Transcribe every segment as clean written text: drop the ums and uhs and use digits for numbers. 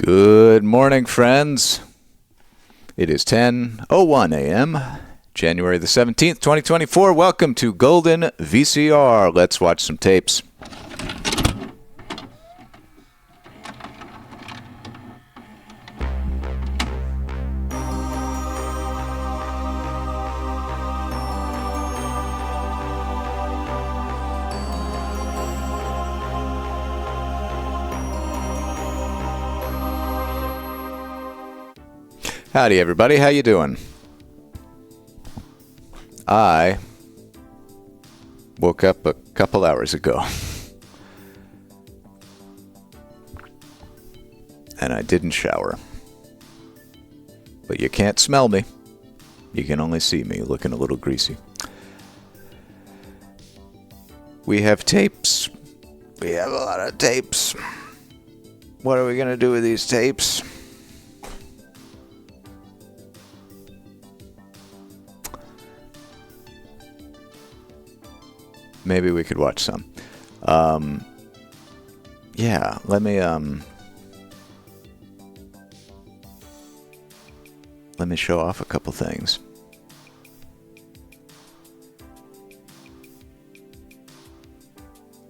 Good morning, friends. It is 10:01 a.m., January the 17th, 2024. Welcome to Golden VCR. Let's watch some tapes. Howdy, everybody. How you doing? I woke up a couple hours ago. And I didn't shower. But you can't smell me. You can only see me looking a little greasy. We have tapes. We have a lot of tapes. What are we going to do with these tapes? Maybe we could watch some. Yeah, let me show off a couple things.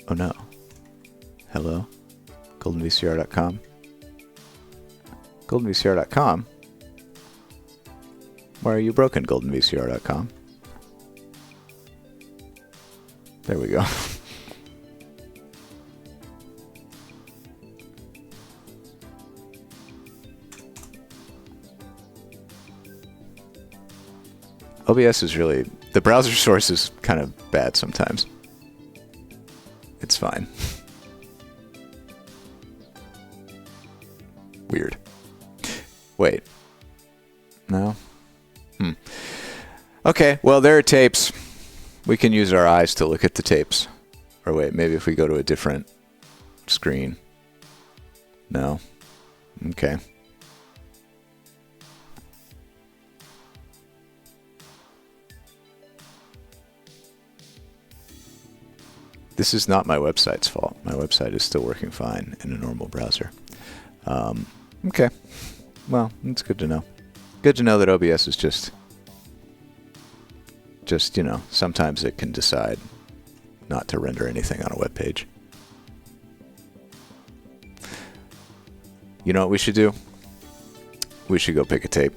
Oh no. Hello? GoldenVCR.com? GoldenVCR.com? Why are you broken, GoldenVCR.com? There we go. OBS is really... The browser source is kind of bad sometimes. It's fine. Weird. Wait. No? Okay, well, there are tapes. We can use our eyes to look at the tapes. Or wait, maybe if we go to a different screen. No? Okay. This is not my website's fault. My website is still working fine in a normal browser. Okay. Well, it's good to know. Good to know that OBS is just, you know, sometimes it can decide not to render anything on a web page. You know what we should do? We should go pick a tape.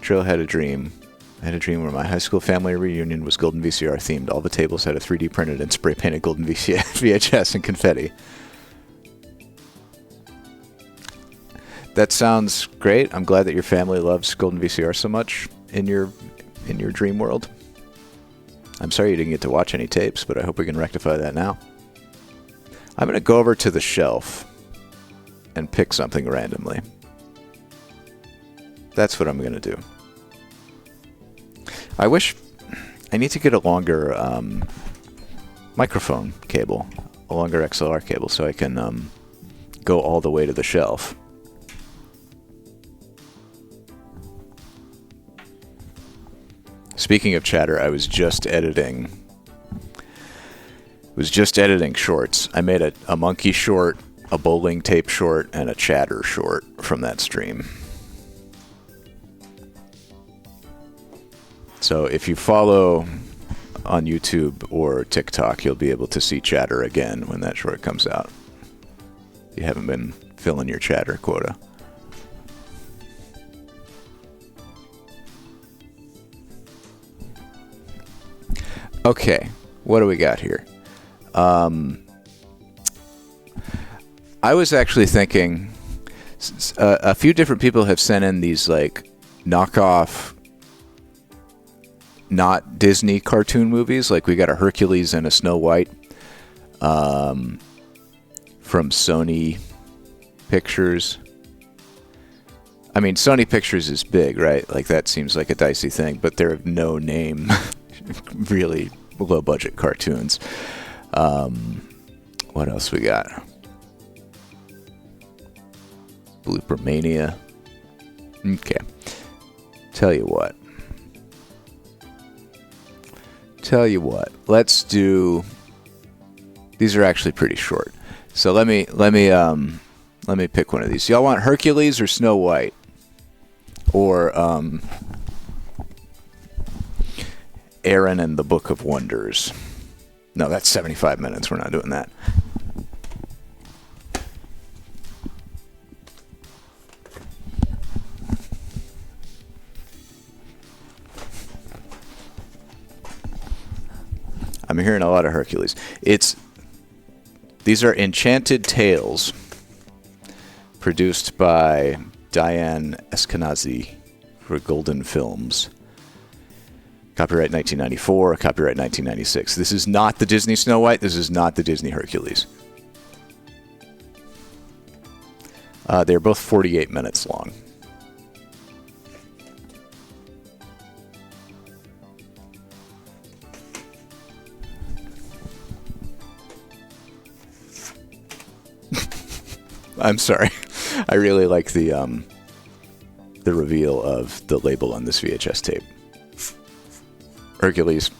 Trill had a dream. I had a dream where my high school family reunion was Golden VCR themed. All the tables had a 3D printed and spray painted Golden VHS and confetti. That sounds great. I'm glad that your family loves Golden VCR so much in your dream world. I'm sorry you didn't get to watch any tapes, but I hope we can rectify that now. I'm going to go over to the shelf and pick something randomly. That's what I'm going to do. I need to get a longer microphone cable, a longer XLR cable, so I can go all the way to the shelf. Speaking of chatter, I was just editing shorts. I made a monkey short, a bowling tape short, and a chatter short from that stream. So if you follow on YouTube or TikTok, you'll be able to see chatter again when that short comes out. You haven't been filling your chatter quota. Okay, what do we got here? I was actually thinking, a few different people have sent in these like knockoff, not Disney cartoon movies. Like we got a Hercules and a Snow White from Sony Pictures. I mean, Sony Pictures is big, right? Like that seems like a dicey thing, but they're no name, really low budget cartoons. What else we got? Blooper Mania. Okay. Tell you what. Let's do These are actually pretty short. So let me pick one of these. Y'all want Hercules or Snow White? Or Aaron and the Book of Wonders? No, that's 75 minutes. We're not doing that. I'm hearing a lot of Hercules. These are Enchanted Tales, produced by Diane Eskenazi for Golden Films. Copyright 1994, copyright 1996. This is not the Disney Snow White. This is not the Disney Hercules. They're both 48 minutes long. I'm sorry. I really like the reveal of the label on this VHS tape. Hercules.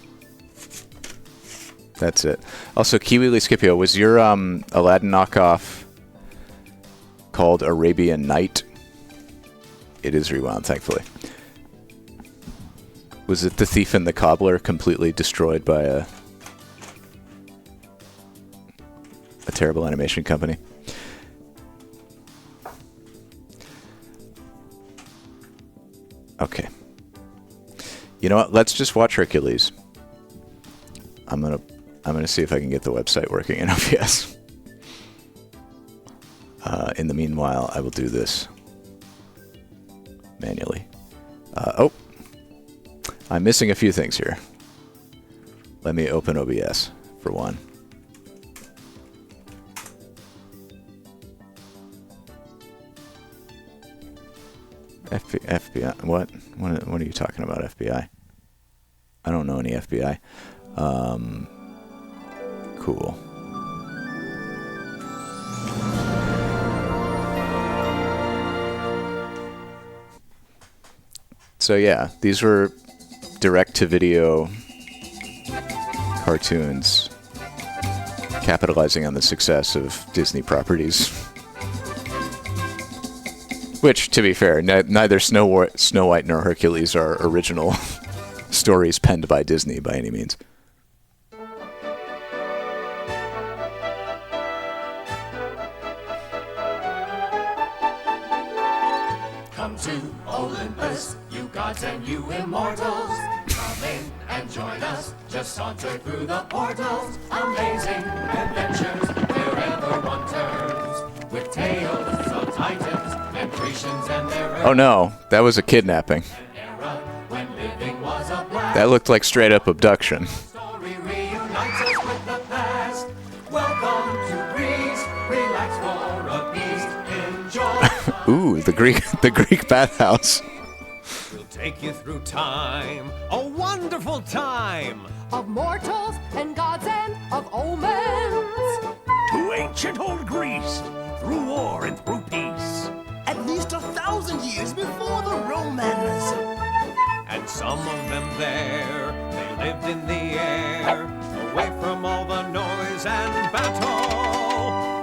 That's it. Also, Kiwi Lee Scipio, was your Aladdin knockoff called Arabian Night? It is rewound, thankfully. Was it The Thief and the Cobbler, completely destroyed by a terrible animation company? Okay. You know what? Let's just watch Hercules. I'm gonna see if I can get the website working in OBS. In the meanwhile, I will do this manually. Oh, I'm missing a few things here. Let me open OBS for one. FBI? What are you talking about, FBI? I don't know any FBI. Cool. So yeah, these were direct-to-video cartoons capitalizing on the success of Disney properties. Which, to be fair, neither Snow White nor Hercules are original stories penned by Disney by any means. Come to Olympus, you gods and you immortals. Come in and join us, just saunter through the portals. Amazing adventures wherever one turns, with tales of titans and Grecians and their Oh no, that was a kidnapping. That looked like straight up abduction. story reunites us with the past. Welcome to Greece, relax for a feast, enjoy. Ooh, the Greek bathhouse. We'll take you through time, a wonderful time. Of mortals and gods and of omens. To ancient old Greece, through war and through peace. At least 1,000 years before the Romans. And some of them there, they lived in the air, away from all the noise and battle.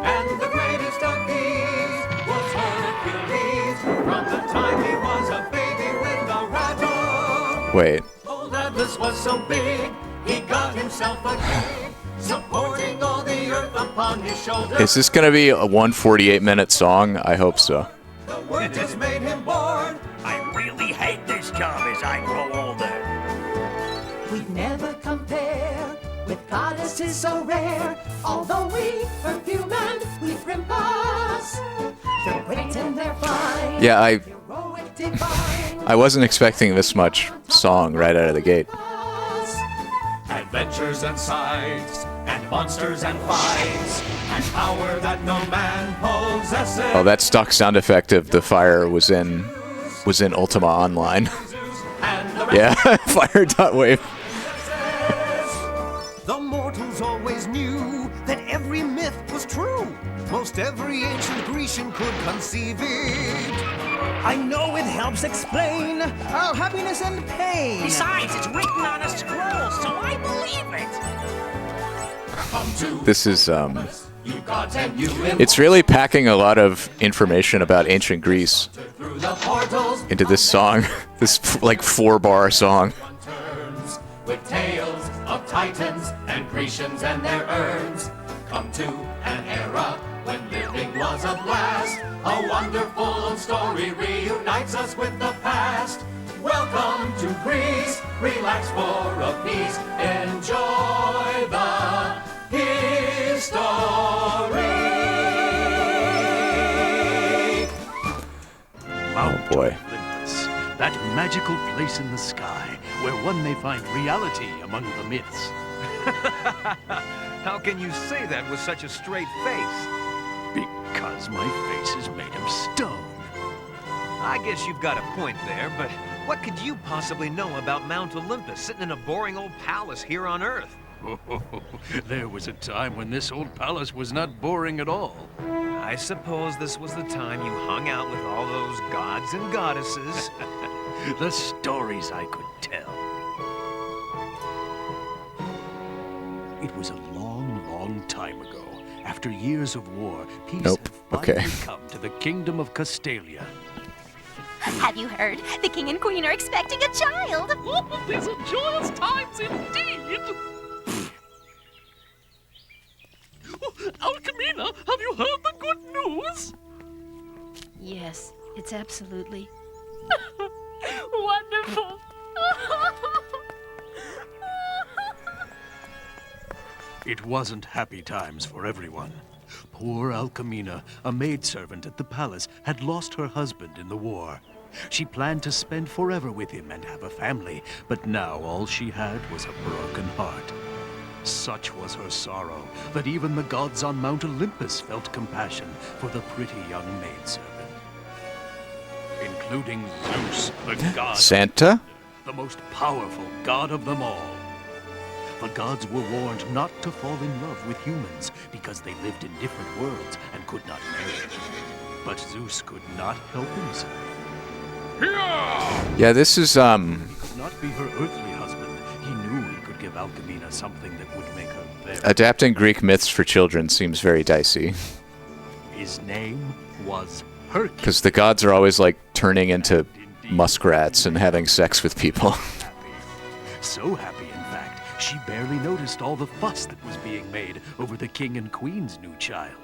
And the greatest of these was Hercules, from the time he was a baby with a rattle. Wait. Old Atlas was so big, he got himself a king, supporting all the earth upon his shoulders. Is this going to be a 148-minute song? I hope so. The word just made him born. I really hate this job as I grow older. We'd never compare with goddesses so rare. Although we perfume and we grimace, they're great and they're fine. Yeah, Heroic divine. I wasn't expecting this much song right out of the gate. Adventures and sights, and monsters and fights, and power that no man possesses. Oh, that stock sound effect of the fire was in Ultima Online. And the Yeah, fire.wave. The mortals always knew that every myth was true. Most every ancient Grecian could conceive it. I know it helps explain our happiness and pain. Besides, it's written on a scroll, so I believe it. This is You gods and you it's really packing a lot of information about ancient Greece through the portals. into this song. This like 4-bar song. Turns with tales of titans and Grecians and their urns. Come to an era when living was a blast. A wonderful story reunites us with the past. Welcome to Greece. Relax for a piece. Enjoy the history. Oh boy. Olympus, that magical place in the sky where one may find reality among the myths. How can you say that with such a straight face? Because my face is made of stone. I guess you've got a point there, but what could you possibly know about Mount Olympus sitting in a boring old palace here on Earth? There was a time when this old palace was not boring at all. I suppose this was the time you hung out with all those gods and goddesses. The stories I could tell. It was a long, long time ago. After years of war, peace Nope. had finally Okay. come to the kingdom of Castalia. Have you heard? The king and queen are expecting a child. Oh, these are joyous times indeed! Oh, Alcmena, have you heard the good news? Yes, it's absolutely Wonderful! It wasn't happy times for everyone. Poor Alcmena, a maidservant at the palace, had lost her husband in the war. She planned to spend forever with him and have a family, but now all she had was a broken heart. Such was her sorrow that even the gods on Mount Olympus felt compassion for the pretty young maidservant. Including Zeus, the god, Santa? the most powerful god of them all. The gods were warned not to fall in love with humans because they lived in different worlds and could not marry. But Zeus could not help himself. Yeah, this is Could not be her earthly husband. He knew he could give Alcmena something that would make her very... adapting Greek myths for children seems very dicey. His name was Hercules. Because the gods are always like turning into muskrats and having sex with people. So happy, in fact, she barely noticed all the fuss that was being made over the king and queen's new child.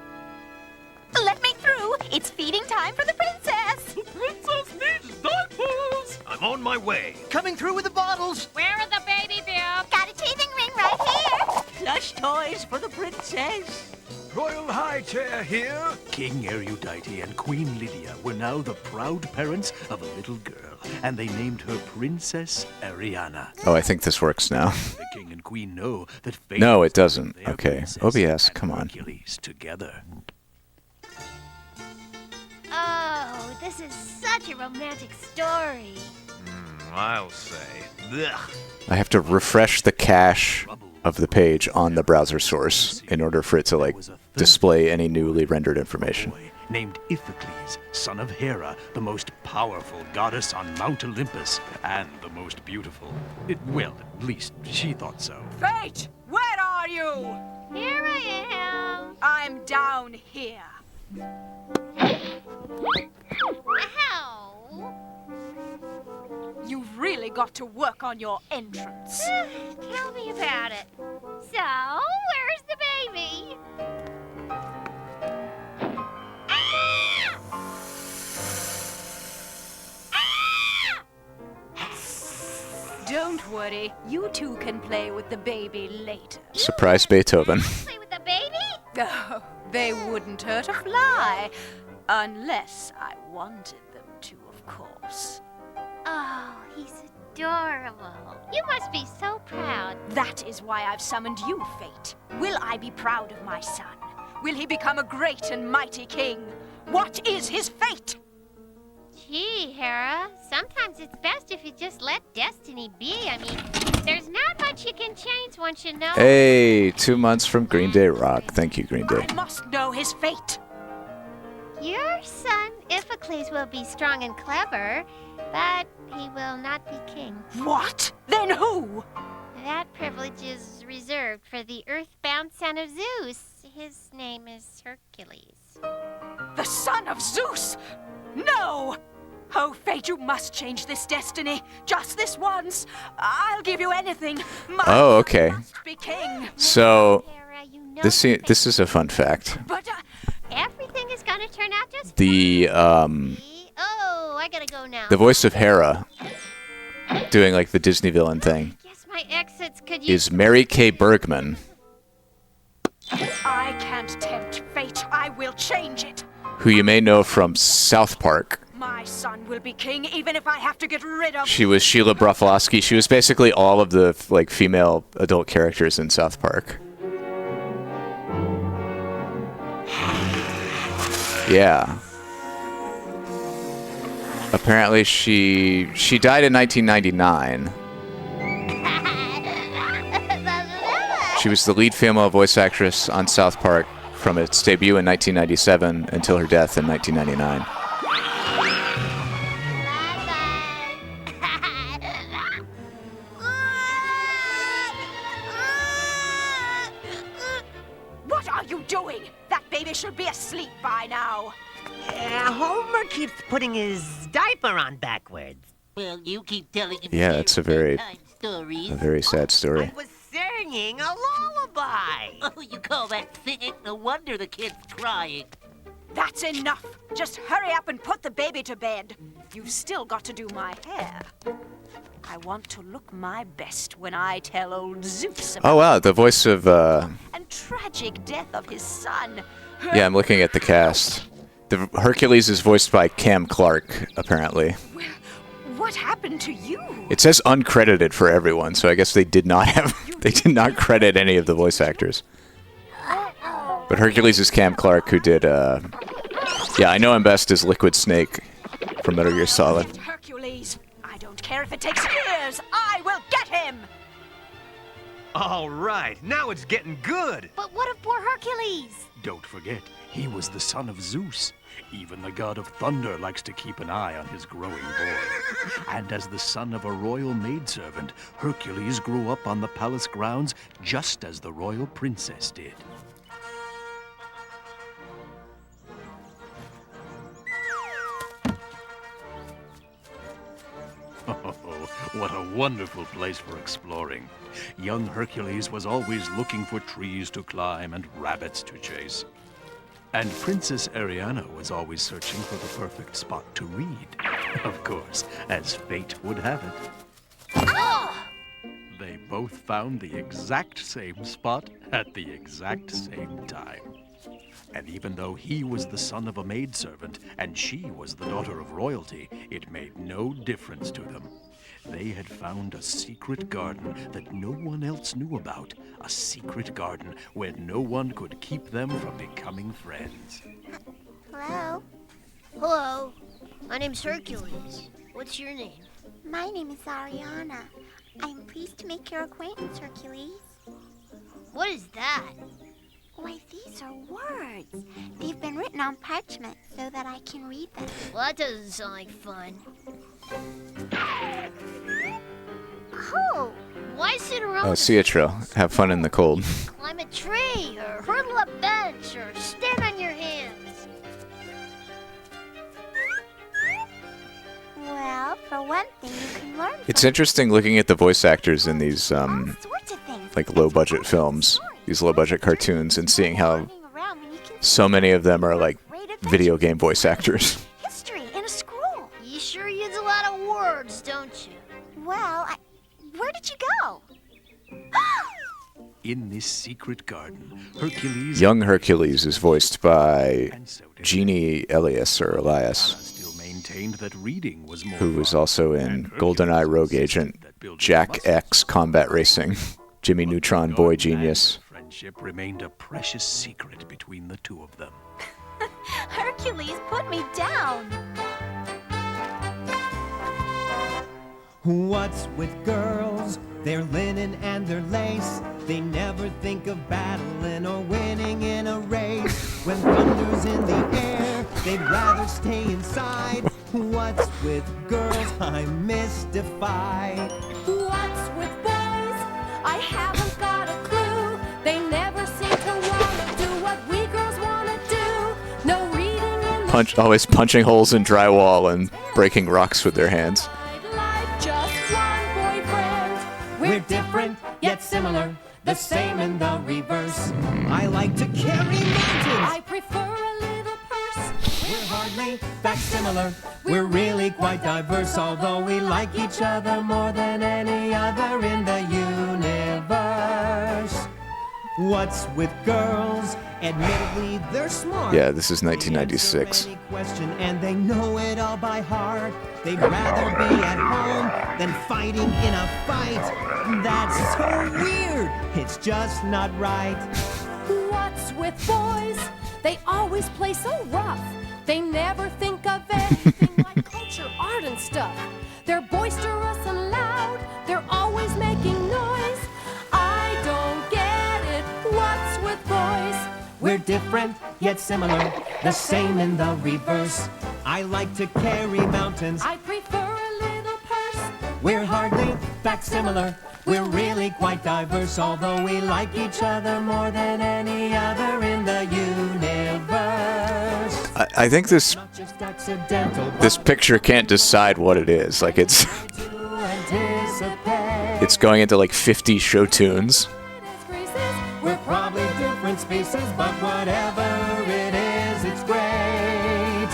Let me through! It's feeding time for the princess! The princess needs diapers! I'm on my way. Coming through with the bottles. Where are the baby bibs? Got a teething ring right here! Plush toys for the princess. Royal High Chair here. King Erudite and Queen Lydia were now the proud parents of a little girl, and they named her Princess Ariana. Oh, I think this works now. The king and queen know that fate No, it has put doesn't. their Okay. princess OBS, and come on. Hercules together. Oh, this is such a romantic story. I'll say. Ugh. I have to refresh the cache of the page on the browser source in order for it to like display any newly rendered information. Boy named Iphicles, son of Hera, the most powerful goddess on Mount Olympus, and the most beautiful. Well, at least she thought so. Fate, where are you? Here I am. I'm down here. Ow. You've really got to work on your entrance. Tell me about it. So, where's the baby? Ah! Ah! Don't worry, you two can play with the baby later. Surprise Beethoven. Play with the baby? Oh, they wouldn't hurt a fly. Unless I wanted them to, of course. Oh, he's adorable. You must be so proud. That is why I've summoned you, Fate. Will I be proud of my son? Will he become a great and mighty king? What is his fate? Gee, Hera, sometimes it's best if you just let destiny be. I mean, there's not much you can change once you know. Hey, 2 months from Green Day Rock. Thank you, Green Day. I must know his fate. Your son, Iphicles, will be strong and clever, but he will not be king. What? Then who? That privilege is reserved for the earthbound son of Zeus. His name is Hercules. The son of Zeus? No! Oh, fate, you must change this destiny. Just this once. I'll give you anything. My Oh, okay. son must be king. So Hera, you know this is a fun fact. But everything is gonna turn out just The fine. Oh, I gotta go now. the voice of Hera doing like the Disney villain thing Guess my exits could use. is Mary Kay Bergman, I can't tempt fate. I will change it. who you may know from South Park. My son will be king, even if I have to get rid of. She was Sheila Broflovsky. She was basically all of the like female adult characters in South Park. Yeah. Apparently she died in 1999. She was the lead female voice actress on South Park from its debut in 1997 until her death in 1999. What are you doing? That baby should be asleep by now. Homer keeps putting his diaper on backwards. Well, you keep telling him Yeah, it's a very sad story. I was singing a lullaby. Oh, you call that singing? No wonder the kid's crying. That's enough. Just hurry up and put the baby to bed. You've still got to do my hair. I want to look my best when I tell old Zeus about Oh wow, the voice of the tragic death of his son. yeah, I'm looking at the cast. The Hercules is voiced by Cam Clark, apparently. What happened to you? It says uncredited for everyone, so I guess they did not credit any of the voice actors. But Hercules is Cam Clark, who did yeah, I know him best as Liquid Snake from Metal Gear Solid. Hercules. I don't care if it takes years. I will get him. All right, now it's getting good. But what of poor Hercules? Don't forget, he was the son of Zeus. Even the god of thunder likes to keep an eye on his growing boy. And as the son of a royal maidservant, Hercules grew up on the palace grounds just as the royal princess did. Oh, what a wonderful place for exploring. Young Hercules was always looking for trees to climb and rabbits to chase. And Princess Ariana was always searching for the perfect spot to read. Of course, as fate would have it. They both found the exact same spot at the exact same time. And even though he was the son of a maidservant and she was the daughter of royalty, it made no difference to them. They had found a secret garden that no one else knew about. A secret garden where no one could keep them from becoming friends. Hello? Hello, my name's Hercules. What's your name? My name is Ariana. I'm pleased to make your acquaintance, Hercules. What is that? Why, these are words. They've been written on parchment so that I can read them. Well, that doesn't sound like fun. Oh! Why sit around Oh, with see a trail. Have fun in the cold. climb a tree, or hurdle a bench, or stand on your hands? Well, for one thing, you can learn It's interesting looking at the voice actors in these all sorts of things. like low-budget films, these low-budget cartoons, and seeing how Running around when you can so many of them are like great adventures. video game voice actors. History in a scroll. You sure use a lot of words, don't you? Well, where did you go? In this secret garden, Hercules Young Hercules is voiced by and so did Jeannie Elias or Elias, still maintained that reading was more who was fun, also in and Hercules GoldenEye Rogue insisted Agent, that building Jack muscles X Combat Racing, Jimmy Neutron Boy Genius. Friendship remained a precious secret between the two of them. Hercules, put me down. What's with girls? Their linen and their lace. They never think of battling or winning in a race. When thunder's in the air, they'd rather stay inside. What's with girls? I'm mystified. What's with boys? I haven't got a clue. They never seem to want to do what we girls want to do. No reading in the Always punching holes in drywall and breaking rocks with their hands. life, just one boyfriend. We're different, yet similar. The same in the reverse. I like to carry mountains. I prefer a little purse. We're hardly facsimilar. We're really quite diverse, although we like each other more than any other in the universe. What's with girls? Admittedly, they're smart. Yeah, this is 1996. They answer any question and they know it all by heart. They'd rather be at home than fighting in a fight. That's so weird. It's just not right. What's with boys? They always play so rough. They never think of anything like culture, art, and stuff. They're boisterous and loud. They're always making noise. I don't get it. What's with boys? We're different, yet similar. The same in the reverse. I like to carry mountains. I prefer a little purse. We're hardly facsimilar. We're really quite diverse, although we like each other more than any other in the universe. I think this Not just accidental, this picture can't decide what it is. Like it's to anticipate. it's going into like 50 show tunes. We're probably different species, but whatever it is, it's great.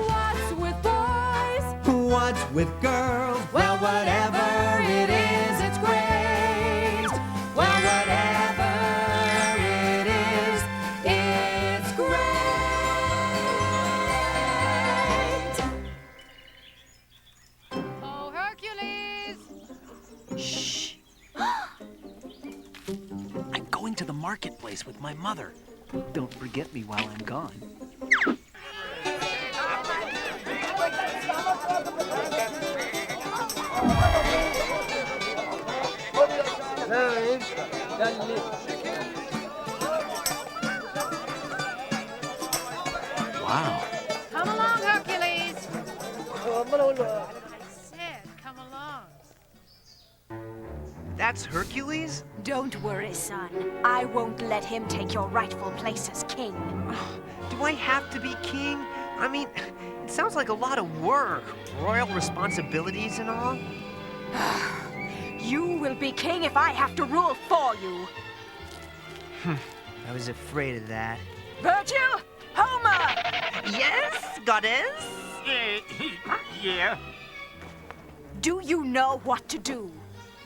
What's with boys? What's with girls? Well, whatever it is, it's great. Well, whatever it is, it's great. Oh, Hercules! Shh. I'm going to the marketplace with my mother. Don't forget me while I'm gone. Wow. Come along, Hercules. I said, come along. That's Hercules? Don't worry, son. I won't let him take your rightful place as king. Do I have to be king? I mean, it sounds like a lot of work. Royal responsibilities and all. You will be king if I have to rule for you. I was afraid of that. Virgil! Homer! Yes, goddess? Yeah. Do you know what to do?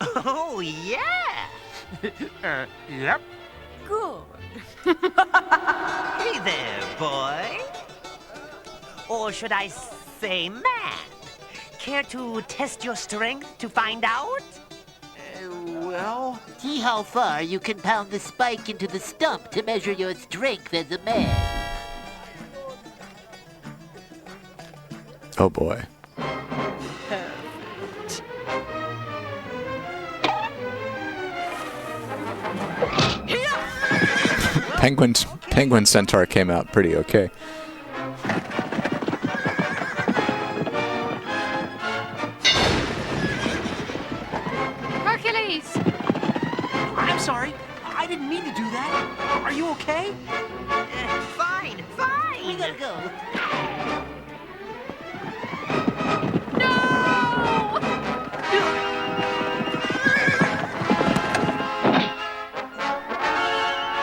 Oh, yeah. Yep. Good. Hey there, boy. Or should I say man? Care to test your strength to find out? Well, See how far you can pound the spike into the stump to measure your strength as a man. Oh boy. Penguin Centaur came out pretty okay. Hercules! I'm sorry. I didn't mean to do that. Are you okay? Fine, fine. We gotta go.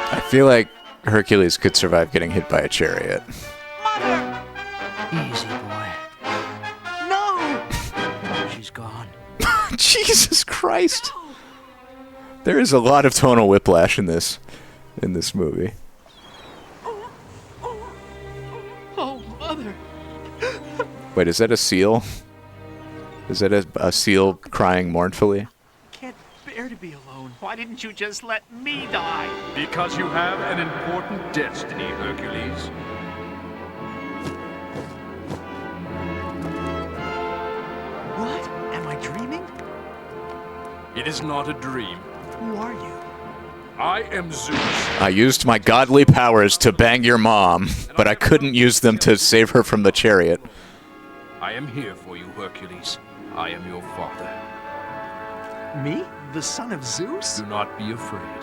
I feel like Hercules could survive getting hit by a chariot. Mother! Easy, boy. No! She's gone. Jesus Christ! There is a lot of tonal whiplash in this movie. Oh, Mother! Wait, is that a seal? Is that a seal crying mournfully? Can't bear to be alone. Why didn't you just let me die? Because you have an important destiny, Hercules. What? Am I dreaming? It is not a dream. Who are you? I am Zeus. I used my godly powers to bang your mom, but I couldn't use them to save her from the chariot. I am here for you, Hercules. I am your father. Me? the son of Zeus? Do not be afraid.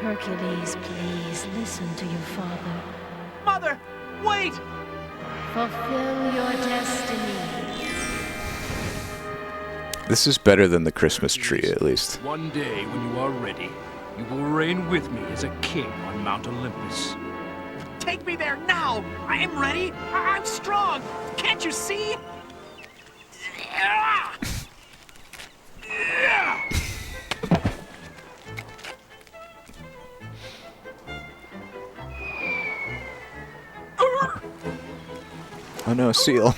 Hercules, please listen to your father. Mother, wait! Fulfill your destiny. This is better than the Christmas tree, at least. One day, when you are ready, you will reign with me as a king on Mount Olympus. Take me there now! I am ready! I'm strong! Can't you see? Oh no, seal.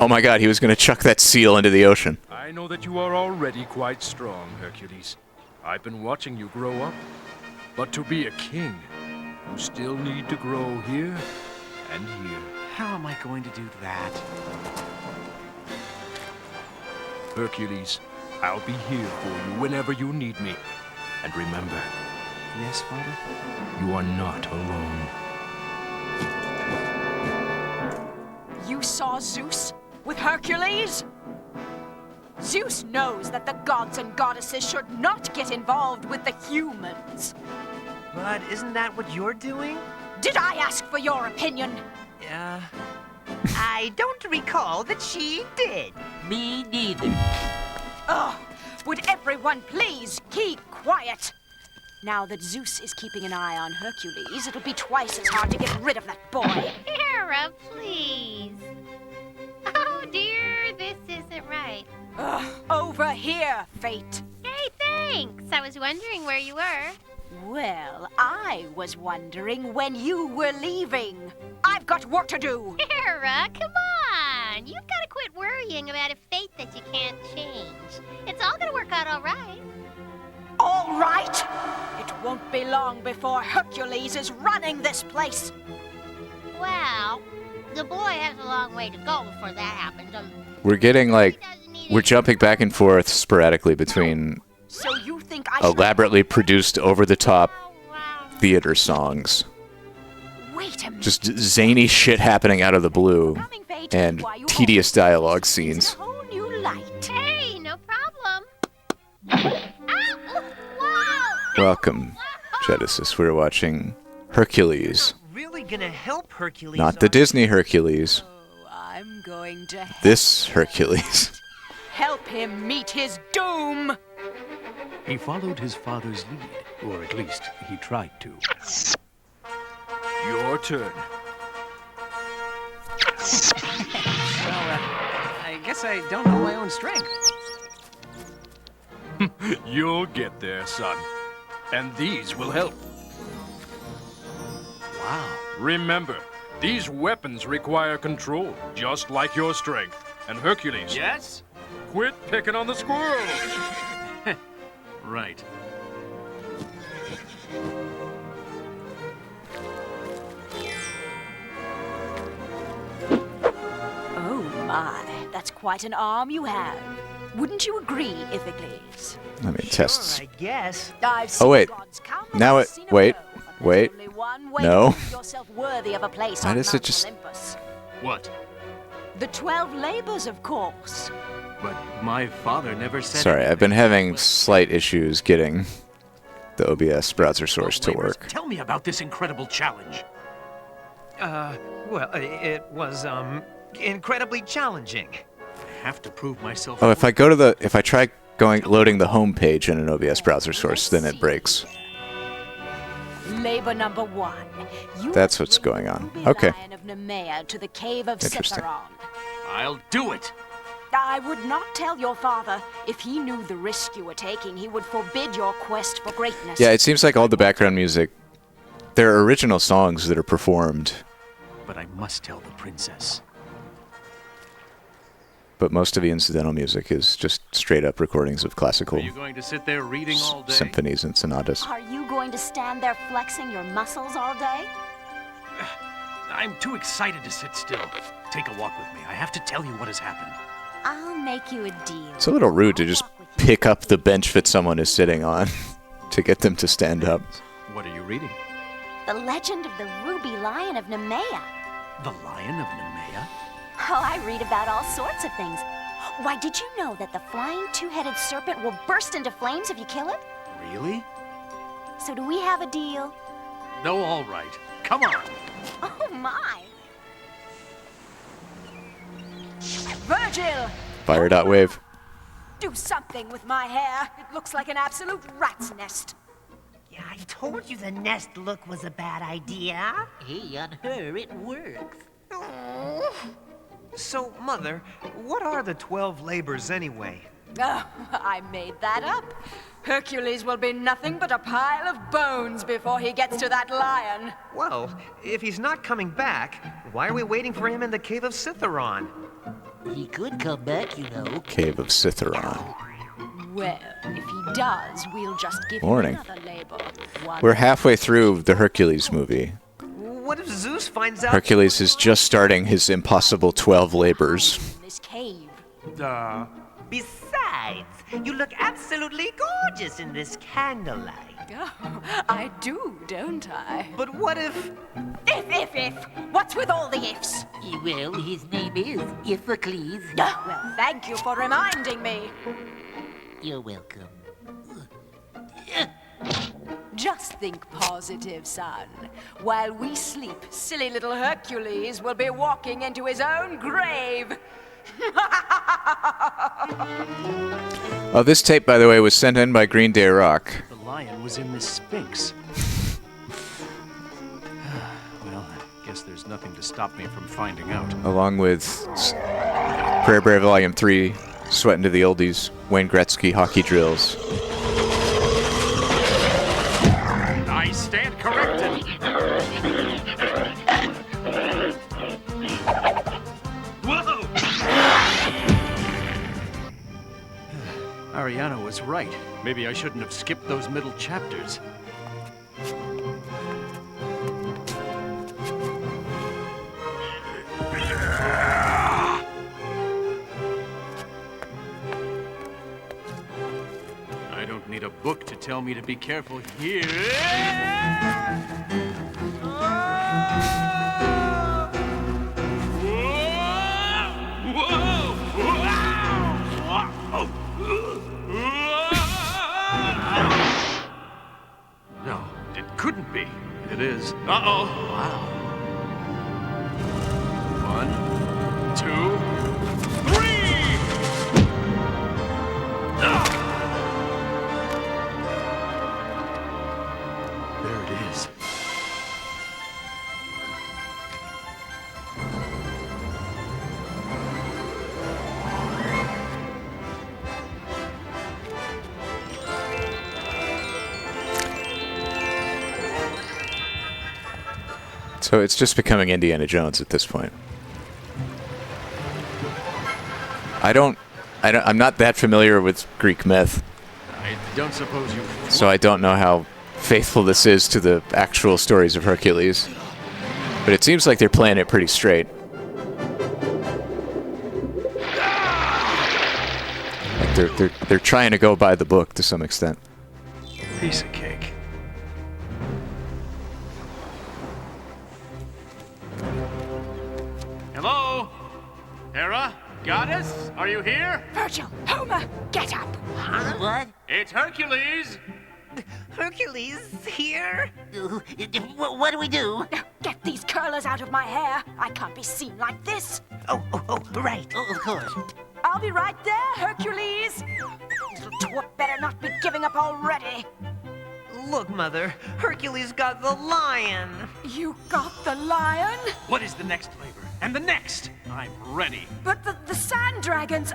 Oh my god, he was gonna chuck that seal into the ocean. I know that you are already quite strong, Hercules. I've been watching you grow up. But to be a king, you still need to grow here and here. How am I going to do that? Hercules, I'll be here for you whenever you need me. And remember, Yes, Father? you are not alone. You saw Zeus with Hercules? Zeus knows that the gods and goddesses should not get involved with the humans. But isn't that what you're doing? Did I ask for your opinion? I don't recall that she did. Me neither. Oh, would everyone please keep quiet? Now that Zeus is keeping an eye on Hercules, it'll be twice as hard to get rid of that boy. Hera, please. Oh dear, this isn't right. Over here, Fate. Hey, thanks. I was wondering where you were. Well, I was wondering when you were leaving. I've got work to do. Hera, come on. You've got to quit worrying about a fate that you can't change. It's all going to work out all right. All right. It won't be long before Hercules is running this place. Well, the boy has a long way to go before that happens. We're getting like, we're jumping back and forth sporadically between So you think I should... elaborately produced over-the-top theater songs. Wait a minute. Just zany shit happening out of the blue and tedious dialogue scenes. Whole new light. Hey, no problem. Whoa! Welcome, Genesis. We're watching Hercules. Really gonna help Hercules? Not the Disney Hercules. I'm going to This Hercules. help him meet his doom. He followed his father's lead, or at least he tried to. Your turn. Well, I guess I don't know my own strength. You'll get there, son. And these will help. Wow. Remember, these weapons require control, just like your strength. And Hercules. Yes? Quit picking on the squirrel. Right. Oh my, that's quite an arm you have. Wouldn't you agree, Iphicles? Let me test. I guess. I've seen Oh wait. gods come, Now I've it. seen 'em Wait. go, but Wait. there's only one way No. to prove yourself worthy of a place Why on does it Mount just- Olympus. What? The 12 labors, of course. But my father never said... Sorry, I've been having slight issues getting the OBS browser source to work. Tell me about this incredible challenge. Well, it was, incredibly challenging. I have to prove myself... Oh, if I try loading the home page in an OBS browser source, then it breaks. Labor number 1. You That's what's going on. Okay. Lion of Nemea to the cave of Interesting. Citharon. I'll do it. I would not tell your father. If he knew the risk you were taking, he would forbid your quest for greatness. Yeah, it seems like all the background music, there are original songs that are performed, But I must tell the princess. but most of the incidental music is just straight up recordings of classical Are you going to sit there reading all day? symphonies and sonatas. Are you going to stand there flexing your muscles all day? I'm too excited to sit still. Take a walk with me. I have to tell you what has happened. I'll make you a deal. It's a little rude to just pick up the bench that someone is sitting on to get them to stand up. What are you reading? The legend of the Ruby Lion of Nemea. The Lion of Nemea? Oh, I read about all sorts of things. Why, did you know that the flying two-headed serpent will burst into flames if you kill it? Really? So do we have a deal? No, all right. Come on. Oh, my. Virgil! Fire.wave. Do something with my hair. It looks like an absolute rat's nest. Yeah, I told you the nest look was a bad idea. Hey, on her, it works. So, Mother, what are the 12 labors anyway? Oh, I made that up. Hercules will be nothing but a pile of bones before he gets to that lion. Well, if he's not coming back, why are we waiting for him in the cave of Citharon? He could come back, you know. Cave of Citharon. Well, if he does, we'll just give Morning. him another label. We're halfway through the Hercules movie. What if Zeus finds out? Hercules is just starting his impossible 12 labors. This cave. Besides, you look absolutely gorgeous in this candlelight. Oh, I do, don't I? But what if... If. What's with all the ifs? Well, his name is Hercules. Well, thank you for reminding me. You're welcome. Just think positive, son. While we sleep, silly little Hercules will be walking into his own grave. Oh, this tape, by the way, was sent in by Green Day Rock. The lion was in the Sphinx. Well, I guess there's nothing to stop me from finding out. Along with Prayer Bear Volume 3, Sweatin' to the Oldies, Wayne Gretzky Hockey Drills. I stand corrected. Whoa! Ariana was right. Maybe I shouldn't have skipped those middle chapters. I don't need a book to tell me to be careful here. No, it couldn't be. It is. Uh-oh. Wow. 1, 2, 3! There it is. So it's just becoming Indiana Jones at this point. I'm not that familiar with Greek myth, I don't suppose you... so I don't know how faithful this is to the actual stories of Hercules. But it seems like they're playing it pretty straight. Like they're trying to go by the book to some extent. Piece of cake. Hello? Hera? Goddess? Are you here? Virgil, Homer, get up! Huh? What? It's Hercules! Hercules here? What do we do? Get these curlers out of my hair. I can't be seen like this. Oh, right. Oh, of course. I'll be right there, Hercules. Little twat better not be giving up already. Look, Mother, Hercules got the lion. You got the lion? What is the next labor? And the next? I'm ready. But the sand dragons...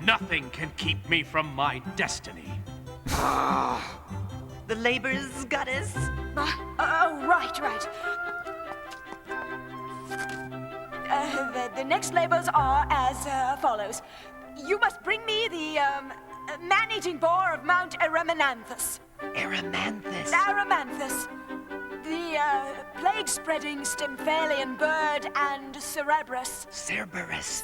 Nothing can keep me from my destiny. The labors, goddess? Right. The next labors are as follows. You must bring me the man-eating boar of Mount Erymanthus. Erymanthus. The plague-spreading Stymphalian bird and Cerberus. Cerberus,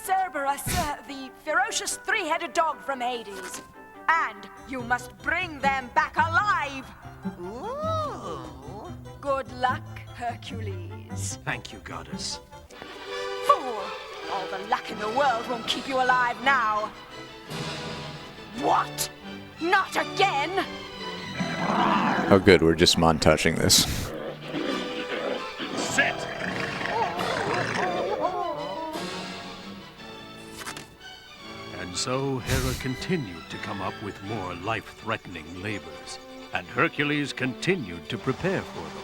the ferocious three-headed dog from Hades. And you must bring them back alive. Ooh. Good luck, Hercules. Thank you, Goddess. All the luck in the world won't keep you alive now. What? Not again? Oh, good. We're just montaging this. Sit! And so Hera continued to come up with more life-threatening labors, and Hercules continued to prepare for them.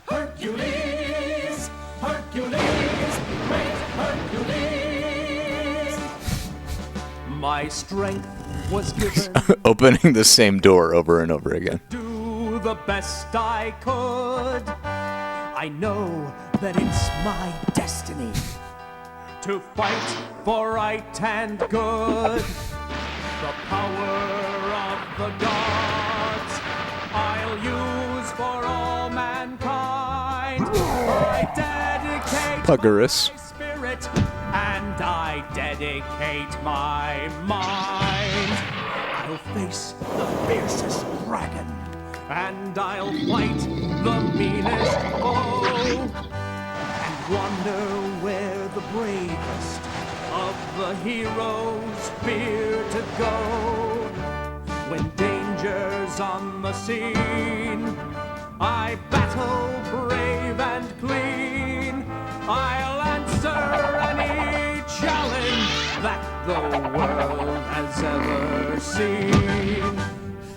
Hercules! Hercules! Great Hercules! My strength was given Opening the same door over and over again. do the best I could. I know that it's my destiny to fight for right and good. The power of the gods I'll use for all mankind. I dedicate Puggerus. my spirit and I dedicate my mind. I'll face the fiercest dragon and I'll fight the meanest foe and wander where the bravest of the heroes fear to go. When danger's on the scene, I battle brave and clean. I'll answer any challenge that the world has ever seen.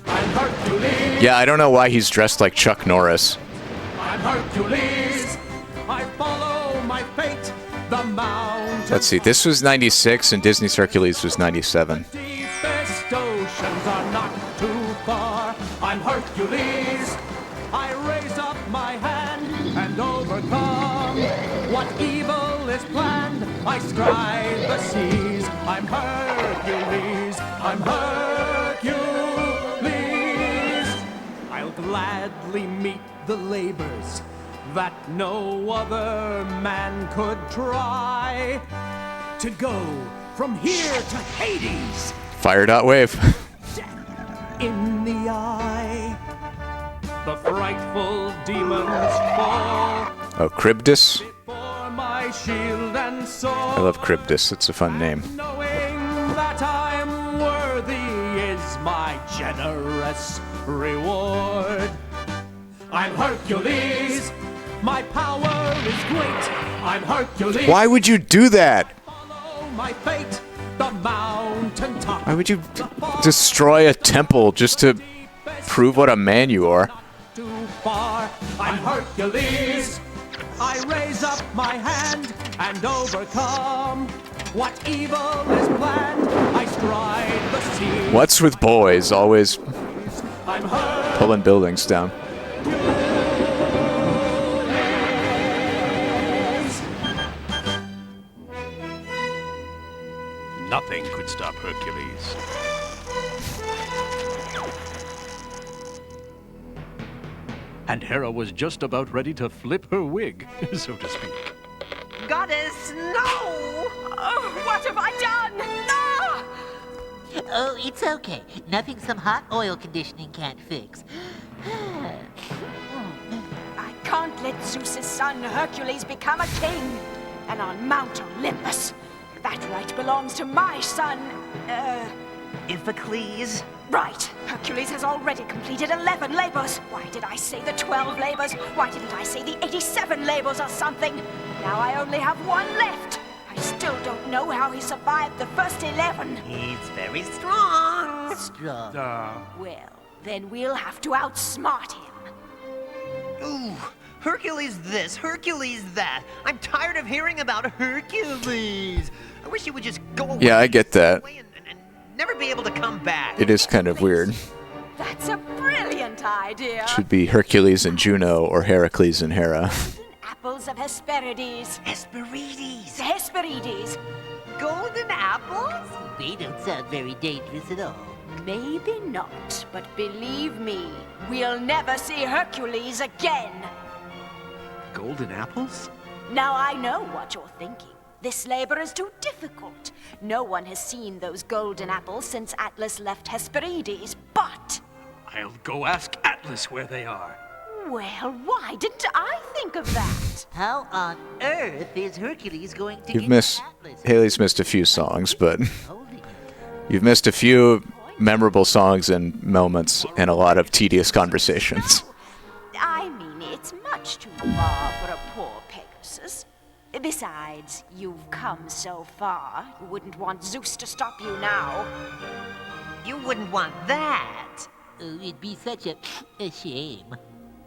I'm Hercules. Yeah, I don't know why he's dressed like Chuck Norris. I'm Hercules. I follow my fate. The mountain. Let's see. This was 96 and Disney's Hercules was 97. Deepest oceans are not too far. I'm Hercules. I raise up my hand and overcome what evil is planned. I stride the seas. I'm Hercules. I'm Hercules. I'll gladly meet the labors that no other man could try. To go from here to Hades. Fire.wave. In the eye, the frightful demons fall Oh, Cribdus. for my shield and sword. I love Cribdus. It's a fun name. Knowing that I'm worthy is my generous reward. I'm Hercules. My power is great. I'm Hercules. Why would you do that? Follow my fate, the mountain top. Why would you destroy a temple just to prove what a man you are? Too far. I'm Hercules. I raise up my hand and overcome what evil is planned. I stride the sea. What's with boys always I'm Hercules. pulling buildings down? Nothing could stop Hercules. And Hera was just about ready to flip her wig, so to speak. Goddess, no! Oh, what have I done? No! Oh, it's okay. Nothing some hot oil conditioning can't fix. I can't let Zeus's son Hercules become a king. And on Mount Olympus, that right belongs to my son, Iphicles? Right. Hercules has already completed 11 labors. Why did I say the 12 labors? Why didn't I say the 87 labors or something? Now I only have one left. I still don't know how he survived the first 11. He's very strong. Strong. Well, then we'll have to outsmart him. Ooh, Hercules this, Hercules that. I'm tired of hearing about Hercules. I wish he would just go away. Yeah, I get that. And never be able to come back. It is kind of weird. That's a brilliant idea. Should be Hercules and Juno or Heracles and Hera. Apples of Hesperides. Hesperides. Hesperides. Golden apples? They don't sound very dangerous at all. Maybe not, but believe me, we'll never see Hercules again. Golden apples? Now I know what you're thinking. This labor is too difficult. No one has seen those golden apples since Atlas left Hesperides, but... I'll go ask Atlas where they are. Well, why didn't I think think of that? How on earth is Hercules going to You've get missed... the Atlas? Haley's missed a few songs, but... You've missed a few memorable songs and moments and a lot of tedious conversations. I mean, it's much too far for a poor Pegasus. Besides, you've come so far. You wouldn't want Zeus to stop you now. You wouldn't want that. It'd be such a shame.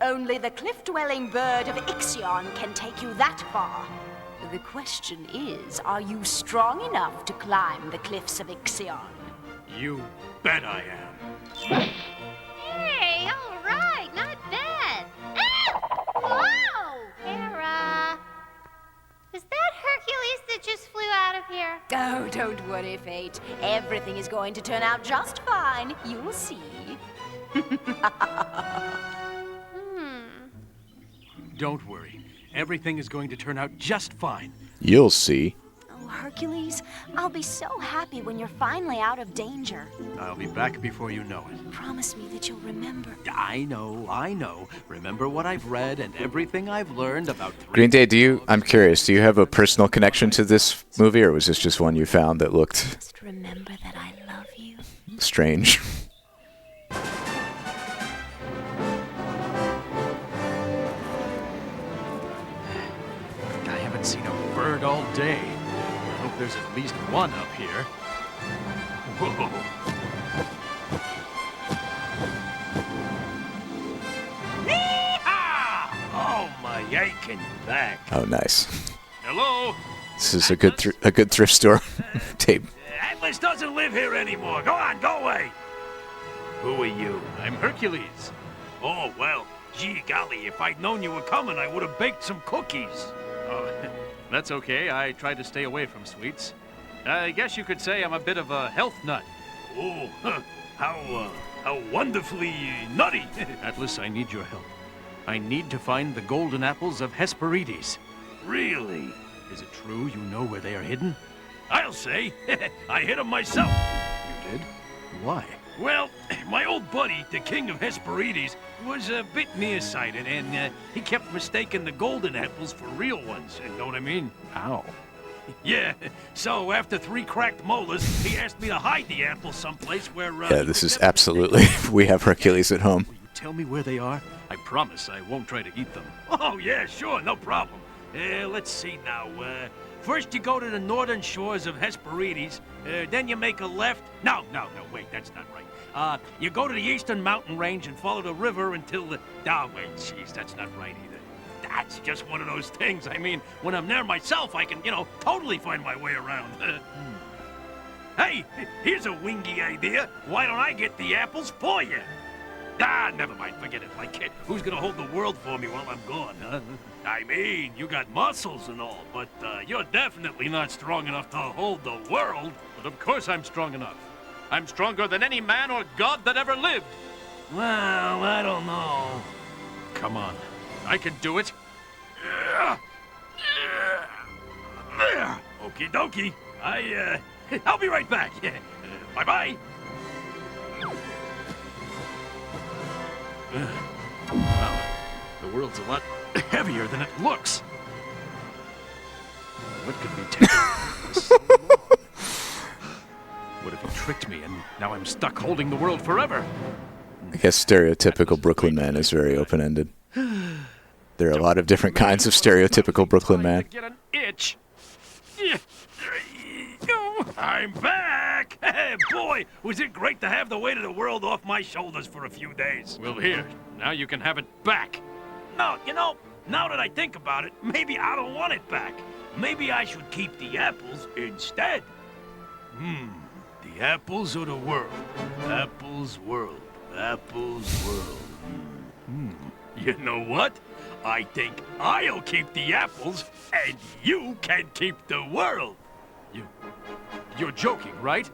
Only the cliff-dwelling bird of Ixion can take you that far. The question is, are you strong enough to climb the cliffs of Ixion? You bet I am. Hey, all right, not bad. Ah! Whoa! Hera! Was that Hercules that just flew out of here? Oh, don't worry, Fate. Everything is going to turn out just fine. You'll see. Don't worry. Everything is going to turn out just fine. You'll see. Oh, Hercules, I'll be so happy when you're finally out of danger. I'll be back before you know it. Promise me that you'll remember. I know. Remember what I've read and everything I've learned about... Green Day, I'm curious, do you have a personal connection to this movie, or was this just one you found that looked... Just remember that I love you. Strange? I haven't seen a bird all day. I hope there's at least one up here. Whoa. Yee-haw! Oh, my aching back. Oh, nice. Hello? This is a good thrift store tape. Atlas doesn't live here anymore. Go on, go away. Who are you? I'm Hercules. Oh, well, gee golly, if I'd known you were coming, I would have baked some cookies. Oh, that's okay. I tried to stay away from sweets. I guess you could say I'm a bit of a health nut. Oh, how wonderfully nutty. Atlas, I need your help. I need to find the golden apples of Hesperides. Really? Is it true you know where they are hidden? I'll say. I hid them myself. You did? Why? Well, my old buddy, the king of Hesperides, was a bit nearsighted, and he kept mistaking the golden apples for real ones. Know what I mean? How? Yeah, so after 3 cracked molars, he asked me to hide the apples someplace where... Yeah, this is absolutely... We have Hercules at home. Will you tell me where they are? I promise I won't try to eat them. Oh, yeah, sure, no problem. Let's see now. First you go to the northern shores of Hesperides, then you make a left. No, wait, that's not right. You go to the eastern mountain range and follow the river until the... Oh, wait, jeez, that's not right either. That's just one of those things. I mean, when I'm there myself, I can, totally find my way around. Hey, here's a wingy idea. Why don't I get the apples for you? Ah, never mind, forget it. Like, who's gonna hold the world for me while I'm gone, huh? I mean, you got muscles and all, but you're definitely not strong enough to hold the world. But of course I'm strong enough. I'm stronger than any man or god that ever lived. Well, I don't know. Come on, I can do it. Okie dokie. I'll be right back. Bye-bye. Wow, the world's a lot heavier than it looks. What could be taking so long? What if he tricked me and now I'm stuck holding the world forever? I guess stereotypical Brooklyn man is very open-ended. There are a lot of different kinds of stereotypical Brooklyn man. Get an itch. I'm back! Hey, boy, was it great to have the weight of the world off my shoulders for a few days. Well, here, now you can have it back. No, now that I think about it, maybe I don't want it back. Maybe I should keep the apples instead. The apples or the world? Apples world. Apples world. You know what? I think I'll keep the apples, and you can keep the world. You're joking, right?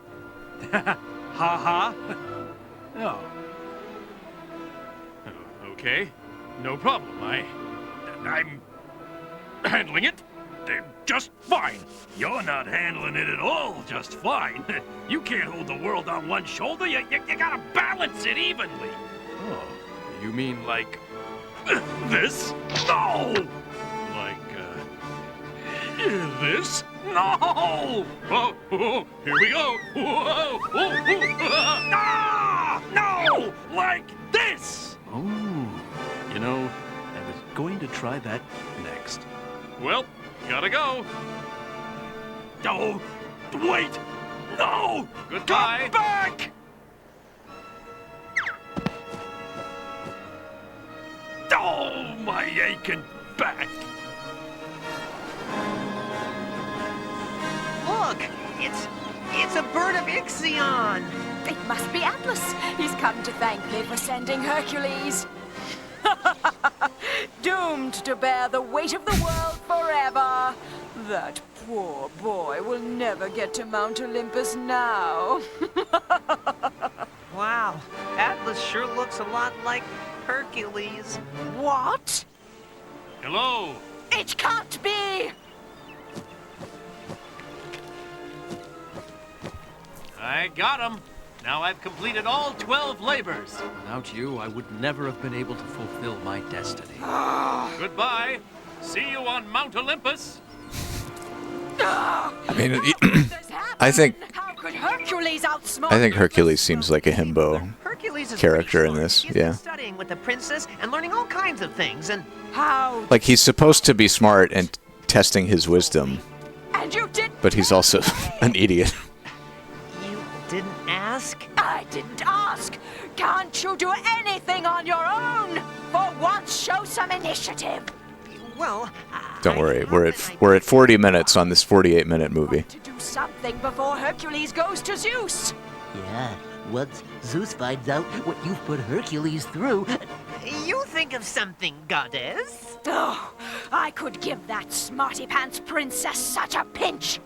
Ha ha. Oh. Okay, no problem. I'm handling it just fine. You're not handling it at all just fine. You can't hold the world on one shoulder. You gotta balance it evenly. Oh, you mean like This? No! Like, this? No! Oh, here we go. Whoa! Ah! No! Like this! Oh, you know, I was going to try that next. Well, gotta go. Oh, wait! No! Goodbye. Come back! Oh, my aching back! Look, it's a bird of Ixion. It must be Atlas. He's come to thank me for sending Hercules. Doomed to bear the weight of the world forever. That poor boy will never get to Mount Olympus now. Wow, Atlas sure looks a lot like Hercules. What? Hello? It can't be! I got him. Now I've completed all 12 labors. Without you, I would never have been able to fulfill my destiny. Goodbye. See you on Mount Olympus. I mean, I think How could Hercules outsmart Hercules seems like a himbo Hercules is character pretty in smart. this. He's Yeah. been studying with the princess and learning all kinds of things, and How? Like, he's supposed to be smart and testing his wisdom, And you did. but he's also an idiot. you didn't ask? I didn't ask. Can't you do anything on your own? For once, show some initiative. Well, Don't worry, we're at 40 minutes on this 48-minute movie. To do something before Hercules goes to Zeus. Yeah, once Zeus finds out what you've put Hercules through, you think of something, goddess. Oh, I could give that smarty pants princess such a pinch.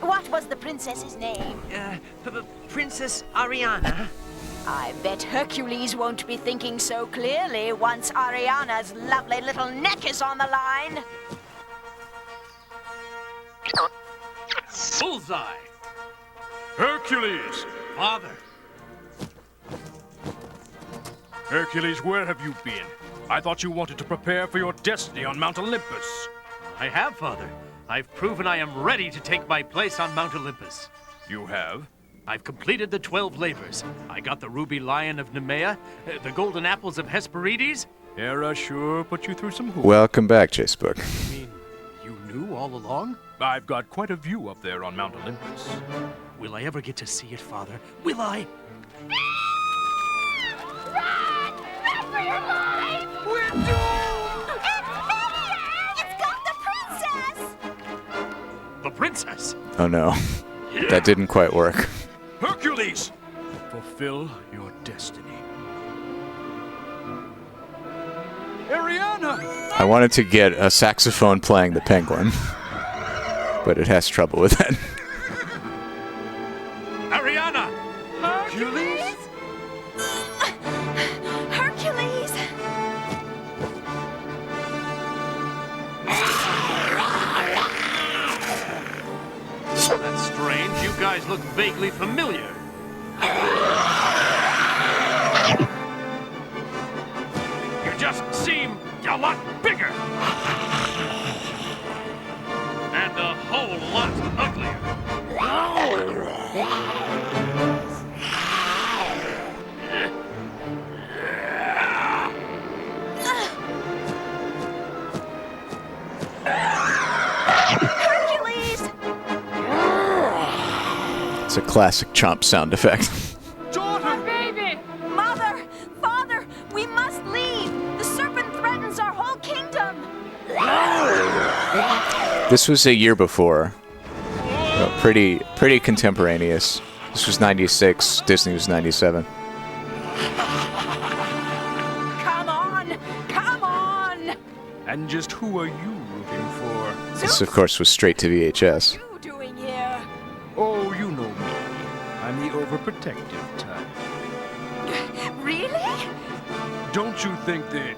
What was the princess's name? Princess Ariana. I bet Hercules won't be thinking so clearly once Ariana's lovely little neck is on the line. Bullseye. Hercules! Father. Hercules, where have you been? I thought you wanted to prepare for your destiny on Mount Olympus. I have, Father. I've proven I am ready to take my place on Mount Olympus. You have? I've completed the 12 labors. I got the ruby lion of Nemea, the golden apples of Hesperides. Hera sure put you through some hoops. Welcome back, Chase Book. I mean, you knew all along? I've got quite a view up there on Mount Olympus. Will I ever get to see it, Father? Will I? Run! Run for your life! We're doomed! It's got the princess! The princess? Oh no, that didn't quite work. Hercules! Fulfill your destiny. Ariana! I wanted to get a saxophone playing the penguin, but it has trouble with that. Ariana! Hercules? Hercules! That's strange. You guys look vaguely familiar. You just seem a lot bigger. And a whole lot uglier. Hercules! It's a classic chomp sound effect. Daughter! Baby! Mother! Father! We must leave! The serpent threatens our whole kingdom! This was a year before. Pretty contemporaneous. This was 96, Disney was 97. Come on! Come on! And just who are you looking for? This, of course, was straight to VHS. What are you doing here? Oh, you know me. I'm the overprotective type. Really? Don't you think the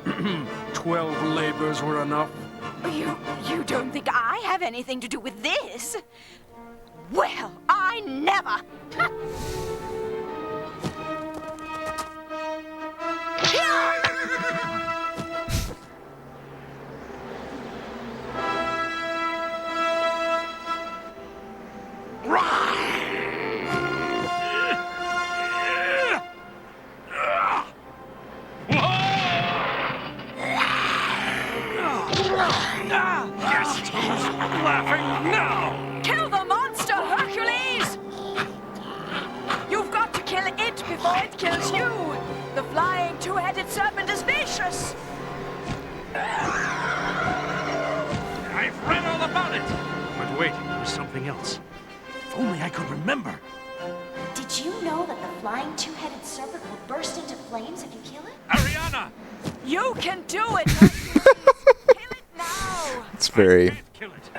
12 labors were enough? You don't think I have anything to do with this? Well, I never! was something else. If only I could remember. Did you know that the flying two-headed serpent will burst into flames if you kill it? Ariana! You can do it! Kill it now! It's very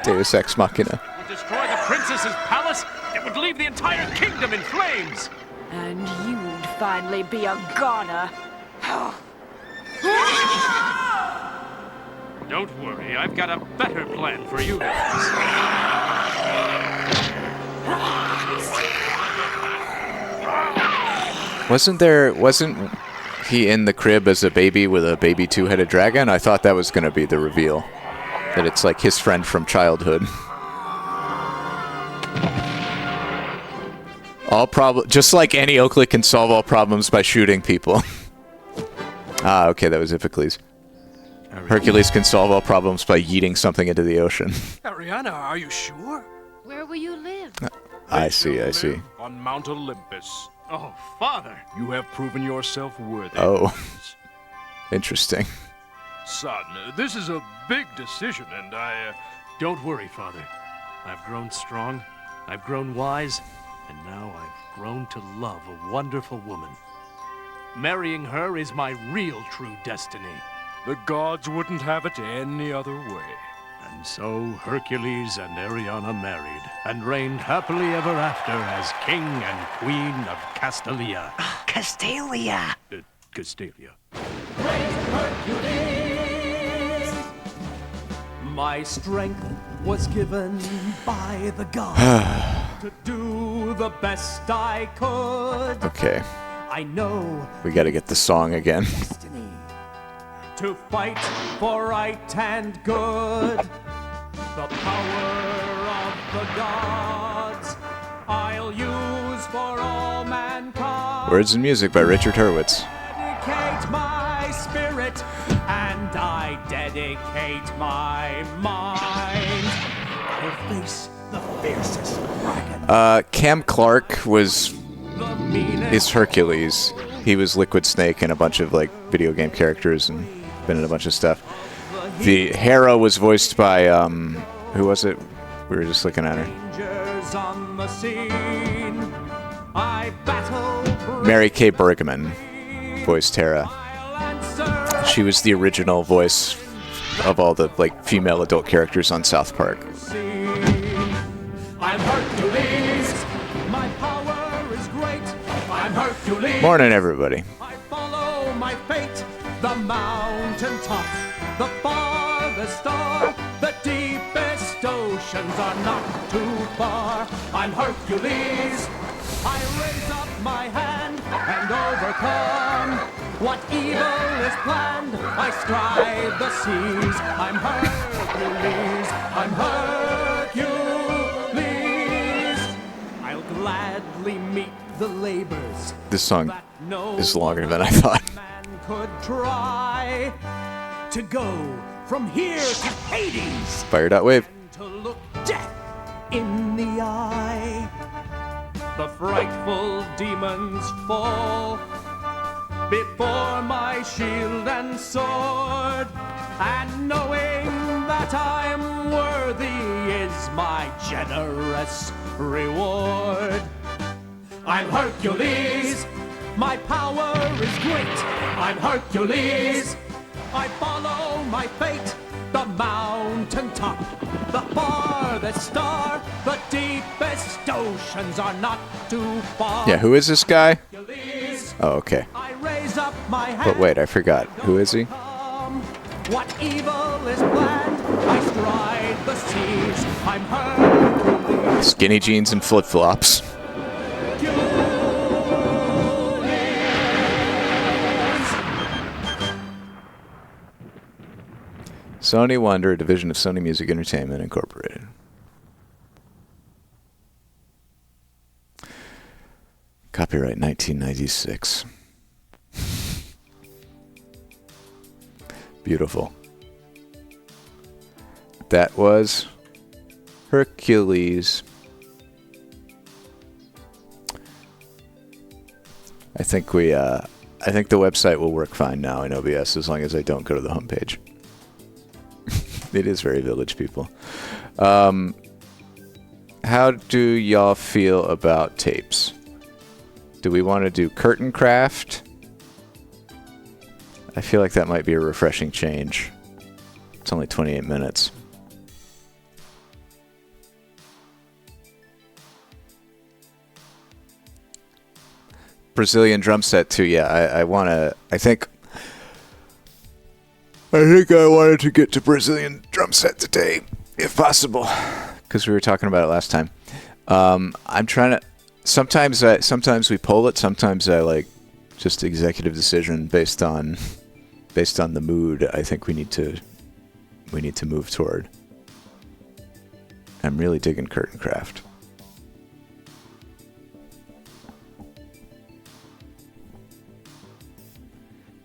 Deus Ex Machina. It would destroy the princess's palace. It would leave the entire kingdom in flames. And you'd finally be a goner. Don't worry, I've got a better plan for you guys. Wasn't he in the crib as a baby with a baby two-headed dragon? I thought that was going to be the reveal. That it's like his friend from childhood. Just like any Oakley can solve all problems by shooting people. Ah, okay, that was Iphicles. Hercules can solve all problems by yeeting something into the ocean. Ariana, are you sure? Where will you live? I see. On Mount Olympus. Oh, Father! You have proven yourself worthy. Oh. Interesting. Son, this is a big decision, and Don't worry, Father. I've grown strong, I've grown wise, and now I've grown to love a wonderful woman. Marrying her is my real true destiny. The gods wouldn't have it any other way. And so Hercules and Ariana married, and reigned happily ever after as king and queen of Castalia. Castalia! Castalia. Hercules, my strength was given by the gods to do the best I could. Okay. I know We gotta get the song again. destiny to fight for right and good. The power of the gods I'll use for all mankind. Words and music by Richard Hurwitz. Dedicate my spirit and I dedicate my mind. I'll face the fiercest dragon. Cam Clark is Hercules. He was Liquid Snake and a bunch of like video game characters and been in a bunch of stuff. The Hera was voiced by who was it? We were just looking at her. On the scene, I battle Mary Kay Bergman voiced Hera. She was the original voice of all the like female adult characters on South Park. I'm Hercules. My power is great. I'm Hercules. Morning, everybody. I follow my fate. The mountain top, the farthest star, the deepest oceans are not too far. I'm Hercules. I raise up my hand and overcome what evil is planned. I stride the seas. I'm Hercules. I'm Hercules. I'll gladly meet the labors. This song is longer than I thought. Could try to go from here to Hades. Fire.wave. To look death in the eye. The frightful demons fall before my shield and sword. And knowing that I'm worthy is my generous reward. I'm Hercules. My power is great. I'm Hercules. I follow my fate. The mountain top, the farthest star, the deepest oceans are not too far. Yeah, who is this guy? Hercules. Oh, okay. I raise up my hand. But wait, I forgot. Who is he? What evil is planned? I stride the seas. I'm Hercules. Skinny jeans and flip-flops. Sony Wonder, a division of Sony Music Entertainment Incorporated. Copyright 1996. Beautiful. That was Hercules. I think the website will work fine now in OBS as long as I don't go to the homepage. It is very Village People. how do y'all feel about tapes? Do we want to do Kurtain Kraft? I feel like that might be a refreshing change. It's only 28 minutes. Brazilian drum set too. Yeah, I think I wanted to get to Brazilian drum set today, if possible, because we were talking about it last time. I'm trying to. Sometimes we poll it. Sometimes I like just executive decision based on the mood. I think we need to move toward. I'm really digging Kurtain Kraft.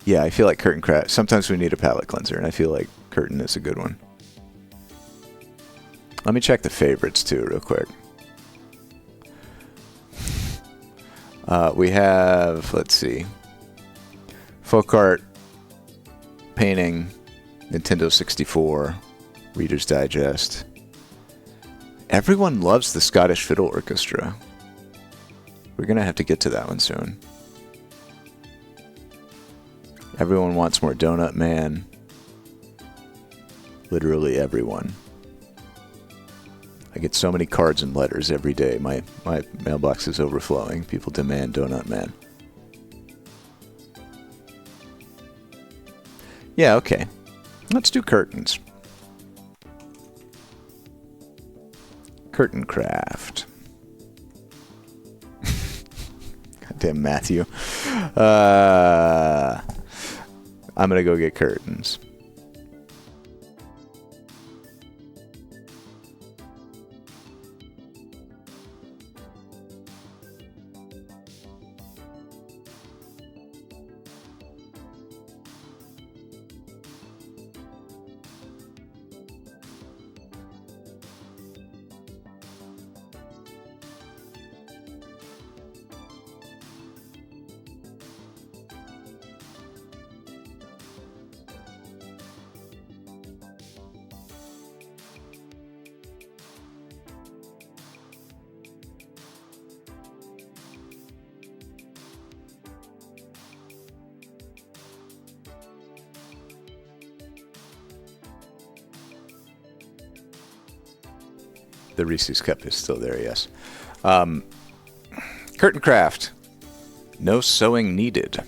Yeah, I feel like Kurtain Kraft. Sometimes we need a palate cleanser, and I feel like Kurtain is a good one. Let me check the favorites too, real quick. We have, let's see, folk art, painting, Nintendo 64, Reader's Digest. Everyone loves the Scottish Fiddle Orchestra. We're gonna have to get to that one soon. Everyone wants more Donut Man. Literally everyone. I get so many cards and letters every day. My mailbox is overflowing. People demand Donut Man. Yeah, okay. Let's do curtains. Kurtain Kraft. Goddamn Matthew. I'm gonna go get curtains. The Reese's Cup is still there, yes. Kurtain Kraft. No sewing needed.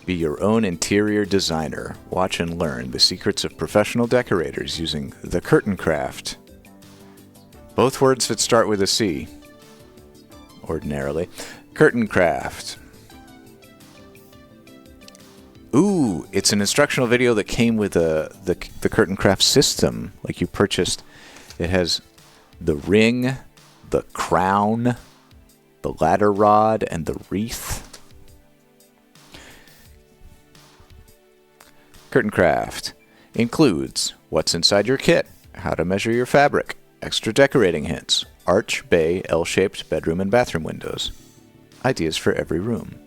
Be your own interior designer. Watch and learn the secrets of professional decorators using the Kurtain Kraft. Both words that start with a C. Ordinarily. Kurtain Kraft. Ooh, it's an instructional video that came with the Kurtain Kraft system. Like you purchased. It has the ring, the crown, the ladder rod, and the wreath. Kurtain Kraft includes what's inside your kit, how to measure your fabric, extra decorating hints, arch, bay, L-shaped bedroom and bathroom windows. Ideas for every room.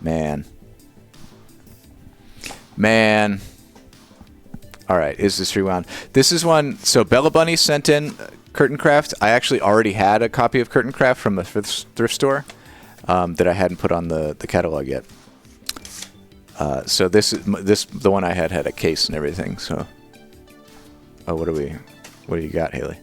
Man. All right, is this rewound? This is one. So Bella Bunny sent in Kurtain Kraft. I actually already had a copy of Kurtain Kraft from the thrift store that I hadn't put on the catalog yet. So this the one I had a case and everything. So, oh, what do you got, Haley?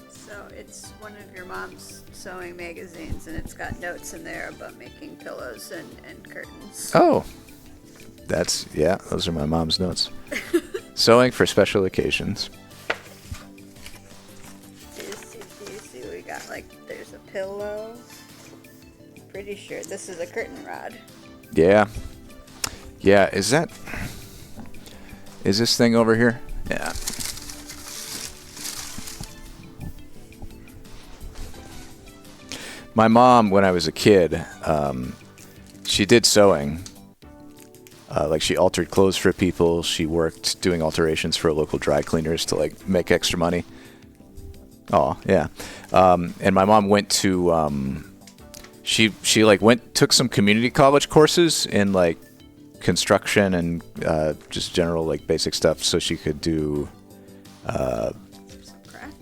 So it's one of your mom's sewing magazines, and it's got notes in there about making pillows and curtains. Oh. Those are my mom's notes. Sewing for special occasions. Do you see we got, like, there's a pillow. Pretty sure this is a curtain rod. Yeah. Yeah, is this thing over here? Yeah. My mom, when I was a kid, she did sewing. Like she altered clothes for people. She worked doing alterations for local dry cleaners to like make extra money. Oh yeah. And my mom went to she like took some community college courses in like construction and just general like basic stuff, so she could do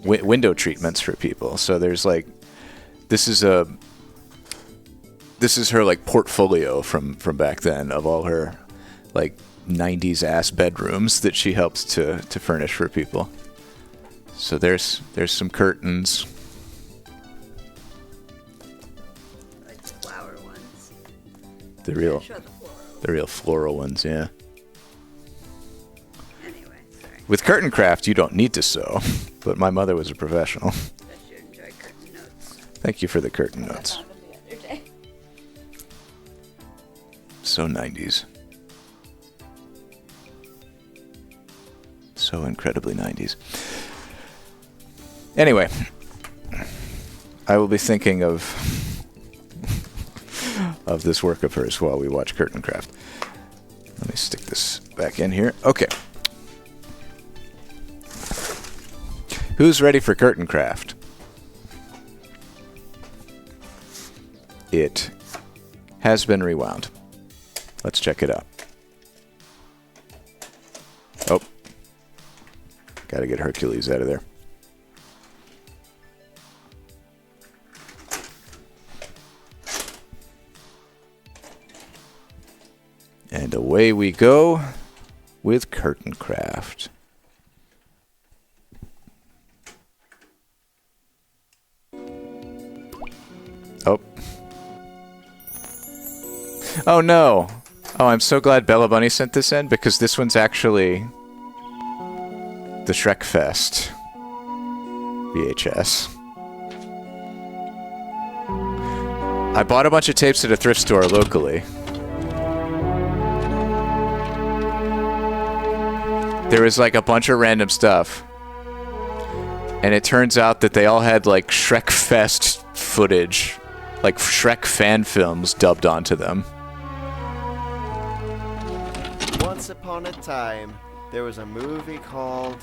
window treatments for people. So there's like this is her like portfolio from back then of all her like 90s ass bedrooms that she helped to furnish for people. So there's some curtains. Like flower ones. The real floral ones, yeah. Anyway, sorry. With Kurtain Kraft, you don't need to sew, but my mother was a professional. You enjoy curtain notes. Thank you for the curtain notes. So 90s. So incredibly 90s. Anyway, I will be thinking of this work of hers while we watch Kurtain Kraft. Let me stick this back in here. Okay. Who's ready for Kurtain Kraft? It has been rewound. Let's check it out. Oh. Gotta get Hercules out of there. And away we go with Kurtain Kraft. Oh. Oh no. Oh, I'm so glad Bella Bunny sent this in, because this one's actually the Shrek Fest VHS. I bought a bunch of tapes at a thrift store locally. There was like a bunch of random stuff. And it turns out that they all had like Shrek Fest footage, like Shrek fan films dubbed onto them. Once upon a time, there was a movie called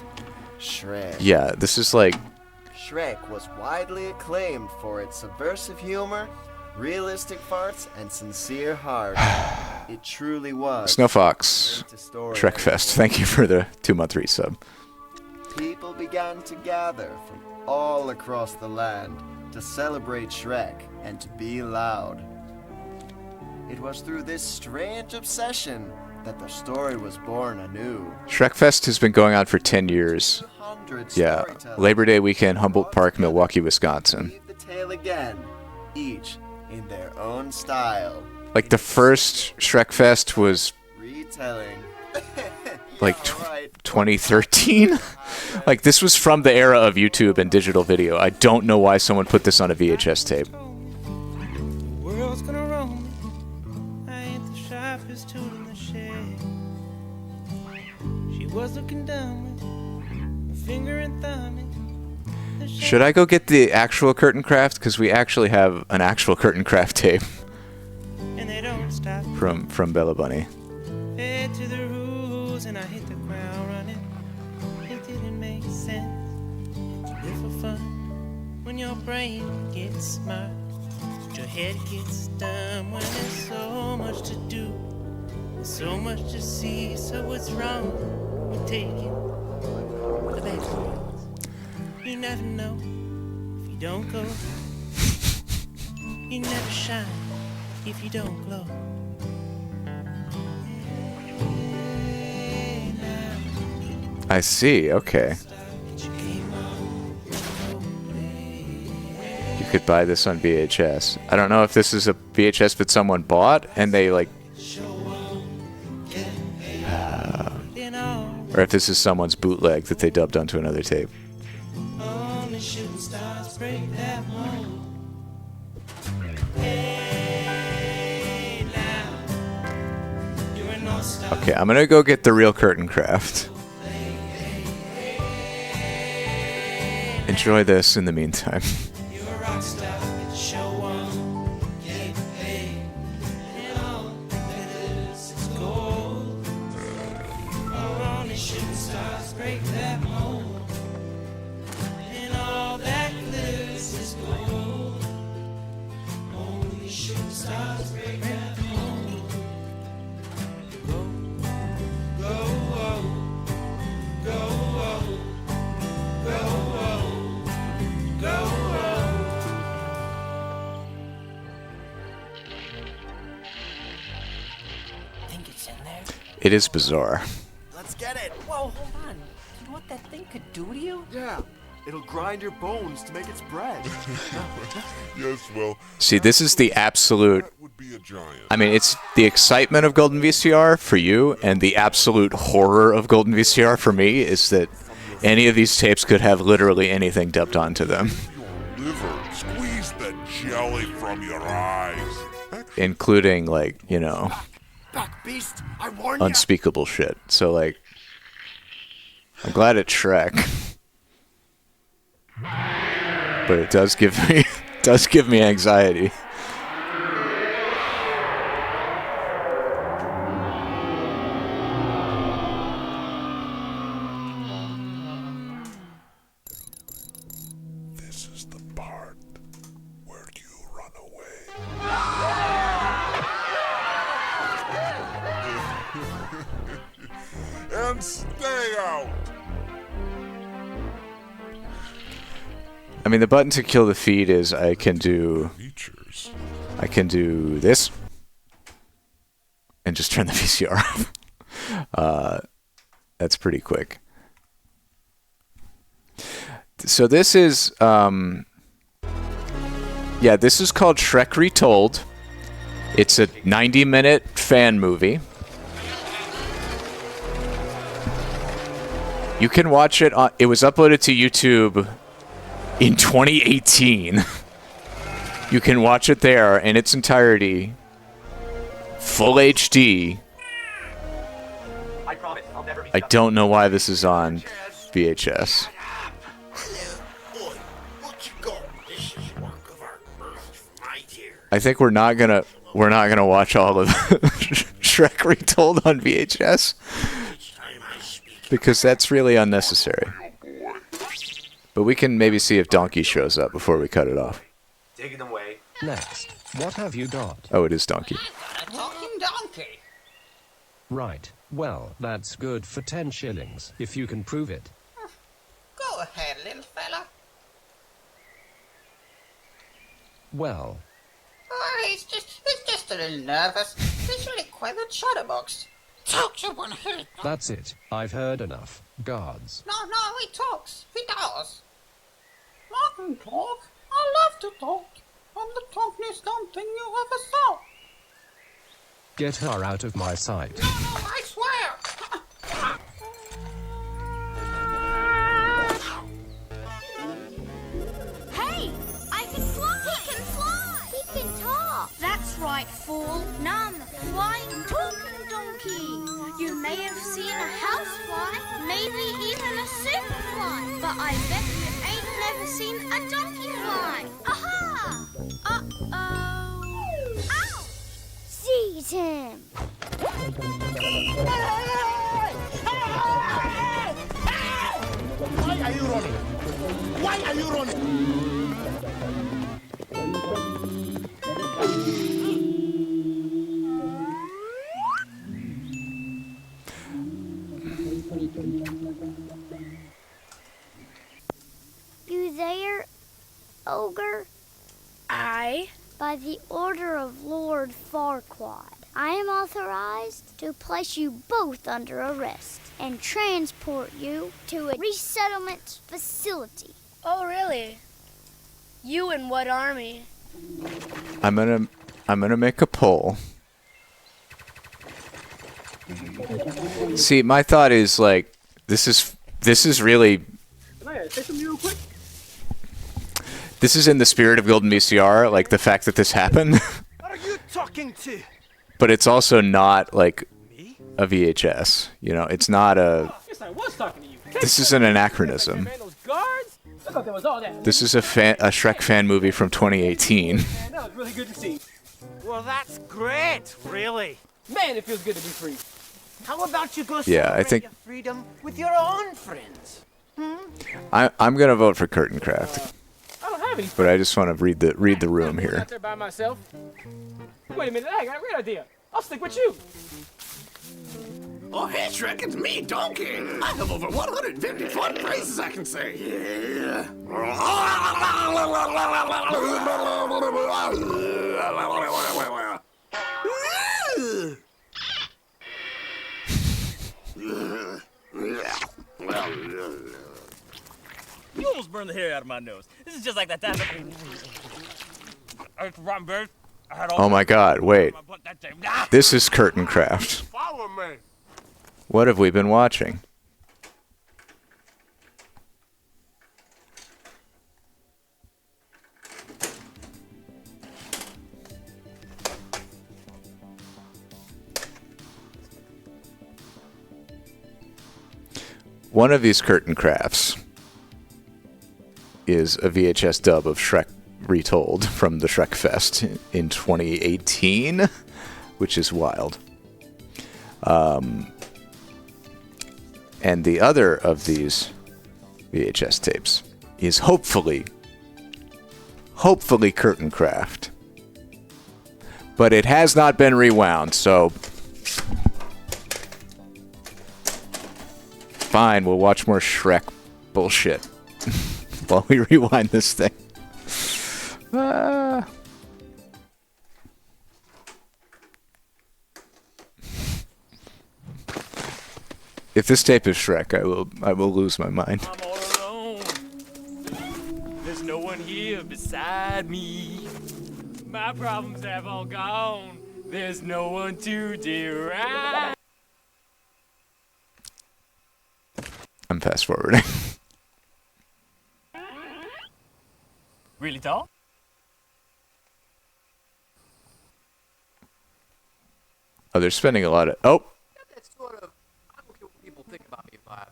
Shrek. Yeah, this is like... Shrek was widely acclaimed for its subversive humor, realistic farts, and sincere heart. It truly was. Snowfox, Shrek Fest, thank you for the 2-month resub. People began to gather from all across the land to celebrate Shrek and to be loud. It was through this strange obsession that the story was born anew. Shrek Fest has been going on for 10 years. Yeah, Labor Day weekend, Humboldt Park, Milwaukee, Wisconsin. The tale again, each in their own style. Like the first Shrek Fest was retelling. Like 2013? Like this was from the era of YouTube and digital video. I don't know why someone put this on a VHS tape. World's gonna roll me. I ain't the sharpest tool in the shed. She was looking down with a finger and thumb. Should I go get the actual Kurtain Kraft? Because we actually have an actual Kurtain Kraft tape from Bella Bunny. Fed to the rules and I hit the ground running. It didn't make sense. It's a bit for fun when your brain gets smart. Your head gets dumb when there's so much to do. There's so much to see, so what's wrong with taking the back roads? You never know if you don't go. You never shine if you don't glow. I see, okay. You could buy this on VHS. I don't know if this is a VHS that someone bought and they like... or if this is someone's bootleg that they dubbed onto another tape. Okay, I'm gonna go get the real Kurtain Kraft. Enjoy this in the meantime. It is bizarre. Let's get it. Whoa, hold on. You know what that thing could do to you? Yeah. It'll grind your bones to make its bread. Yes, well. See, this is the absolute. That would be a giant. I mean, it's the excitement of Golden VCR for you, and the absolute horror of Golden VCR for me is that any of these tapes could have literally anything dubbed onto them. Your liver. Squeeze the jelly from your eyes. Including, like, you know, Back, beast. I warn you. unspeakable shit. So, like, I'm glad it's Shrek. But it does give me anxiety. This is the part where you run away. And stay out. I mean, the button to kill the feed is I can do this and just turn the VCR off. That's pretty quick. So this is, this is called Shrek Retold. It's a 90-minute fan movie. You can watch it on, it was uploaded to YouTube in 2018. You can watch it there in its entirety, full HD. I don't know why this is on VHS. I think we're not gonna watch all of Shrek Retold on VHS because that's really unnecessary. But we can maybe see if Donkey shows up before we cut it off. Taking them away. Next, what have you got? Oh, it is Donkey. A talking donkey. Right. Well, that's good for 10 shillings, if you can prove it. Go ahead, little fella. Well, He's just a little nervous. He's really quite a chatterbox. Talks you won't hear it. that's it. I've heard enough. Guards. No, he talks. He does. I can talk. I love to talk. I'm the talkingest dumb thing you ever saw. Get her out of my sight. No, I swear. Hey, I can fly. He can fly. He can talk. That's right, fool. Now I'm the flying talking donkey. You may have seen a house fly, maybe even a super fly, but I bet you ain't never seen a donkey fly. Aha! Uh-oh. Ow! Seize him. Why are you running? Why are you running? You there, ogre? I? By the order of Lord Farquaad, I am authorized to place you both under arrest and transport you to a resettlement facility. Oh, really? You and what army? I'm gonna make a poll. See, my thought is like this is really. Can I say something real quick? This is in the spirit of Golden VCR, like the fact that this happened. What are you talking to? But it's also not like a VHS. You know, it's not a. Yes, I was talking to you. This is an anachronism. Man, those guards? I thought there was all that. This is a Shrek fan movie from 2018. Man, that was really good to see. Well, that's great, really. Man, it feels good to be free. How about you go Yeah, I celebrate think- your freedom with your own friends? I'm gonna vote for Kurtain Kraft, I don't have any. but I just want to read the room I'm here. out there by myself. Wait a minute, I got a great idea. I'll stick with you. Oh, hey, Shrek, it's me, Donkey. I have over 150 fun phrases I can say. Yeah. burn the hair out of my nose. This is just like that time. Oh my God, wait. This is Kurtain Kraft. Follow me. What have we been watching? One of these Kurtain Krafts is a VHS dub of Shrek Retold from the Shrek Fest in 2018, which is wild. And the other of these VHS tapes is hopefully Kurtain Kraft. But it has not been rewound, so fine, we'll watch more Shrek bullshit while we rewind this thing. If this tape is Shrek, I will lose my mind. I'm all alone. There's no one here beside me. My problems have all gone. There's no one to deride. I'm fast forwarding. Really tall? Oh, they're spending a lot of... Oh! That sort of, I don't care what people think about me vibe.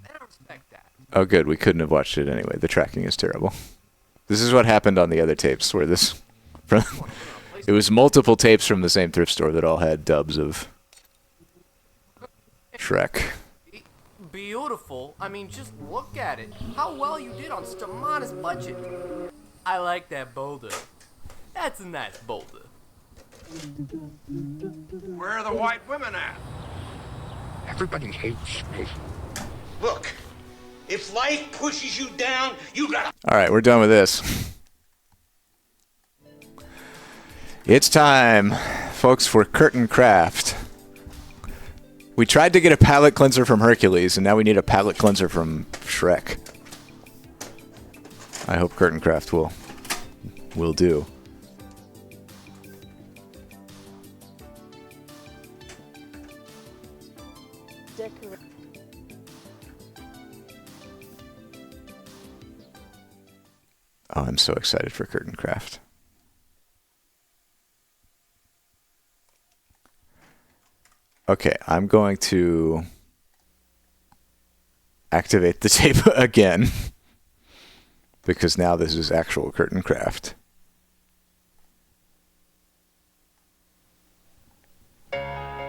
I don't respect that. Oh, good. We couldn't have watched it anyway. The tracking is terrible. This is what happened on the other tapes, where this... It was multiple tapes from the same thrift store that all had dubs of Shrek. Beautiful. I mean, just look at it. How well you did on such a modest budget. I like that boulder. That's a nice boulder. Where are the white women at? Everybody hates me. Look, if life pushes you down, you gotta... All right, we're done with this. It's time, folks, for Kurtain Kraft. We tried to get a palate cleanser from Hercules, and now we need a palate cleanser from Shrek. I hope Kurtain Kraft will do. Oh, I'm so excited for Kurtain Kraft. Okay, I'm going to activate the tape again because now this is actual Kurtain Kraft.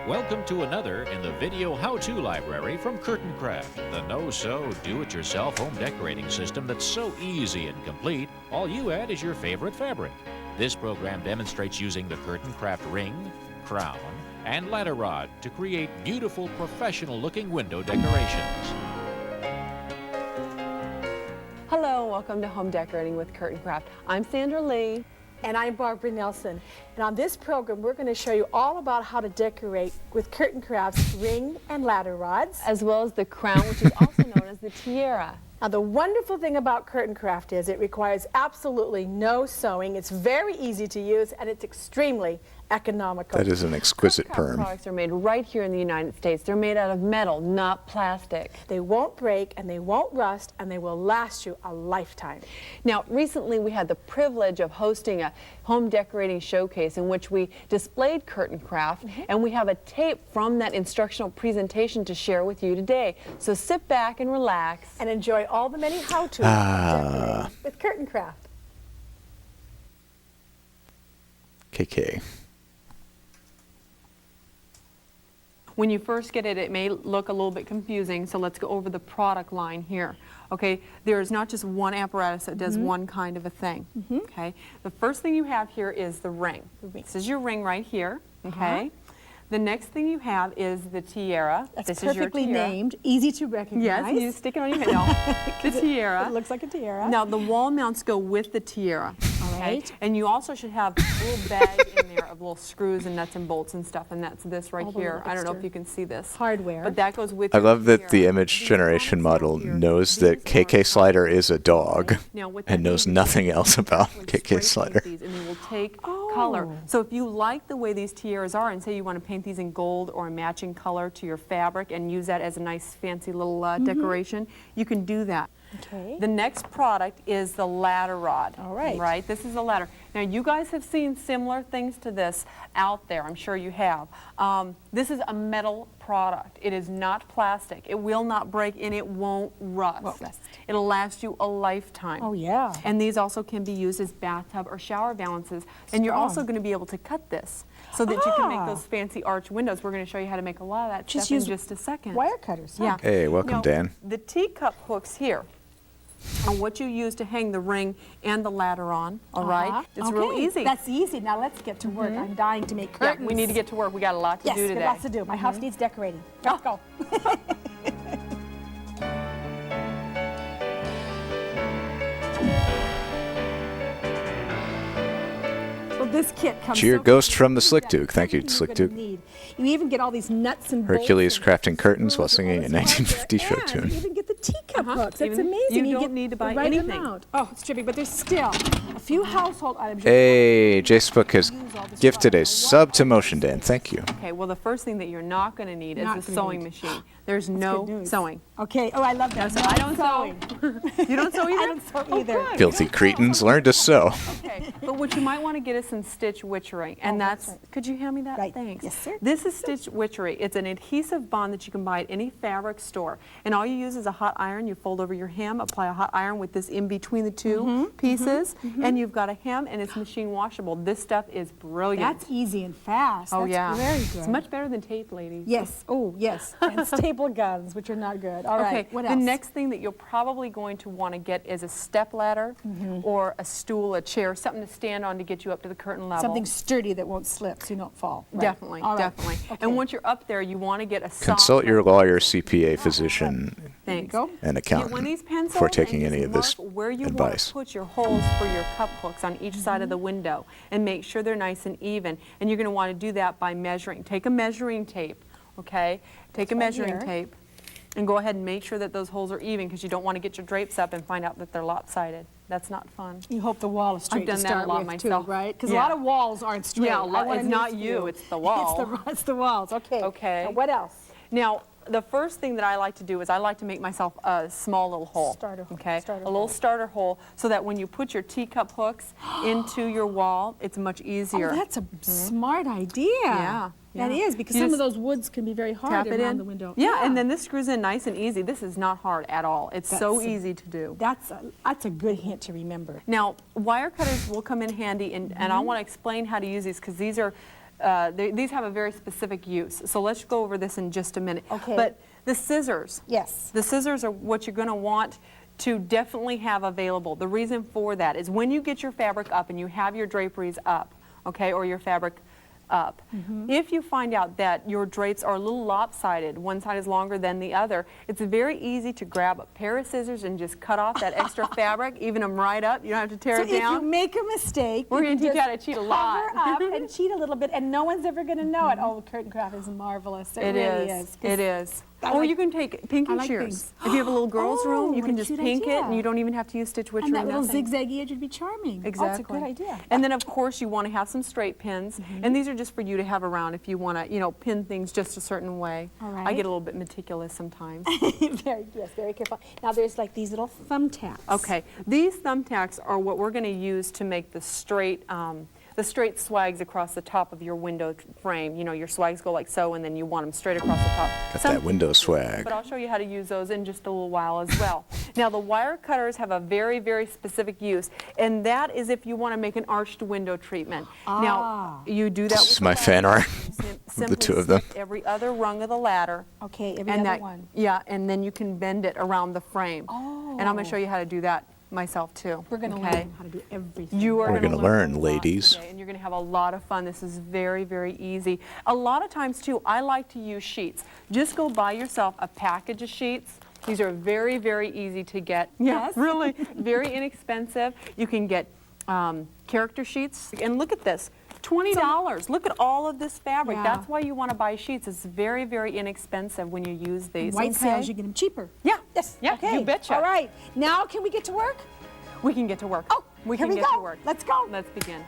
Welcome to another in the video how-to library from Kurtain Kraft, the no-sew, do-it-yourself home decorating system that's so easy and complete, all you add is your favorite fabric. This program demonstrates using the Kurtain Kraft ring, crown, and ladder rod to create beautiful, professional-looking window decorations. Hello, welcome to Home Decorating with Kurtain Kraft. I'm Sandra Lee. And I'm Barbara Nelson. And on this program, we're going to show you all about how to decorate with Kurtain Kraft's ring and ladder rods. As well as the crown, which is also known as the tiara. Now, the wonderful thing about Kurtain Kraft is it requires absolutely no sewing. It's very easy to use, and it's extremely economical. That is an exquisite Kurtain perm. Products are made right here in the United States. They're made out of metal, not plastic. They won't break, and they won't rust, and they will last you a lifetime. Now, recently we had the privilege of hosting a home decorating showcase in which we displayed Kurtain Kraft, and we have a tape from that instructional presentation to share with you today. So sit back and relax. And enjoy all the many how-tos with Kurtain Kraft. KK. When you first get it, it may look a little bit confusing, so let's go over the product line here. Okay, there's not just one apparatus that does one kind of a thing. Okay, the first thing you have here is the ring. This is your ring right here. Okay, the next thing you have is the tiara. That's this perfectly is your tiara. named, easy to recognize. Yes, you stick it on your head. No, the tiara. It looks like a tiara. Now the wall mounts go with the tiara. All right. And you also should have a little bag in there of little screws and nuts and bolts and stuff, and that's this right All the here. little I don't know if extra you can see this. hardware. But that goes with I your love that the VCR. image generation model knows that KK Slider is a dog Now, what and that knows means is nothing else about when you KK spray Slider. paint these, and they will take color. So if you like the way these tiaras are, and say you want to paint these in gold or a matching color to your fabric and use that as a nice fancy little decoration, you can do that. Okay. The next product is the ladder rod. All right. Right? This is the ladder. Now, you guys have seen similar things to this out there. I'm sure you have. This is a metal product. It is not plastic. It will not break and it won't rust. It'll last you a lifetime. Oh, yeah. And these also can be used as bathtub or shower balances. And you're also going to be able to cut this so that you can make those fancy arch windows. We're going to show you how to make a lot of that stuff in just a second. Wire cutters. Huh? Yeah. Hey, welcome, Now, Dan. The teacup hooks here are what you use to hang the ring and the ladder on, all right? It's real easy. That's easy. Now let's get to work. I'm dying to make curtains. Yeah, we need to get to work. We got a lot to do today. Yes, lots to do. My house needs decorating. Let's go. Well, this kit comes Cheer so Ghost from the Slick Duke. Thank you, you're Slick gonna Duke. need. You even get all these nuts and bolts. Hercules crafting curtains while singing a 1950 show And tune. you even get the teacup hooks. That's amazing. You don't need to buy write them anything. out. Oh, it's trippy, but there's still a few household items. Hey, J-Spook has gifted a sub to Motion Dan. Thank you. Okay, well, the first thing that you're not going to need is Not the gonna sewing need. machine. There's good no news. sewing. Okay. Oh, I love that. No, I don't sew. You don't sew either? I don't sew either. Filthy cretins, learn to sew. Okay, but what you might want to get is some stitch witchery, and that's could you hand me that? Right. Thanks. Yes, sir. This is stitch witchery. It's an adhesive bond that you can buy at any fabric store, and all you use is a hot iron. You fold over your hem, apply a hot iron with this in between the two pieces, and you've got a hem, and it's machine washable. This stuff is brilliant. That's easy and fast. Oh That's yeah, very good. It's much better than tape, ladies. Yes. Oh, yes. And staple guns, which are not good. All right. Okay, What the else? next thing that you're probably going to want to get is a step ladder or a stool, a chair, something to stand on to get you up to the curtain level. Something sturdy that won't slip so you don't fall. Right. Definitely, All right. definitely. Okay. And once you're up there, you want to get a soft Consult your lawyer, CPA, physician, Thanks. and Get one of accountant these pencils before taking and any just of this mark where you want advice. to put your holes for your cup hooks on each side of the window and make sure they're nice and even. And you're going to want to do that by measuring. Take a measuring tape, okay? Take a measuring tape and go ahead and make sure that those holes are even because you don't want to get your drapes up and find out that they're lopsided. That's not fun. You hope the wall is straight I've done to that start a lot with myself. too, right? Because Yeah. a lot of walls aren't straight. Yeah, I want it's a not nice you, view. it's the wall. It's the walls. Okay. Okay. Now, what else? Now, the first thing that I like to do is I like to make myself a small little hole. Starter hole. Okay, Starter a little starter hole so that when you put your teacup hooks into your wall, it's much easier. Oh, that's a smart idea. Yeah. That yeah. is, because You some of just those woods can be very hard tap it around in the window. Yeah, and then this screws in nice and easy. This is not hard at all. It's so That's a- easy to do. That's a good hint to remember. Now, wire cutters will come in handy, and I want to explain how to use these because these are these have a very specific use. So let's go over this in just a minute. Okay. But the scissors. Yes. The scissors are what you're going to want to definitely have available. The reason for that is when you get your fabric up and you have your draperies up, okay, or your fabric up. If you find out that your drapes are a little lopsided, one side is longer than the other, it's very easy to grab a pair of scissors and just cut off that extra fabric, even them right up. You don't have to tear So it down. if you make a mistake, We're you going to can teach you how to just cheat a lot. cover up and cheat a little bit, and no one's ever going to know it. Oh, Kurtain Kraft is marvelous. It really is. It is. I Or like- you can take pinky I like shears. things. If you have a little girl's room, you what can a just cute pink it, idea. and you don't even have to use stitch witchery. And that little nothing. zigzag edge would be charming. Exactly. Oh, it's a good idea. And then, of course, you want to have some straight pins, and these are just for you to have around if you want to, you know, pin things just a certain way. All right. I get a little bit meticulous sometimes. very careful. Now there's like these little thumbtacks. Okay, these thumbtacks are what we're going to use to make the straight swags across the top of your window frame. You know, your swags go like so, and then you want them straight across the top. Got that window swag. But I'll show you how to use those in just a little while as well. Now, the wire cutters have a very, very specific use, and that is if you want to make an arched window treatment. Now, you do that This with is the my ladder. fan art Simply of the two of them. snip every other rung of the ladder. Okay, every and other that, one. Yeah, and then you can bend it around the frame. Oh. And I'm going to show you how to do that myself too. We're going to okay? learn how to do everything. You are We're going to learn, a lot ladies. today, and you're going to have a lot of fun. This is very, very easy. A lot of times too, I like to use sheets. Just go buy yourself a package of sheets. These are very, very easy to get. Yes. Really, very inexpensive. You can get character sheets. And look at this, $20. Look at all of this fabric. Yeah. That's why you want to buy sheets. It's very, very inexpensive when you use these. White sales, you get them cheaper. Yeah. Yes. Yeah, Okay. you betcha. All right. Now can we get to work? We can get to work. Oh, we here can we get go. to work. Let's go. Let's begin.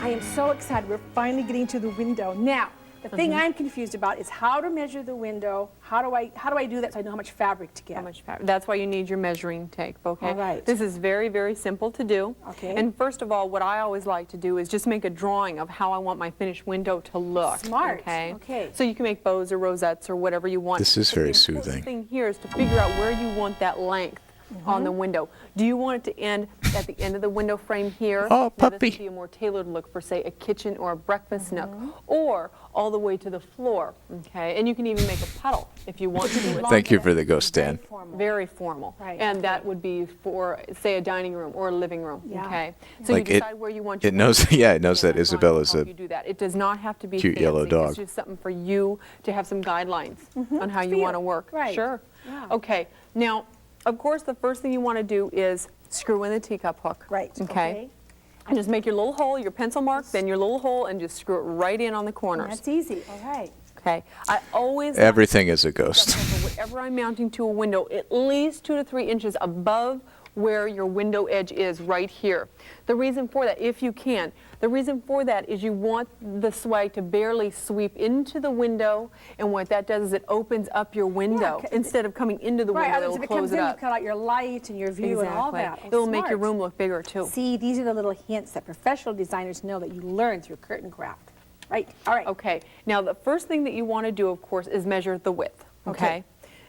I am so excited. We're finally getting to the window. Now, the thing I'm confused about is how to measure the window. How do I do that so I know how much fabric to get? How much fabric? That's why you need your measuring tape, okay? All right. This is very, very simple to do. Okay. And first of all, what I always like to do is just make a drawing of how I want my finished window to look. Smart. Okay. Okay. So you can make bows or rosettes or whatever you want. This is But very the important soothing. thing here is to figure out where you want that length on the window. Do you want it to end at the end of the window frame here? Oh, Now, puppy. this would be a more tailored look for, say, a kitchen or a breakfast nook, or all the way to the floor, okay? And you can even make a puddle if you want to do it. Thank you for the ghost stand. Very formal. Right. And that would be for, say, a dining room or a living room, Yeah. okay? So Like you it- decide where you want your It knows, yeah, it knows that drawing Isabella's to help a you do that. It does not have to be cute fancy. yellow dog. It's just something for you to have some guidelines on how For you you. want to work. Right. Sure. Yeah. Okay. Now, of course, the first thing you want to do is screw in the teacup hook. Right. Okay. And just make your little hole, your pencil mark, then your little hole, and just screw it right in on the corners. That's easy. All right. Okay. I always Everything is a ghost. whatever I'm mounting to a window, at least 2 to 3 inches above where your window edge is right here. The reason for that, if you can, the reason for that is you want the swag to barely sweep into the window, and what that does is it opens up your window instead of coming into the Right. window. Otherwise, It'll if it comes close in, it you up. cut out your light and your view and all that. Oh, It'll make your smart. room look bigger too. See, these are the little hints that professional designers know that you learn through Kurtain Kraft. Right. All right. Okay. Now the first thing that you want to do, of course, is measure the width. Okay.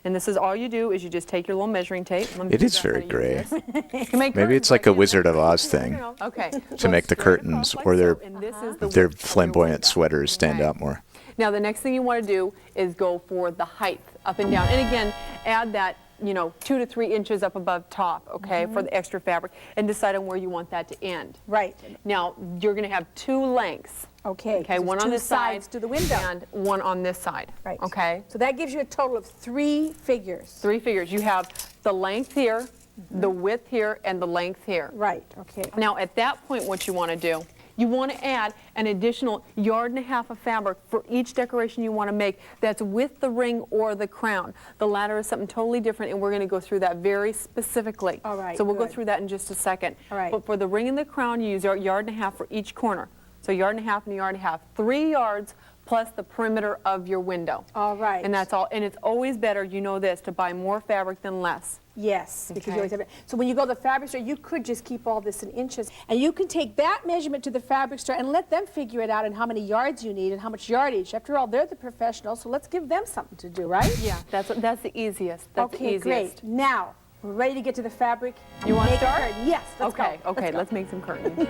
And this is all you do is you just take your little measuring tape. Let me It is figure out very how to use gray. this. You can make Maybe it's like a Wizard of Oz thing Okay. to make the curtains or their width flamboyant sweaters stand out more. Now the next thing you want to do is go for the height up and down. And again, add that, 2 to 3 inches up above top, okay, for the extra fabric, and decide on where you want that to end. Right. Now you're going to have 2 lengths. Okay. Okay, one on two this side sides to the window. and one on this side. Right. Okay. So that gives you a total of 3 figures. 3 figures. You have the length here, the width here, and the length here. Right. Okay. Now at that point, what you want to do, you want to add an additional 1.5 yards of fabric for each decoration you want to make that's with the ring or the crown. The latter is something totally different, and we're going to go through that very specifically. All right, So we'll go good. through that in just a second. All right. But for the ring and the crown, you use 1.5 yards for each corner. So 1.5 yards and 1.5 yards. 3 yards plus the perimeter of your window. All right. And that's all. And it's always better, you know this, to buy more fabric than less. Yes, because you Okay. always have it. So when you go to the fabric store, you could just keep all this in inches, and you can take that measurement to the fabric store and let them figure it out and how many yards you need and how much yardage. After all, they're the professionals, so let's give them something to do, right? Yeah, that's the easiest. That's Okay, the easiest. great. Now, we're ready to get to the fabric. You want to Make a start? curtain. Yes, let's go. Okay, go. let's make some curtains.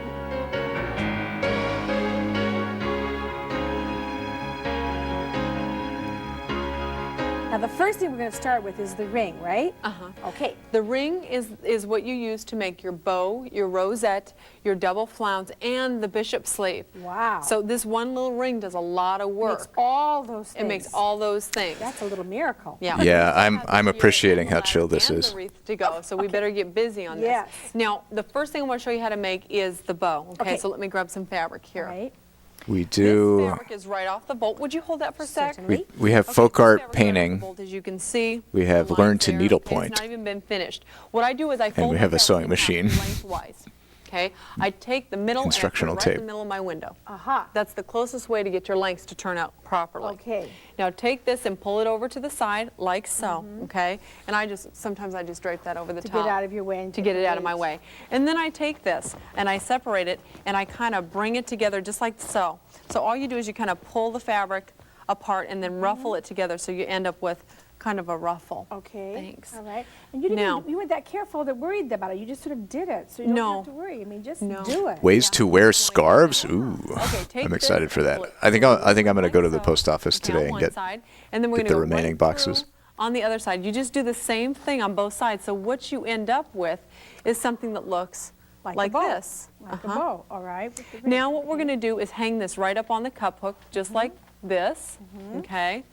Now, the first thing we're going to start with is the ring, right? Uh-huh. Okay. The ring is what you use to make your bow, your rosette, your double flounce, and the bishop sleeve. Wow. So this one little ring does a lot of work. Makes all those things. It makes all those things. That's a little miracle. Yeah. Yeah, I'm appreciating how chill this and is. the wreath to go, so we better get busy on Yes. this. Now, the first thing I want to show you how to make is the bow. Okay, Okay. so let me grab some fabric here. All right. We This do. fabric is right off the bolt. Would you hold that for a sec? We have Okay, folk this art fabric right off the painting. bolt, as you can see. We have the learned lines to there. needlepoint. It's not even been finished. What I do is I fold we my have a fabric sewing in half machine. lengthwise. Okay, I take the middle Instructional and I put it right tape. in the middle of my window. Aha. That's the closest way to get your lengths to turn out properly. Okay. Now take this and pull it over to the side like so, okay? And sometimes I just drape that over the To top. get out of your way. And To get it out of my way. And then I take this and I separate it and I kind of bring it together just like so. So all you do is you kind of pull the fabric apart and then ruffle it together so you end up with kind of a ruffle. Okay. Thanks. All right. And you didn't. Now- You weren't that careful that worried about it. You just sort of did it, so you don't No. have to worry. I mean, just No. do it. Ways to wear scarves? Ooh, take I'm this excited for and that. pull it I think I'm going to go to the so. post office Okay, today on and one get side, and then we're get gonna the go remaining right boxes. through on the other side. You just do the same thing on both sides. So what you end up with is something that looks Like like a bow. this. Like a bow. All right. with the ring. Now what we're going to do is hang this right up on the cup hook, just like this. Okay.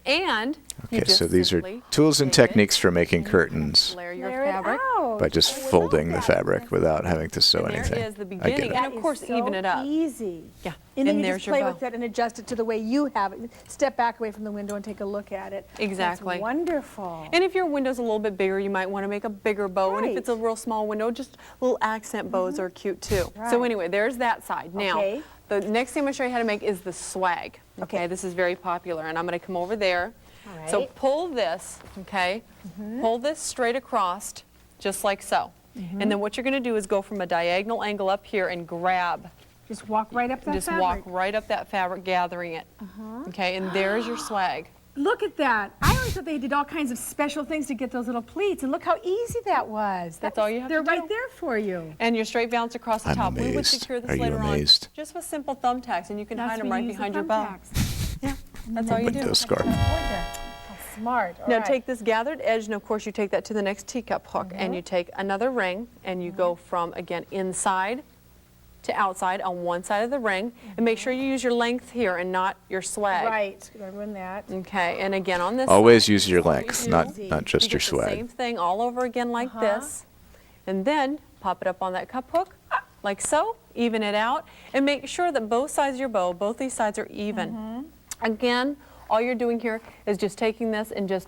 And Okay, so these are tools and techniques for making curtains Layer your fabric. by just folding the fabric without having to sew There anything. is the I get beginning, it. and of course, even it up. Easy. Yeah, And then you there's just your play bow. with it and adjust it to the way you have it. Step back away from the window and take a look at it. Exactly. That's wonderful. And if your window's a little bit bigger, you might want to make a bigger bow. And if it's a real small window, just little accent bows are cute too. So Right. anyway, there's that side. Now, Okay. the next thing I'm going to show you how to make is the swag. Okay, this is very popular, and I'm going to come over there. All So right. pull this, okay? Pull this straight across, just like so. And then what you're going to do is go from a diagonal angle up here and grab. Just walk right up that Just fabric. walk right up that fabric, gathering it. Okay, and there's your swag. Look at that. I always thought they did all kinds of special things to get those little pleats, and look how easy that was. That's all you have to They're do. right there for you. And your straight balance across the I'm top. We would amazed. secure this Are you later amazed? on just with simple thumbtacks, and you can That's hide them when right you use the behind your bow. thumbtacks. Yeah, that's all you do. Window scarf. How smart. All Now right. take this gathered edge, and of course you take that to the next teacup hook, and you take another ring, and you go from, again, inside to outside on one side of the ring, and make sure you use your length here and not your swag. Right. Remember that. Okay, and again on this Always side, use your that's all length, you not do. not just You your get the swag. same thing all over again like this, and then pop it up on that cup hook, like so, even it out, and make sure that both sides of your bow, both these sides are even. Again, all you're doing here is just taking this and just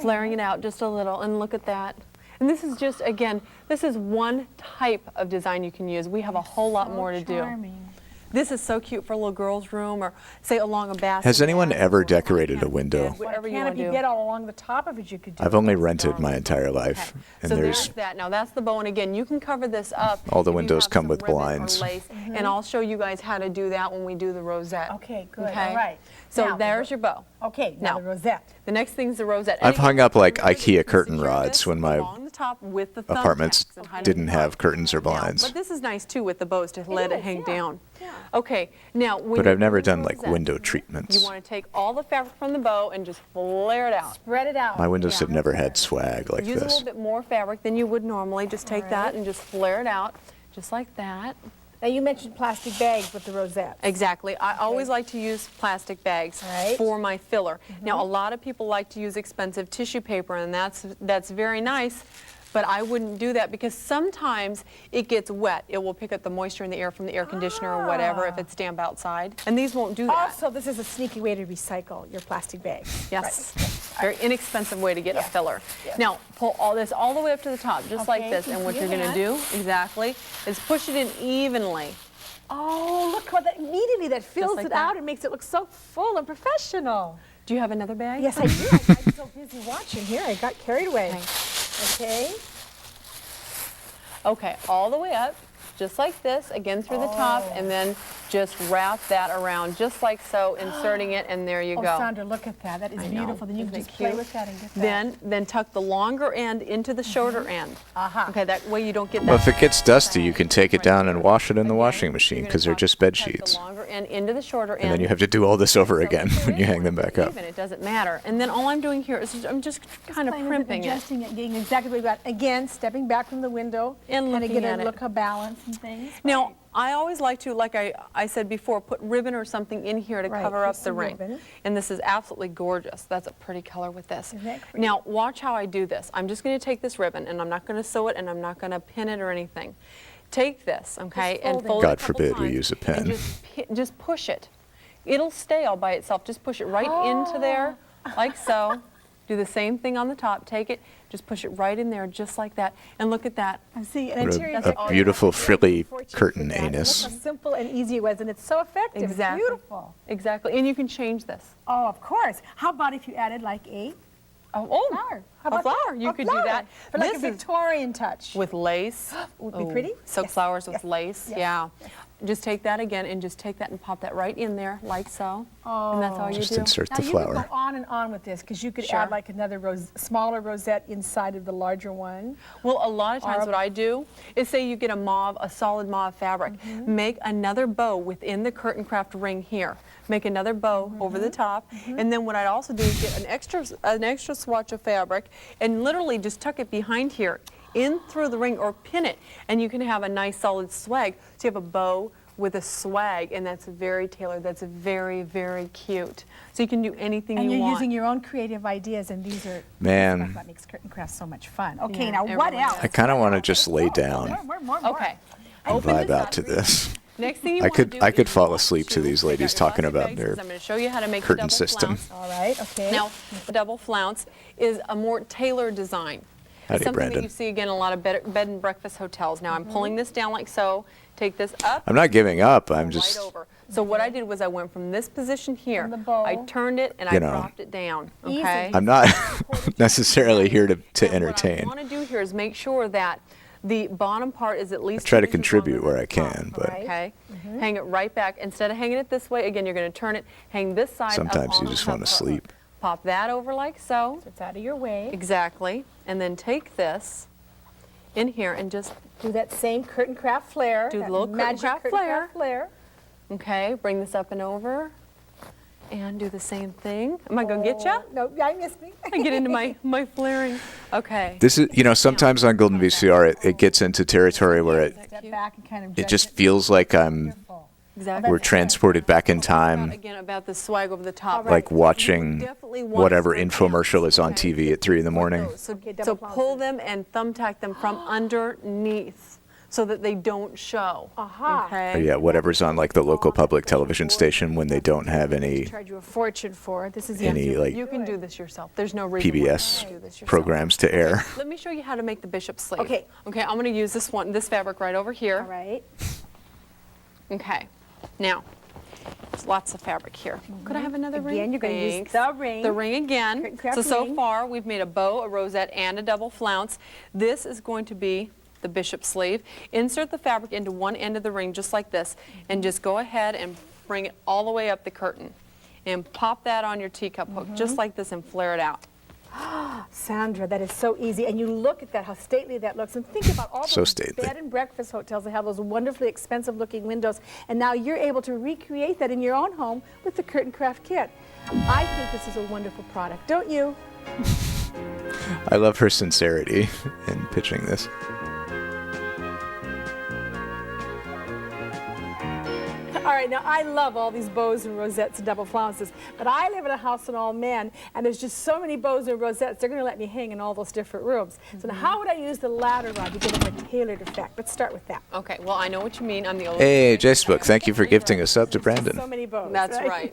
flaring it out just a little, and look at that. And this is just, again, this is one type of design you can use. We have a whole lot more to do. This is so cute for a little girl's room, or say along a basket. Has anyone ever decorated a window? Whatever you Canopy want to do. bed all along the top of it, you could do. I've only rented my entire life, and So there's there's that. Now that's the bow, and again, you can cover this up. all the if you windows have come some with ribbon or blinds. lace, and I'll show you guys how to do that when we do the rosette. Okay, good. Okay? All right. So Now, there's your bow. Okay, now the rosette. The next thing's the rosette. And I've again, hung up like remember that IKEA you can curtain secure rods this when my along the top with the apartments thumbtacks and hide it didn't in the have curtains or Now, blinds. but this is nice too with the bows to let it hang down. Okay, now when But you're I've never doing done the like rosette, window you treatments. want to take all the fabric from the bow and just flare it out. Spread it out. My windows have never had swag like Use a this. little bit more fabric than you would normally. Just take that and just flare it out, just like that. Now you mentioned plastic bags with the rosette. Exactly. I always like to use plastic bags for my filler. Now, a lot of people like to use expensive tissue paper, and that's very nice. But I wouldn't do that because sometimes it gets wet. It will pick up the moisture in the air from the air conditioner or whatever if it's damp outside. And these won't do that. Also, this is a sneaky way to recycle your plastic bags. Yes. Very inexpensive way to get a filler. Now, pull all this all the way up to the top, just like this. And what you're going to do, exactly, is push it in evenly. Oh, look how that immediately that fills like it that. out and makes it look so full and professional. Do you have another bag? Yes, I do. I'm so busy watching here. I got carried away. Okay. Okay, all the way up, just like this, again through the top, and then just wrap that around, just like so, inserting it, and there you Oh, go. Sandra, look at that. That is I know. beautiful. Then you can Isn't it just play cute? with that and get that. Then tuck the longer end into the shorter end. Okay, that way you don't get that. Well, if it gets dusty, you can take it down and wash it in the washing machine because they're just bed Tuck the sheets. longer end into the shorter end. And then you have to do all this over again when you hang them back up. Even, it doesn't matter. And then all I'm doing here is I'm just kind of Playing with primping it. adjusting it, getting exactly what we got. Again, stepping back from the window And kind of looking get at a it. look of balance and things. Now, I always like to, like I said before, put ribbon or something in here to Right, cover put up the some ring. ribbon. And this is absolutely gorgeous. That's a pretty color with this. Isn't that pretty? Now, watch how I do this. I'm just going to take this ribbon, and I'm not going to sew it, and I'm not going to pin it or anything. Take this, okay, and fold it a God couple forbid we times, use a and pen. just push it. It'll stay all by itself. Just push it right into there, like so. Do the same thing on the top. Take it, just push it right in there, just like that. And look at that. I see an What interior a beautiful frilly curtain anus. Look how simple and easy it was, and it's so effective. Exactly. It's beautiful. Exactly. And you can change this. Oh, of course. How about if you added like a flower? How about a flower. that? You A could do flower. that. For like This a is- Victorian touch. With lace. Would be Ooh, pretty? Silk Yes, flowers with yes, lace, yes, yeah. Just take that again and just take that and pop that right in there, like so. And that's all you Just do. insert Now the you could flower. go on and on with this because you could Sure. add like another smaller rosette inside of the larger one. Well, a lot of times Or- what I do is say you get a solid mauve fabric. Make another bow within the Kurtain Kraft ring here. Make another bow over the top. And then what I'd also do is get an extra swatch of fabric and literally just tuck it behind here in through the ring or pin it, and you can have a nice solid swag. So you have a bow with a swag, and that's very tailored. That's very, very cute. So you can do anything you want. And you're using your own creative ideas, and these are Man. what makes Kurtain Kraft so much fun. Okay, Yeah, now what everyone else? I kind of want to just lay down More. Okay. and Open vibe this out up. to this. Next thing you I want could to do I could is fall asleep to these ladies talking about their I'm going to show you how to make the curtain double system. flounce. All right, okay. Now, the double flounce is a more tailored design. Howdy, It's something Brandon. that you see again in a lot of bed and breakfast hotels. Now I'm pulling this down like so. Take this up. I'm not giving up. I'm just right over. So what I did was I went from this position here. From the bow. I turned it and You I know. dropped it down. Easy. Okay. I'm not necessarily here to What I entertain. want to do here is make sure that the bottom part is at least I try to 2 inches contribute longer where than I the top, can, but okay. Hang it right back. Instead of hanging it this way, again, you're going to turn it. Hang this side up sometimes on you the just want to top. sleep. Pop that over like so. So it's out of your way. Exactly. And then take this in here and just Do that same Kurtain Kraft flare. do the that little Kurtain magic Kraft Kurtain flare. Kraft flare. Okay, bring this up and over. And do the same thing. Am I going to get you? No, I missed me. I get into my flaring. Okay. This is, you know, sometimes on Golden VCR it gets into territory where Step back and kind of it just feels like Exactly. we're transported back in time, Again, about the swag over the top. like watching Definitely want whatever to infomercial is on TV at 3 in the morning. So pull them and thumbtack them from underneath so that they don't show. Aha. Okay. Or yeah, whatever's on like the local public television station when they don't have any charge you a fortune for. This is any like You can do this yourself. There's no reason why you can't do this PBS yourself. programs to air. Let me show you how to make the bishop sleeve. Okay. Okay, I'm going to use this fabric right over here. All right. Okay. Now, there's lots of fabric here. Could I have another ring? Again, you're going to use Thanks. the ring. The ring again. Kurtain Kraft So ring. far, we've made a bow, a rosette, and a double flounce. This is going to be the bishop sleeve. Insert the fabric into one end of the ring just like this, and just go ahead and bring it all the way up the curtain. And pop that on your teacup hook, just like this, and flare it out. Sandra, that is so easy. And you look at that, how stately that looks. And think about all So those stately. bed and breakfast hotels that have those wonderfully expensive looking windows. And now you're able to recreate that in your own home with the Kurtain Kraft kit. I think this is a wonderful product, don't you? I love her sincerity in pitching this. All right, now I love all these bows and rosettes and double flounces, but I live in a house of all men, and there's just so many bows and rosettes, they're going to let me hang in all those different rooms. So now how would I use the ladder rod to get a more tailored effect? Let's start with that. Okay, well, I know what you mean. I'm the old. Hey, Jacebook, thank you for gifting a sub to Brandon. So many bows. That's right.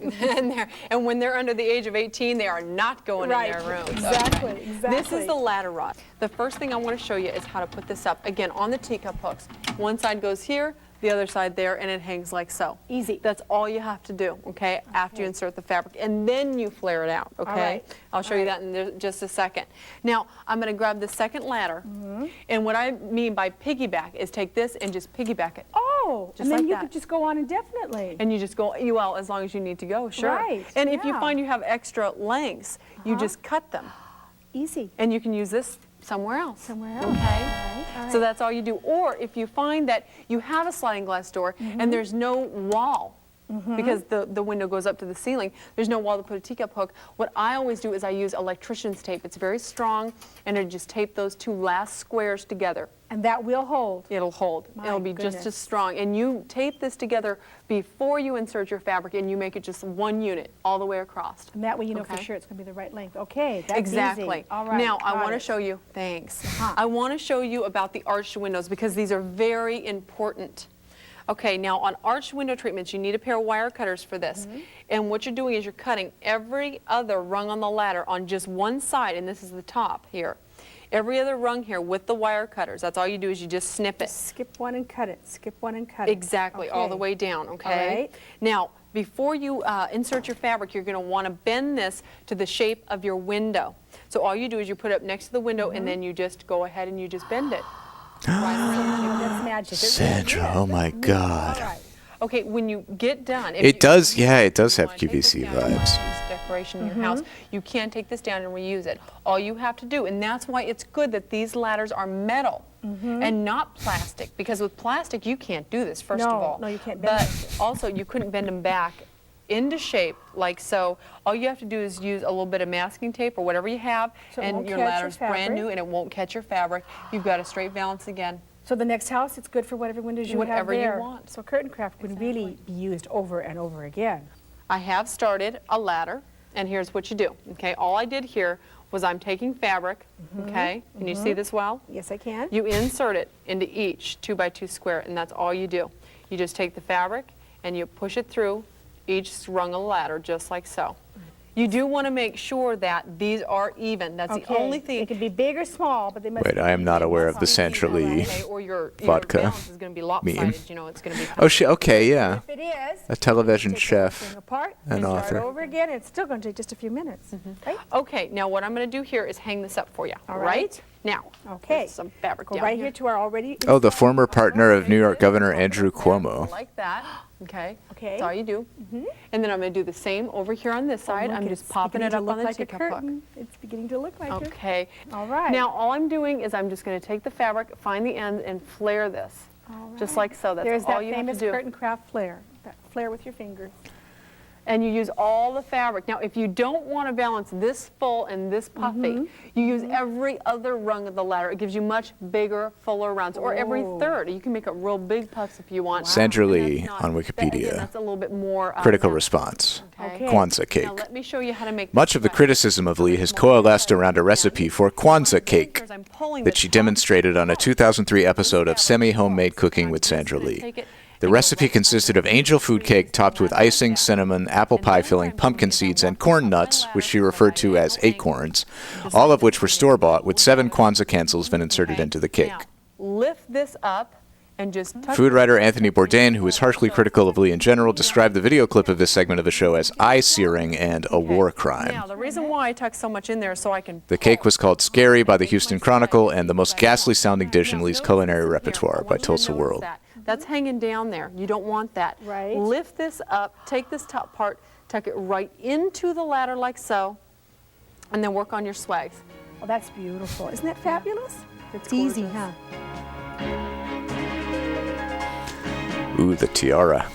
and when they're under the age of 18, they are not going in their rooms. Exactly, Okay. exactly. This is the ladder rod. The first thing I want to show you is how to put this up. Again, on the teacup hooks. One side goes here, the other side there, and it hangs like so. Easy. That's all you have to do, okay, after you insert the fabric. And then you flare it out, okay? All right. I'll show you that in just a second. Now, I'm going to grab the second ladder, and what I mean by piggyback is take this and just piggyback it. Oh, Just and then like you that. could just go on indefinitely. And you just go, well, as long as you need to go, sure. Right, And if you yeah. find you have extra lengths, you just cut them. Easy. And you can use this somewhere else. Somewhere else. Okay? All right. So that's all you do. Or if you find that you have a sliding glass door and there's no wall, because the window goes up to the ceiling, there's no wall to put a teacup hook, what I always do is I use electrician's tape. It's very strong, and I just tape those two last squares together. And that will hold. It'll hold. My It'll be just goodness. as strong. And you tape this together before you insert your fabric, and you make it just one unit all the way across. And that way you know for Okay. sure it's going to be the right length. Okay, that's Exactly. easy. All right. Now, I got want to it. show you, thanks. I want to show you about the arched windows because these are very important. Okay, now on arched window treatments, you need a pair of wire cutters for this. And what you're doing is you're cutting every other rung on the ladder on just one side, and this is the top here. Every other rung here with the wire cutters. That's all you do is you just snip it. Just skip one and cut it. Skip one and cut it. Exactly, all the Okay. way down, okay? All right. Now, before you insert your fabric, you're going to want to bend this to the shape of your window. So all you do is you put it up next to the window, and then you just go ahead and you just bend it. Right around. That's magic. It really Sandra, is. oh my God. All right. Okay, when you get done, It does, yeah, it does have QVC you want vibes. to use decoration in your house, you can take this down and reuse it. All you have to do, and that's why it's good that these ladders are metal and not plastic, because with plastic you can't do this, first of all. No, you can't bend But it. also you couldn't bend them back into shape like so. All you have to do is use a little bit of masking tape or whatever you have, So it and won't your catch your ladder's brand fabric. new and it won't catch your fabric. You've got a straight valance again. So the next house, it's good for whatever windows you Whatever have you there. want. So curtain craft can really be used over and over again. I have started a ladder, and here's what you do. Okay, all I did here was I'm taking fabric. Okay, can you see this well? Yes, I can. You insert it into each 2x2 square, and that's all you do. You just take the fabric and you push it through each rung of the ladder, just like so. You do want to make sure that these are even. That's the only thing. It can be big or small, but they must. Wait, I am not aware of the Centrally Okay, or your vodka balance is going to be lopsided. meme. You know, it's going to be. Oh, okay, yeah. If it is, A television chef, apart, an and author. start over again. It's still going to take just a few minutes. Right? Okay, now what I'm going to do here is hang this up for you. All right. Now, Okay. there's some fabric Go down right here to our already. Oh, the former partner of New York Governor Andrew Cuomo. Like that. Okay. Okay. That's all you do. And then I'm going to do the same over here on this side. look, I'm it's just popping beginning it to up look on the like a ticket hook. curtain. It's beginning to look like it. Okay. All right. Now all I'm doing is I'm just going to take the fabric, find the end, and flare this. Just like so. That's There's all that you have famous to do. curtain craft flare. That flare with your fingers. And you use all the fabric. Now, if you don't want to balance this full and this puffy, you use every other rung of the ladder. It gives you much bigger, fuller rounds, or every third. You can make it real big puffs if you want. Sandra And Lee that's not- on again, Wikipedia. that's a little bit more Critical now. response. Okay. Kwanzaa cake. Now let me show you how to make Much of the criticism of Lee has coalesced around a recipe for Kwanzaa cake that she demonstrated on a 2003 episode of Semi-Homemade Cooking with Sandra Lee. The recipe consisted of angel food cake topped with icing, cinnamon, apple pie filling, pumpkin seeds, and corn nuts, which she referred to as acorns, all of which were store-bought, with 7 Kwanzaa candles been inserted into the cake. Now, lift this up and just touch Food writer Anthony Bourdain, who is harshly critical of Lee in general, described the video clip of this segment of the show as eye-searing and a war crime. Now, the reason why I tuck so much in there is so I can The cake was called Scary by the Houston Chronicle and the most ghastly-sounding dish in Lee's culinary repertoire by Tulsa World. That's hanging down there. You don't want that. Right. Lift this up, take this top part, tuck it right into the ladder like so, and then work on your swags. Oh, that's beautiful. Isn't that fabulous? It's easy, huh? Ooh, the tiara.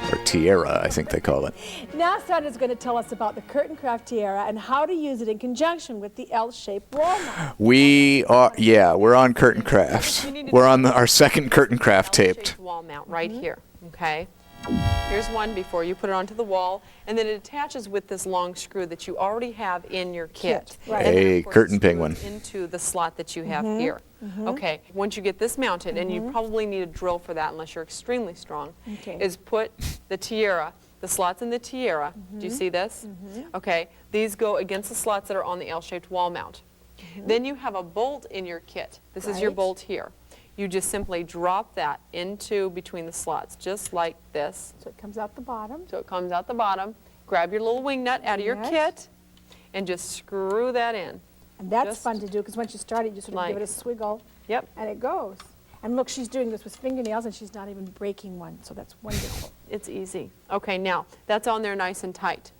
Or tiara, I think they call it. Now Sandra's going to tell us about the curtain craft tiara and how to use it in conjunction with the L-shaped wall mount. We are, yeah, we're on Curtain Kraft. We're on our second Curtain Kraft taped. Wall mount right here, okay? Here's one before you put it onto the wall, and then it attaches with this long screw that you already have in your kit. Right. And then, Hey, of course, curtain it screws penguin. into the slot that you have here. Okay, once you get this mounted, and you probably need a drill for that unless you're extremely strong, Okay. is put the tiara, the slots in the tiara. Do you see this? Okay, these go against the slots that are on the L-shaped wall mount. Then you have a bolt in your kit. This is your Right. bolt here. You just simply drop that into between the slots, just like this. So it comes out the bottom. So it comes out the bottom. Grab your little wing nut out of your Yes. kit and just screw that in. And that's Just fun to do because once you start it, you sort of give it a swiggle. Yep. And it goes. And look, she's doing this with fingernails and she's not even breaking one. So that's wonderful. It's easy. Okay, now that's on there nice and tight.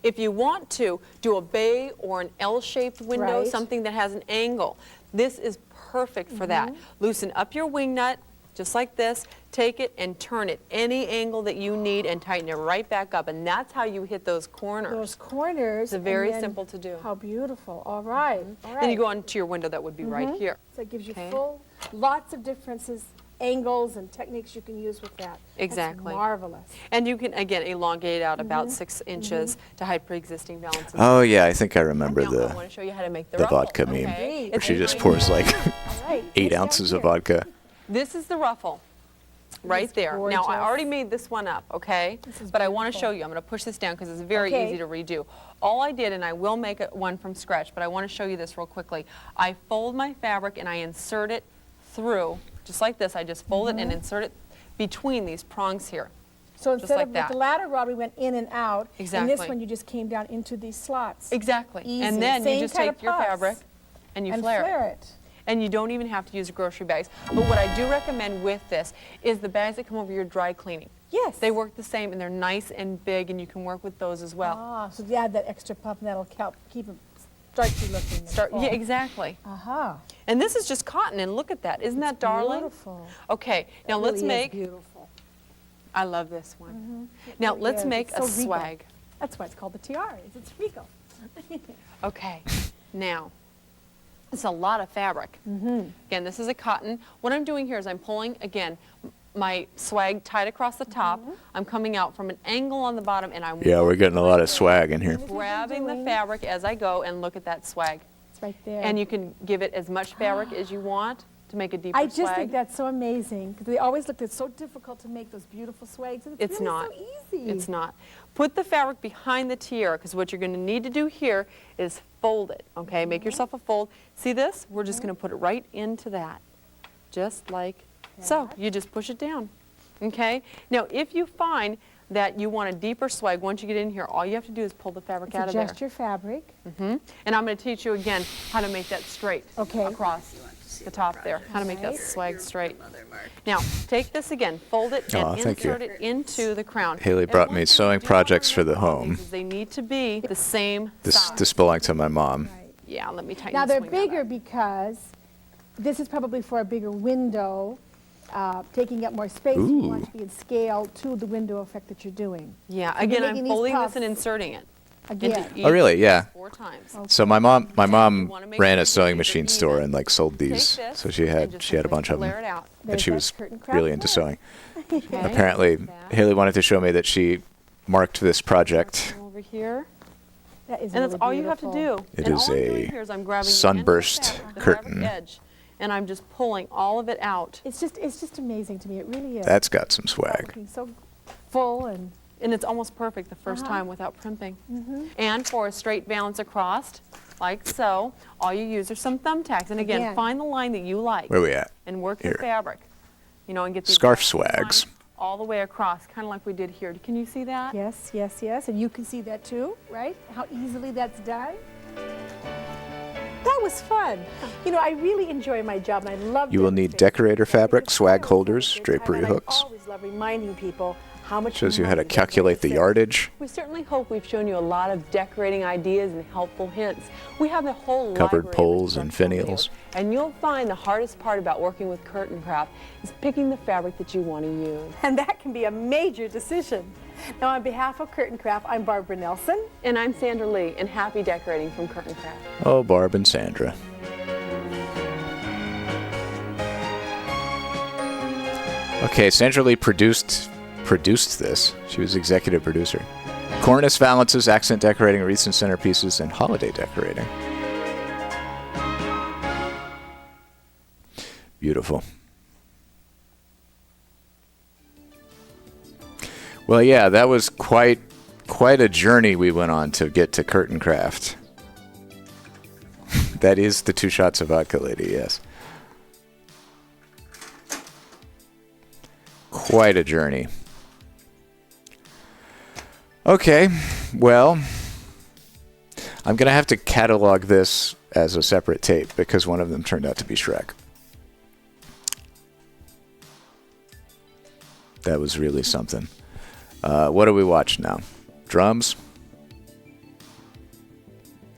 If you want to do a bay or an L-shaped window, Right. something that has an angle, this is perfect for that. Loosen up your wing nut, just like this, take it and turn it any angle that you need and tighten it right back up. And that's how you hit those corners. Those corners. It's and very then- simple to do. How beautiful. All right. All right. Then you go on to your window that would be right here. So it gives you Okay. lots of differences, angles and techniques you can use with that. Exactly. That's marvelous. And you can, again, elongate out about 6 inches to hide pre-existing balances. Oh, yeah, I think I remember Now, I the want to show you how to make the the ruffle, vodka meme, okay? where she just pours like 8 ounces of vodka. This is the ruffle right there. Now, I gorgeous. already made this one up, okay? But I want to show you. I'm going to push this down because it's very Okay. easy to redo. All I did, and I will make one from scratch, but I want to show you this real quickly. I fold my fabric and I insert it through, just like this. I just fold it and insert it between these prongs here. So Just instead like of that. with the ladder rod, we went in and out. And Exactly. this one, you just came down into these slots. Exactly. Easy. And then Same you just kind take of your puffs. fabric and you and flare it. And you don't even have to use grocery bags. But what I do recommend with this is the bags that come over your dry cleaning. Yes. They work the same and they're nice and big and you can work with those as well. Ah, so you add that extra puff and that'll help keep them starchy looking. Yeah, exactly. Aha. And this is just cotton and look at that. Isn't that darling? Beautiful. Okay, now That let's really is make, beautiful. I love this one. Now really let's is. make It's a so regal. swag. That's why it's called the tiara. It's regal. Okay, now It's a lot of fabric. Again, this is a cotton. What I'm doing here is I'm pulling, again, my swag tied across the top. I'm coming out from an angle on the bottom, and I'm Yeah, we're getting a lot of swag in here. grabbing the fabric as I go, and look at that swag. It's right there. And you can give it as much fabric as you want to make a deeper I swag. just think that's so amazing because they always looked it's so difficult to make those beautiful swags. And it's really not. so easy. It's not. Put the fabric behind the tiara because what you're going to need to do here is fold it, okay? Make yourself a fold. See this? We're just going to put it right into that, just like so. You just push it down, okay? Now, if you find that you want a deeper swag, once you get in here, all you have to do is pull the fabric out of there. Adjust your fabric. And I'm going to teach you again how to make that straight across the top there, how to make that swag straight. Now, take this again, fold it, and insert it into the crown. Haley brought me sewing projects for the home. They need to be the same This size. belonged to my mom. Yeah, let me tighten Now this they're wing bigger because this is probably for a bigger window, taking up more space. You want to be in scale to the window effect that you're doing. Yeah, So again, you're I'm making these folding this puffs and inserting it. Again. Into each Oh, really? Yeah. 4 times. So my mom ran a sewing machine store and like sold these. So she had a bunch of them, and she was really into sewing. Apparently, Haley wanted to show me that she marked this project. Over here. That is And that's really all you have to do. It and is all I'm doing a here is I'm grabbing sunburst the end of the fabric, the curtain. fabric edge, and I'm just pulling all of it out. It's just amazing to me. It really is. That's got some swag. Looking so full and it's almost perfect the first time without primping. And for a straight balance across, like so, all you use are some thumbtacks. And again, find the line that you like. Where are we at? And work Here. the fabric. You know, and get the Scarf exact swags. line all the way across, kind of like we did here. Can you see that? Yes, yes, yes. And you can see that too, right? How easily that's done. That was fun. You know, I really enjoy my job, and I love. You will need decorator fabric, swag holders, drapery hooks. I always love reminding people how much. Shows you how to calculate the yardage. We certainly hope we've shown you a lot of decorating ideas and helpful hints. We have the whole Covered library poles and finials. and you'll find the hardest part about working with Kurtain Kraft is picking the fabric that you want to use. And that can be a major decision. Now, on behalf of Kurtain Kraft, I'm Barbara Nelson. And I'm Sandra Lee, and happy decorating from Kurtain Kraft. Oh, Barb and Sandra. Okay, Sandra Lee produced this. She was executive producer. Cornice valances, accent decorating, wreaths and centerpieces, and holiday decorating. Beautiful. Well, yeah, that was quite a journey we went on to get to Kurtain Kraft. That is the 2 shots of vodka lady, yes. Quite a journey. Okay, well, I'm going to have to catalog this as a separate tape because one of them turned out to be Shrek. That was really something. What do we watch now? Drums?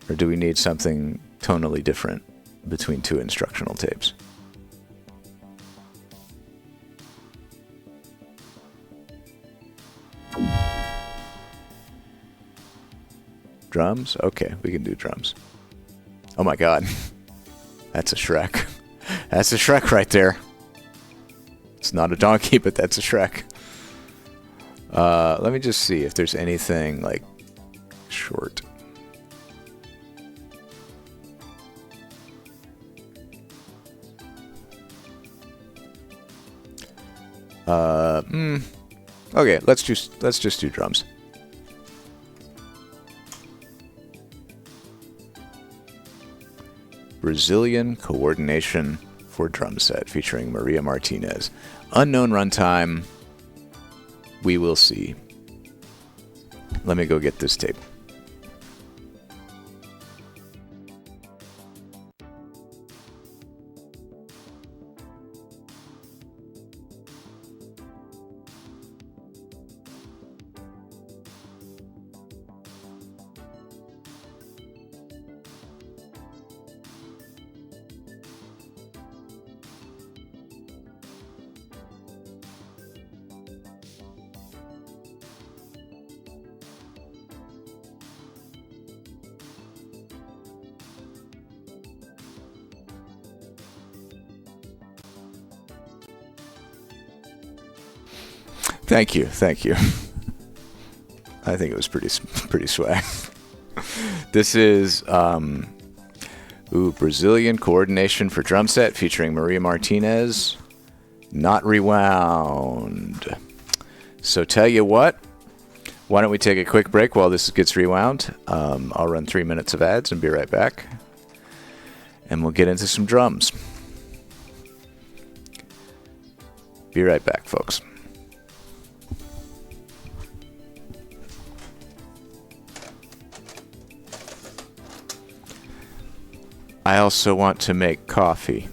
Or do we need something tonally different between 2 instructional tapes? Drums? Okay, we can do drums. Oh my god. That's a Shrek. That's a Shrek right there. It's not a donkey, but that's a Shrek. Let me just see if there's anything like short. Okay, let's just do drums. Brazilian Coordination for Drumset featuring Maria Martinez. Unknown runtime. We will see. Let me go get this tape. Thank you. I think it was pretty swag. This is Brazilian coordination for drum set featuring Maria Martinez. Not rewound. So tell you what, why don't we take a quick break while this gets rewound? I'll run 3 minutes of ads and be right back. And we'll get into some drums. Be right back, folks. I also want to make coffee.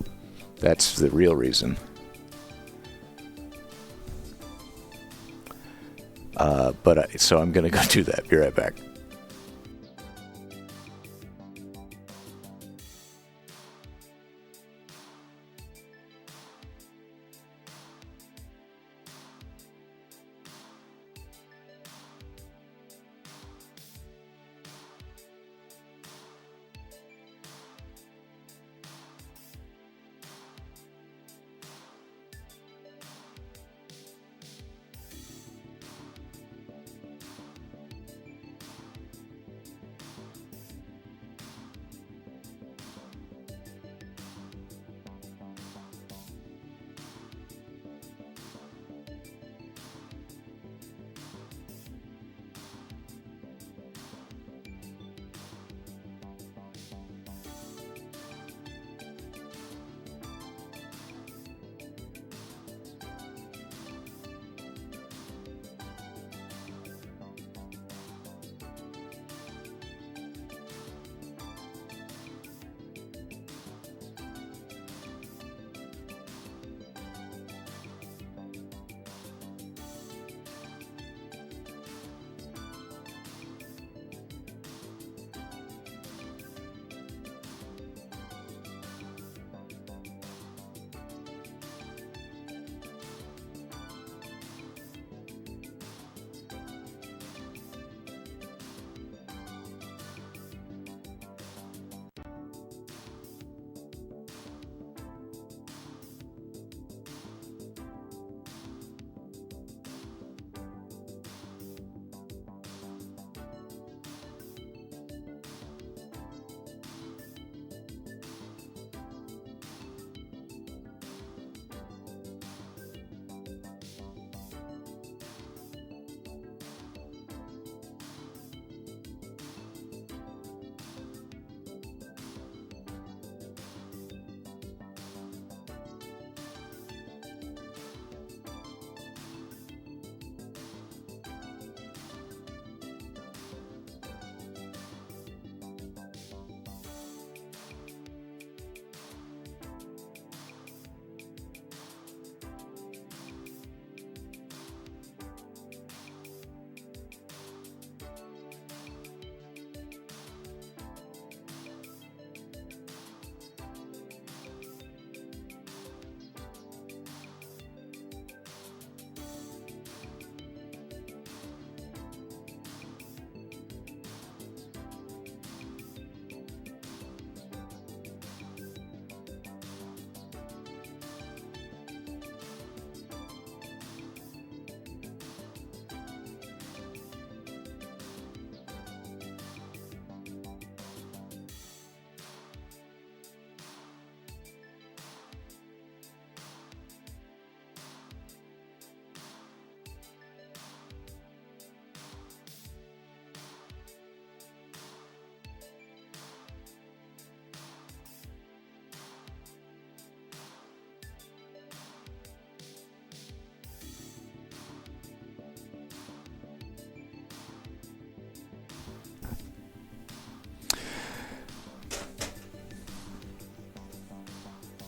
That's the real reason. So I'm going to go do that. Be right back.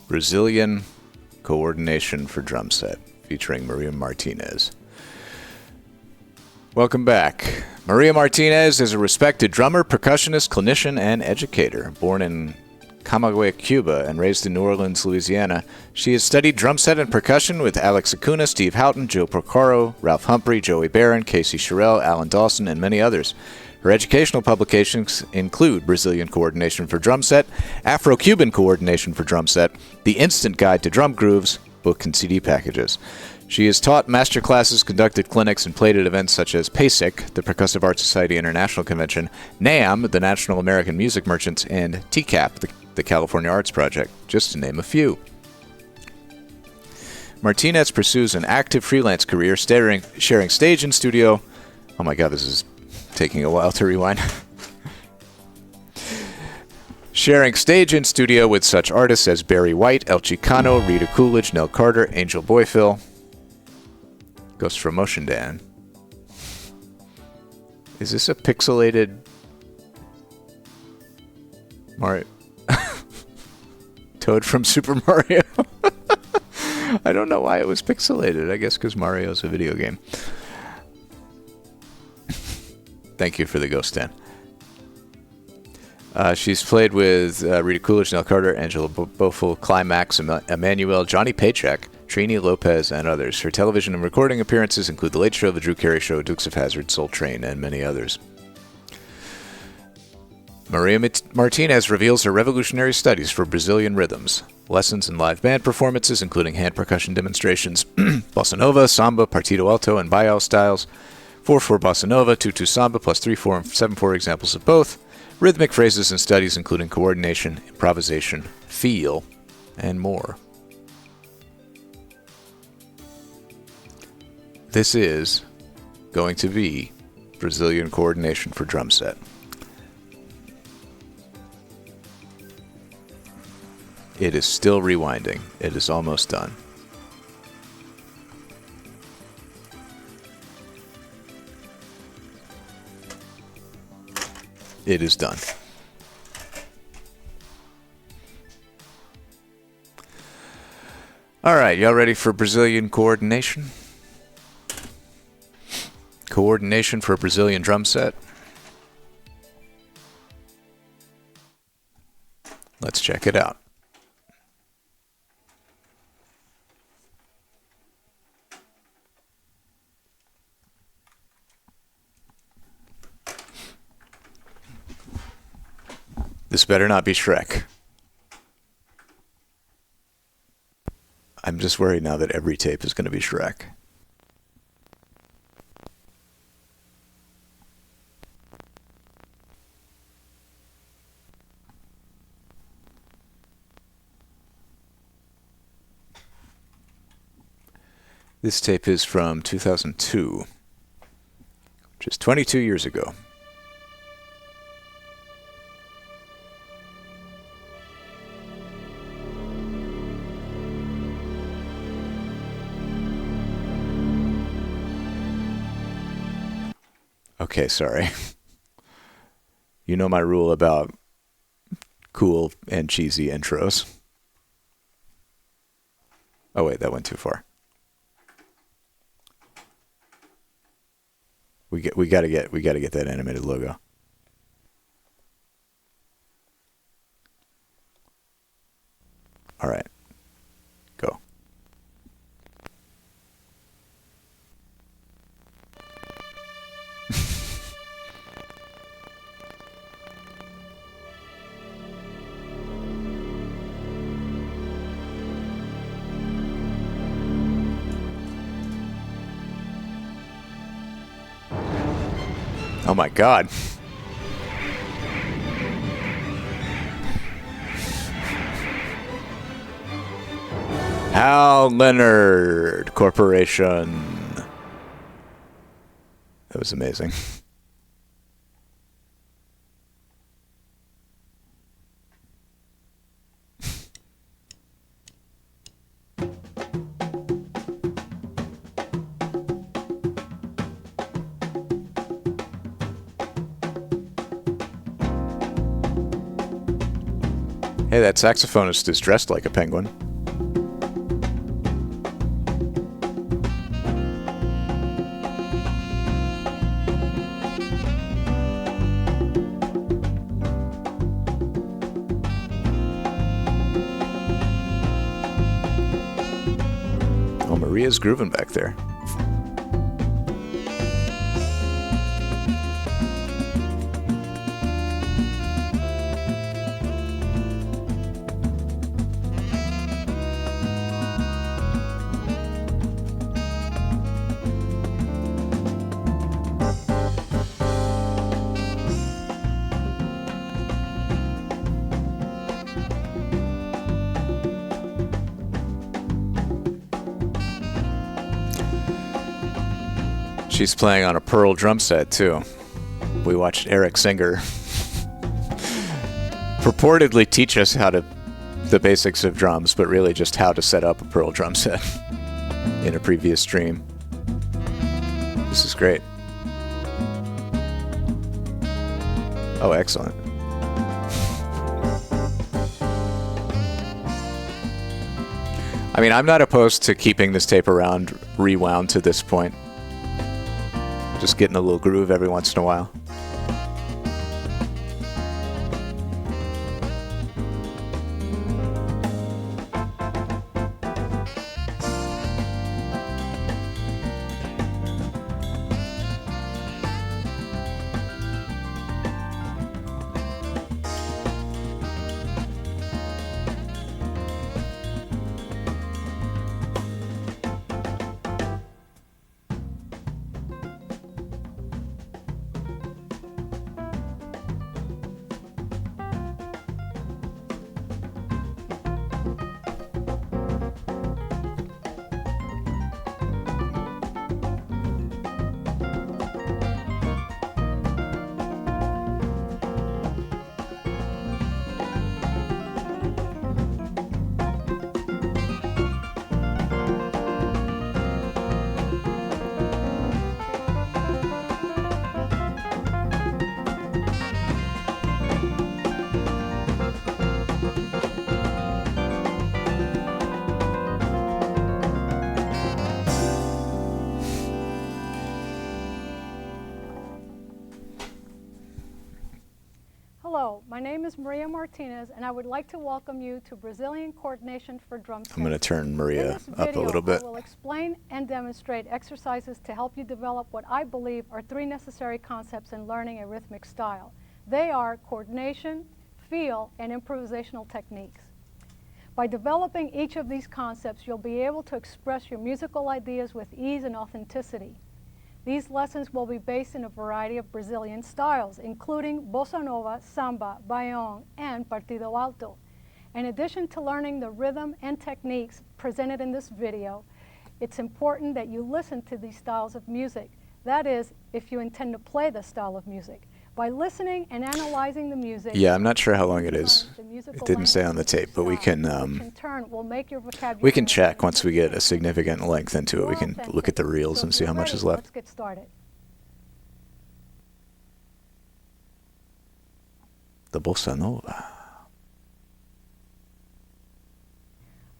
Brazilian coordination for drum set, featuring Maria Martinez. Welcome back. Maria Martinez is a respected drummer, percussionist, clinician, and educator. Born in Camagüey, Cuba, and raised in New Orleans, Louisiana, she has studied drum set and percussion with Alex Acuna, Steve Houghton, Joe Procaro, Ralph Humphrey, Joey Barron, Casey Sherrill, Alan Dawson, and many others. Her educational publications include Brazilian Coordination for Drum Set, Afro-Cuban Coordination for Drum Set, The Instant Guide to Drum Grooves, book and CD packages. She has taught master classes, conducted clinics, and played at events such as PASIC, the Percussive Art Society International Convention, NAMM, the National American Music Merchants, and TCAP, the California Arts Project, just to name a few. Martinez pursues an active freelance career, sharing stage and studio. Oh my god, this is taking a while to rewind. Sharing stage and studio with such artists as Barry White, El Chicano, Rita Coolidge, Nell Carter, Angel Boyphil. Ghost from Motion Dan. Is this a pixelated Mario? Toad from Super Mario? I don't know why it was pixelated. I guess because Mario's a video game. Thank you for the ghost, Dan. She's played with Rita Coolidge, Nell Carter, Angela Boyphil, Climax, Emmanuel, Johnny Paycheck, Trini Lopez, and others. Her television and recording appearances include The Late Show, The Drew Carey Show, Dukes of Hazzard, Soul Train, and many others. Maria Martinez reveals her revolutionary studies for Brazilian rhythms. Lessons in live band performances, including hand percussion demonstrations, bossa nova, samba, partido alto, and baião styles, 4/4 bossa nova, 2/2 samba, plus 3/4 and 7/4 examples of both, rhythmic phrases and studies including coordination, improvisation, feel, and more. This is going to be Brazilian coordination for drum set. It is still rewinding. It is almost done. It is done. All right, y'all ready for Brazilian coordination? Coordination for a Brazilian drum set. Let's check it out. This better not be Shrek. I'm just worried now that every tape is going to be Shrek. This tape is from 2002, which is 22 years ago. Okay, sorry. You know my rule about cool and cheesy intros. Oh wait, that went too far. We gotta get that animated logo. All right, go. Oh my God. Hal Leonard Corporation. That was amazing. Hey, that saxophonist is dressed like a penguin. Oh, Maria's grooving back there. She's playing on a pearl drum set too. We watched Eric Singer purportedly teach us the basics of drums, but really just how to set up a pearl drum set in a previous stream. This is great. Oh, excellent. I mean, I'm not opposed to keeping this tape around rewound to this point. Just getting a little groove every once in a while. Hello, my name is Maria Martinez, and I would like to welcome you to Brazilian Coordination for Drumset. I'm going to turn Maria up a little bit. I will explain and demonstrate exercises to help you develop what I believe are 3 necessary concepts in learning a rhythmic style. They are coordination, feel, and improvisational techniques. By developing each of these concepts, you'll be able to express your musical ideas with ease and authenticity. These lessons will be based in a variety of Brazilian styles, including bossa nova, samba, baião, and partido alto. In addition to learning the rhythm and techniques presented in this video, it's important that you listen to these styles of music. That is, if you intend to play the style of music. By listening and analyzing the music... Yeah, I'm not sure how long it is. It didn't say on the tape, but we can check once we get a significant length into it. We can look at the reels and see how much is left. Let's get started. The bossa nova.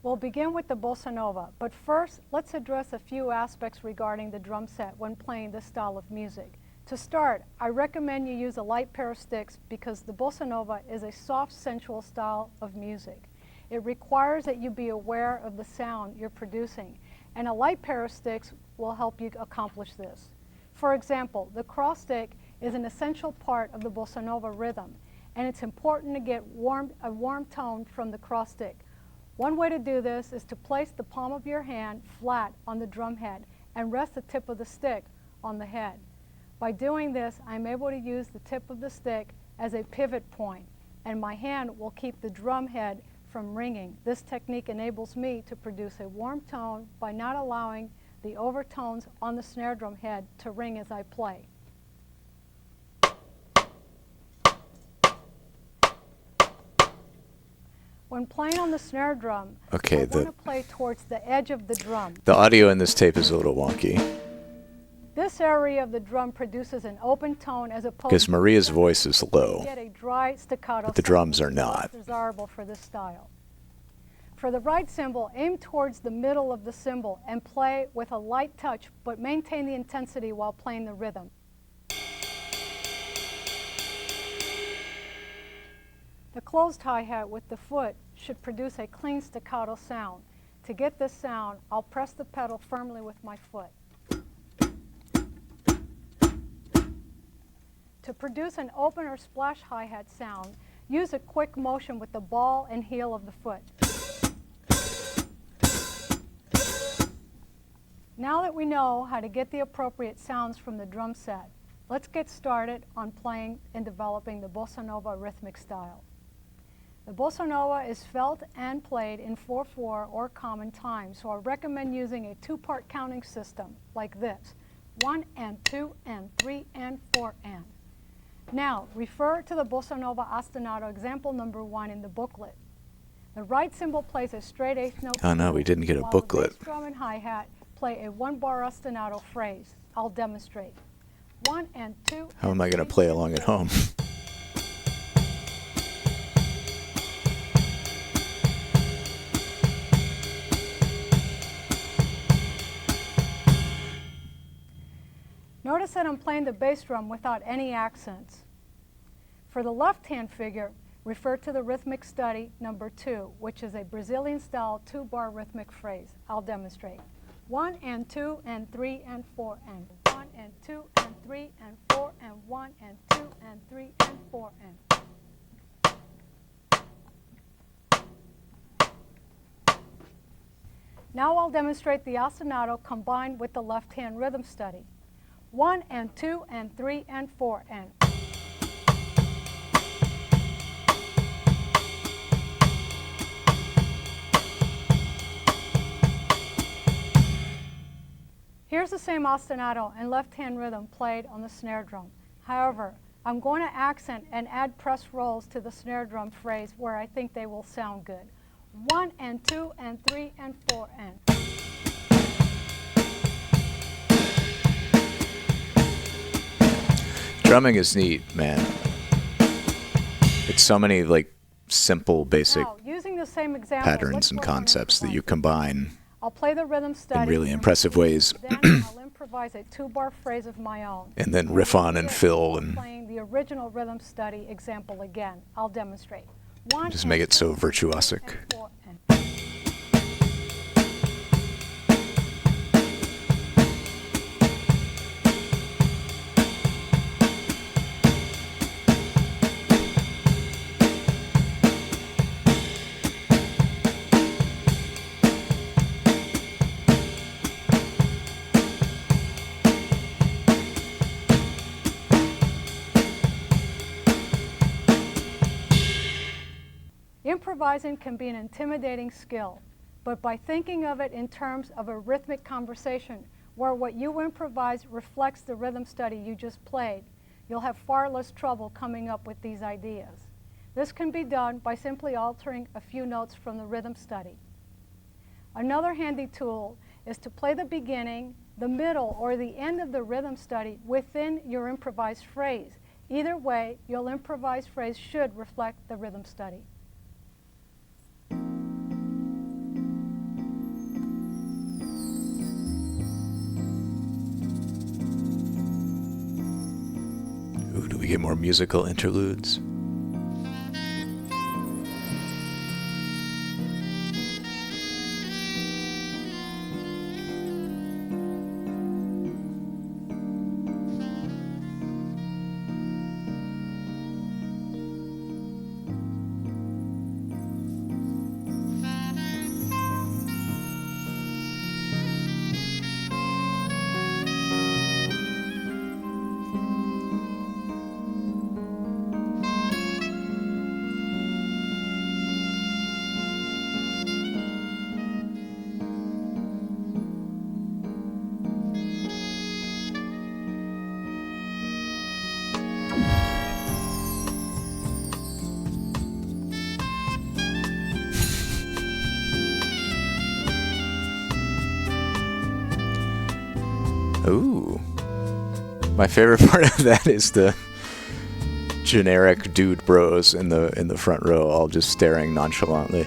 We'll begin with the bossa nova, but first, let's address a few aspects regarding the drum set when playing this style of music. To start, I recommend you use a light pair of sticks because the bossa nova is a soft, sensual style of music. It requires that you be aware of the sound you're producing, and a light pair of sticks will help you accomplish this. For example, the cross stick is an essential part of the bossa nova rhythm, and it's important to get a warm tone from the cross stick. One way to do this is to place the palm of your hand flat on the drum head and rest the tip of the stick on the head. By doing this, I'm able to use the tip of the stick as a pivot point, and my hand will keep the drum head from ringing. This technique enables me to produce a warm tone by not allowing the overtones on the snare drum head to ring as I play. When playing on the snare drum, I want to play towards the edge of the drum. The audio in this tape is a little wonky. This area of the drum produces an open tone as opposed because Maria's voice is low, get a dry staccato but the drums are not. Desirable for this style. For the right cymbal, aim towards the middle of the cymbal and play with a light touch, but maintain the intensity while playing the rhythm. The closed hi-hat with the foot should produce a clean staccato sound. To get this sound, I'll press the pedal firmly with my foot. To produce an open or splash hi-hat sound, use a quick motion with the ball and heel of the foot. Now that we know how to get the appropriate sounds from the drum set, let's get started on playing and developing the bossa nova rhythmic style. The bossa nova is felt and played in 4/4 or common time, so I recommend using a 2-part counting system like this. 1 and 2 and 3 and 4 and. Now, refer to the Bossa Nova ostinato example number 1 in the booklet. The right cymbal plays a straight eighth note. Oh no, we didn't get a while booklet. The bass drum and hi-hat play a 1-bar ostinato phrase. I'll demonstrate. 1 and 2. How am I going to play along at home? Notice that I'm playing the bass drum without any accents. For the left-hand figure, refer to the rhythmic study number 2, which is a Brazilian-style 2-bar rhythmic phrase. I'll demonstrate. 1 and 2 and 3 and 4 and 1 and 2 and 3 and 4 and 1 and 2 and 3 and 4 and. Now I'll demonstrate the ostinato combined with the left-hand rhythm study. 1 and 2 and 3 and 4 and. Here's the same ostinato and left-hand rhythm played on the snare drum. However, I'm going to accent and add press rolls to the snare drum phrase where I think they will sound good. 1 and 2 and 3 and 4 and. Drumming is neat, man. It's so many like simple, basic Now, using the same example, patterns and concepts that you combine I'll play the rhythm study in really impressive ways, then I'll improvise a 2-bar phrase of my own. and then riff on and fill and Playing the original rhythm study example again. I'll demonstrate. 1 just make it so virtuosic. and 4 and. Improvising can be an intimidating skill, but by thinking of it in terms of a rhythmic conversation where what you improvise reflects the rhythm study you just played, you'll have far less trouble coming up with these ideas. This can be done by simply altering a few notes from the rhythm study. Another handy tool is to play the beginning, the middle, or the end of the rhythm study within your improvised phrase. Either way, your improvised phrase should reflect the rhythm study. Ooh, do we get more musical interludes? Ooh. My favorite part of that is the generic dude bros in the front row all just staring nonchalantly.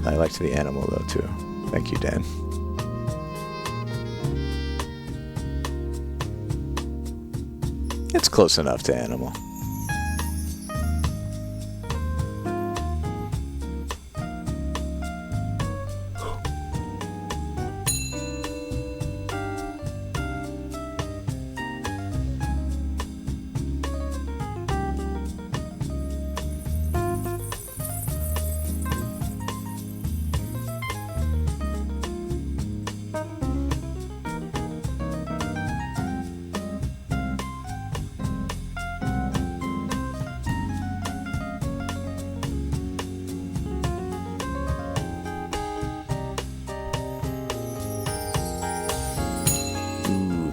I liked the animal though too. Thank you, Dan. It's close enough to animal.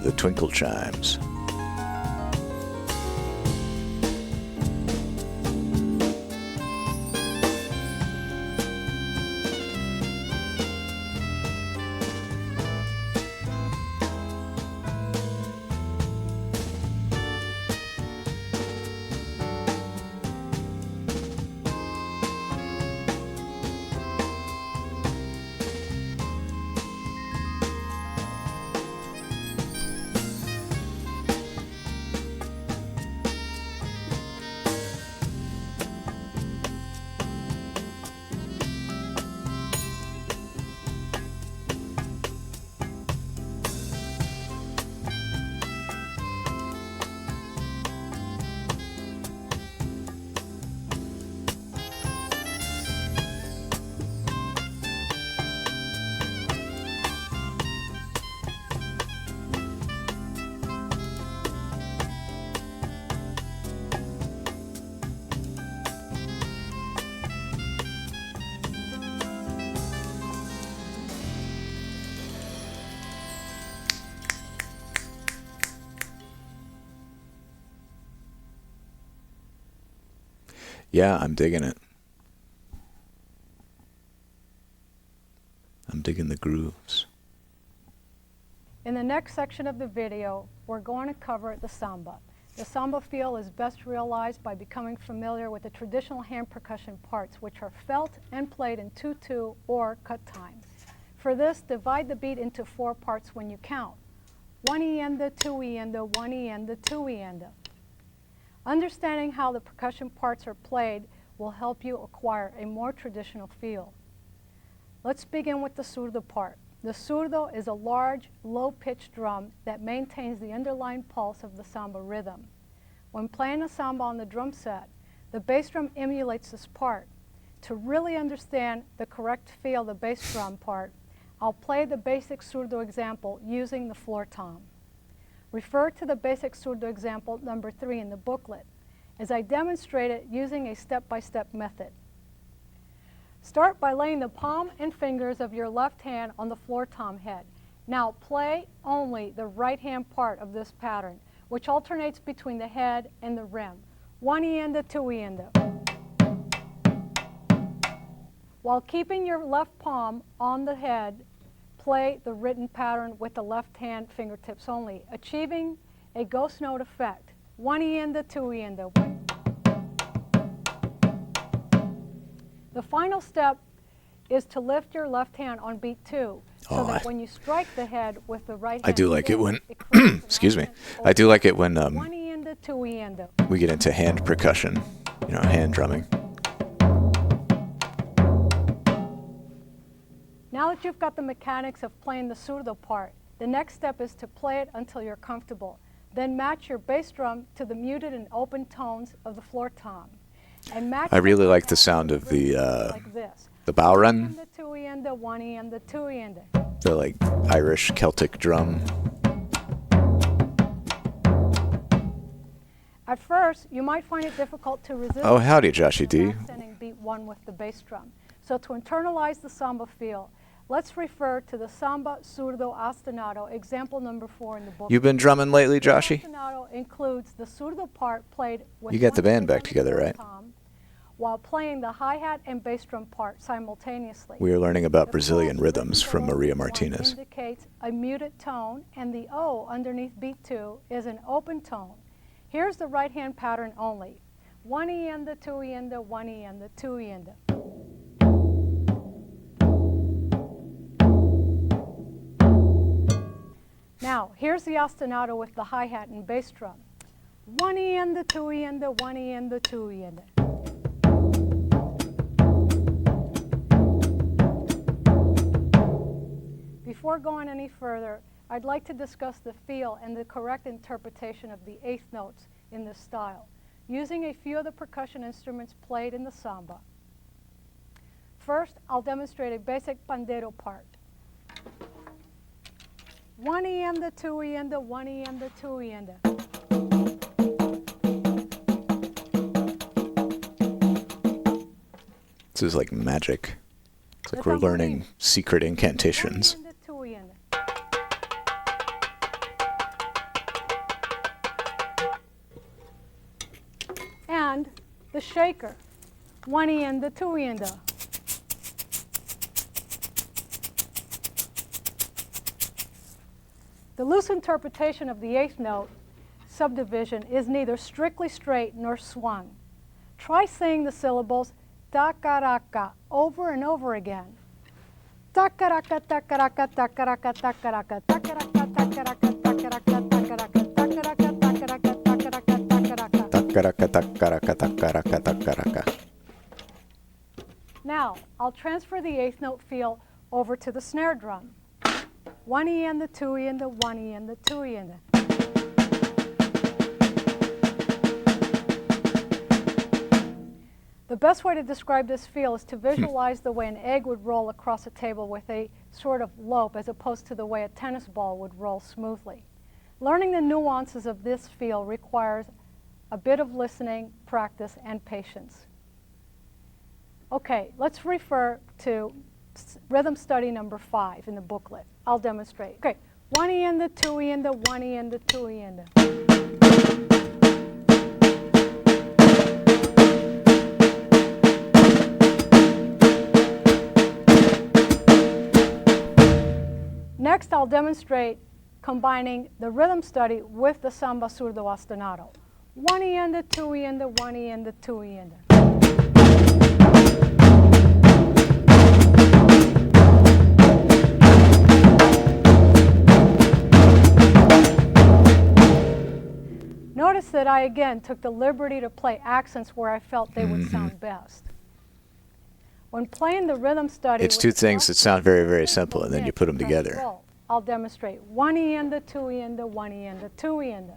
of the twinkle chimes. Yeah, I'm digging it. I'm digging the grooves. In the next section of the video, we're going to cover the samba. The samba feel is best realized by becoming familiar with the traditional hand percussion parts, which are felt and played in 2/2 or cut time. For this, divide the beat into 4 parts when you count. 1 ienda, 2 ienda, 1 ienda, 2 ienda. Understanding how the percussion parts are played will help you acquire a more traditional feel. Let's begin with the surdo part. The surdo is a large, low-pitched drum that maintains the underlying pulse of the samba rhythm. When playing a samba on the drum set, the bass drum emulates this part. To really understand the correct feel of the bass drum part, I'll play the basic surdo example using the floor tom. Refer to the basic surdo example number 3 in the booklet, as I demonstrate it using a step-by-step method. Start by laying the palm and fingers of your left hand on the floor tom head. Now play only the right hand part of this pattern, which alternates between the head and the rim. 1 ienda, 2 ienda. While keeping your left palm on the head, play the written pattern with the left hand fingertips only, achieving a ghost note effect. 1 ienda, 2 ienda. The final step is to lift your left hand on beat 2, so that when you strike the head with the right hand, I do like it when, excuse me, I do like it when 1 ienda, 2 ienda. we get into hand percussion, you know, hand drumming. Now that you've got the mechanics of playing the surdo part, the next step is to play it until you're comfortable. Then match your bass drum to the muted and open tones of the floor tom. And match I really like the sound of the bow run, the like Irish Celtic drum. At first, you might find it difficult to resist. Oh, howdy, Joshy D. Beat 1 with the bass drum. So to internalize the samba feel, let's refer to the samba surdo ostinato, example number 4 in the book. You've been drumming lately, Joshy? Ostinato includes the surdo part played with You got the band back together, right? While playing the hi-hat and bass drum part simultaneously. We are learning about Brazilian rhythms from Maria Martinez. Indicates a muted tone, and the O underneath beat 2 is an open tone. Here's the right hand pattern only. 1 ienda, 2 ienda, 1 ienda, 2 ienda. Now, here's the ostinato with the hi-hat and bass drum. 1 ienda, 2 ienda, 1 ienda, 2 ienda. Before going any further, I'd like to discuss the feel and the correct interpretation of the 8th notes in this style, using a few of the percussion instruments played in the samba. First, I'll demonstrate a basic pandero part. 1 ienda, 2 ienda, 1 ienda, 2 ienda. This is like magic. It's like we're learning secret incantations. the shaker, one yenda, two yenda. The loose interpretation of the eighth note subdivision is neither strictly straight nor swung. Try saying the syllables takaraka over and over again. Takaraka, takaraka, takaraka, takaraka, takaraka, takaraka, takaraka, takaraka, takaraka, takaraka, takaraka, takaraka. Takaraka, takaraka, takaraka. Now, I'll transfer the eighth note feel over to the snare drum. One yenda, two yenda, one yenda, two yenda. The best way to describe this feel is to visualize the way an egg would roll across a table with a sort of lope as opposed to the way a tennis ball would roll smoothly. Learning the nuances of this feel requires a bit of listening, practice, and patience. Okay, let's refer to rhythm study number 5 in the booklet. I'll demonstrate. Okay, one yenda, two yenda, one yenda, two yenda. Next, I'll demonstrate combining the rhythm study with the samba surdo ostinato. One yenda, two yenda, one yenda, two yenda. Notice that I again took the liberty to play accents where I felt they would sound best. When playing the rhythm study, It's two things that sound very, very simple, and then you put them together. I'll demonstrate. One yenda, two yenda, one yenda, two yenda.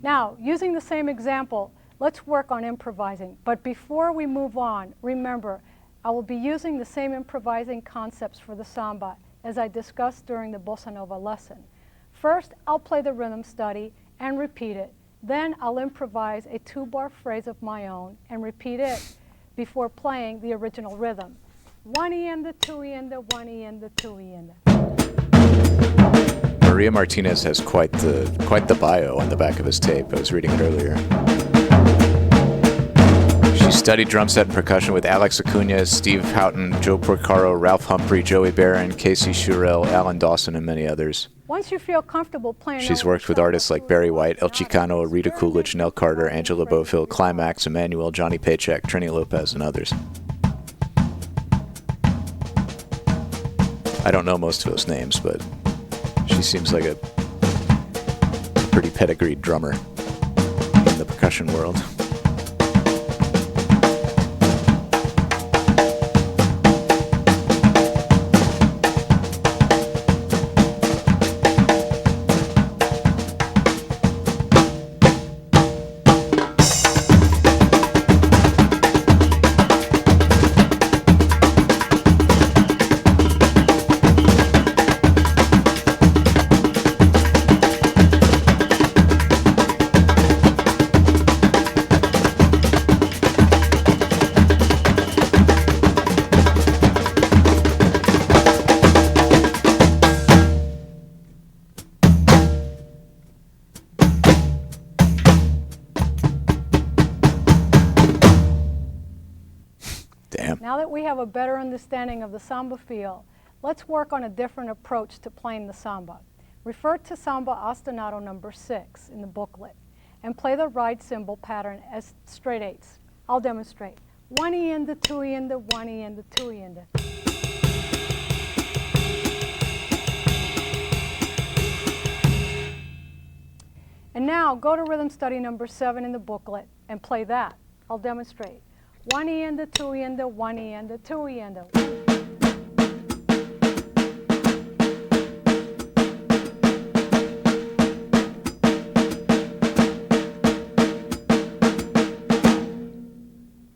Now, using the same example, let's work on improvising. But before we move on, remember, I will be using the same improvising concepts for the samba as I discussed during the bossa nova lesson. First, I'll play the rhythm study and repeat it. Then I'll improvise a 2-bar phrase of my own and repeat it before playing the original rhythm. One yenda, two yenda, one yenda, two yenda. Maria Martinez has quite the bio on the back of his tape. I was reading it earlier. She studied drum set and percussion with Alex Acuna, Steve Houghton, Joe Porcaro, Ralph Humphrey, Joey Barron, Casey Shurell, Alan Dawson, and many others. Once you feel comfortable playing, She's worked with artists like Barry White, El Chicano, Rita Coolidge, Nell Carter, Angela Bofill, Climax, Emmanuel, Johnny Paycheck, Trini Lopez, and others. I don't know most of those names, but she seems like a pretty pedigreed drummer in the percussion world. Now that we have a better understanding of the samba feel, let's work on a different approach to playing the samba. Refer to samba ostinato number 6 in the booklet and play the ride cymbal pattern as straight eights. I'll demonstrate. One yenda, two yenda, one yenda, two yenda. And now go to rhythm study number 7 in the booklet and play that. I'll demonstrate. One yenda, two yenda, one yenda, two yenda.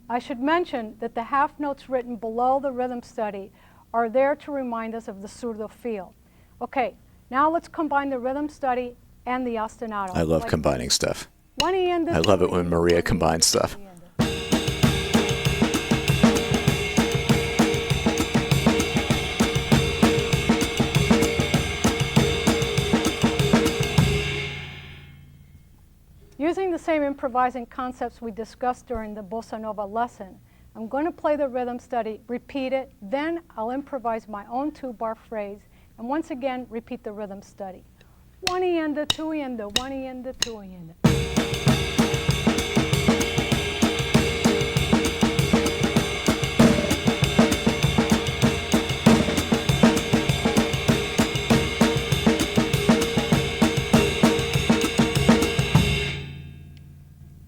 I should mention that the half notes written below the rhythm study are there to remind us of the surdo feel. Okay, now let's combine the rhythm study and the ostinato. I love combining stuff. One yenda, I love it when Maria combines stuff. same improvising concepts we discussed during the Bossa Nova lesson. I'm going to play the rhythm study, repeat it, then I'll improvise my own 2-bar phrase, and once again repeat the rhythm study. One ienda, two ienda, one ienda, two ienda.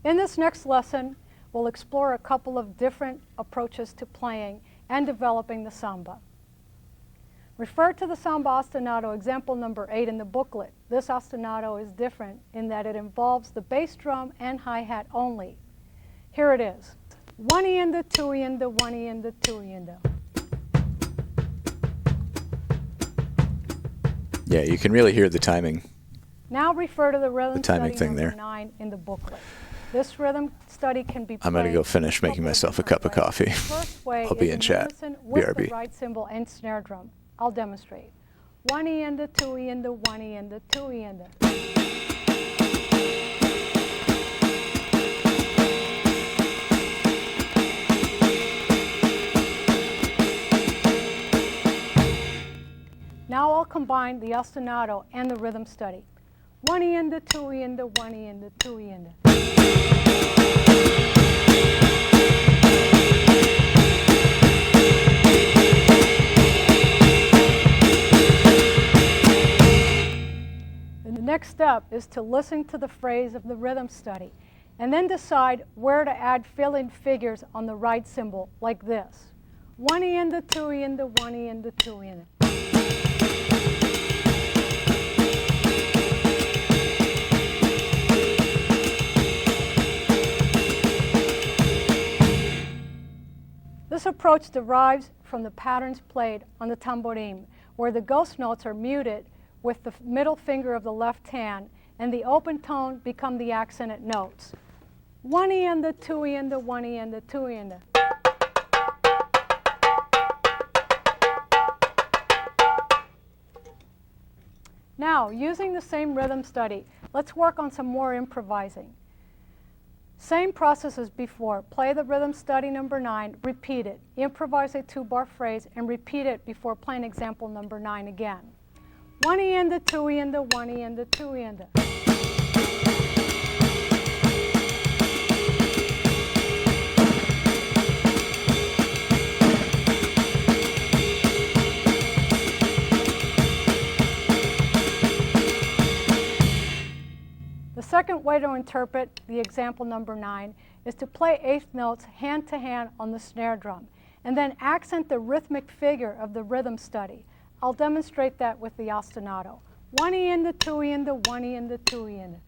In this next lesson, we'll explore a couple of different approaches to playing and developing the samba. Refer to the samba ostinato example number 8 in the booklet. This ostinato is different in that it involves the bass drum and hi-hat only. Here it is. One ienda, two ienda, one ienda, two ienda. Yeah, you can really hear the timing. Now refer to the rhythm timing study thing number there. 9 in the booklet. This rhythm study can be played I'm going to go finish making myself a cup of coffee. First way I'll be is in chat. unison with BRB. the right cymbal and snare drum. I'll demonstrate. One ienda, two ienda, one ienda, two ienda. Now I'll combine the ostinato and the rhythm study. One ienda, two ienda, one ienda, two ienda. The next step is to listen to the phrase of the rhythm study and then decide where to add fill-in figures on the right cymbal, like this. One ienda, two ienda, one ienda, two ienda. This approach derives from the patterns played on the tamborim, where the ghost notes are muted with the middle finger of the left hand, and the open tone become the accented notes. One ienda, two ienda, one ienda, two ienda. Now, using the same rhythm study, let's work on some more improvising. Same process as before. Play the rhythm study number 9, repeat it. Improvise a 2-bar phrase and repeat it before playing example number 9 again. One ienda, two ienda, one ienda, two ienda. The second way to interpret the example number 9 is to play eighth notes hand to hand on the snare drum and then accent the rhythmic figure of the rhythm study. I'll demonstrate that with the ostinato. One ienda, two ienda, one ienda, two ienda.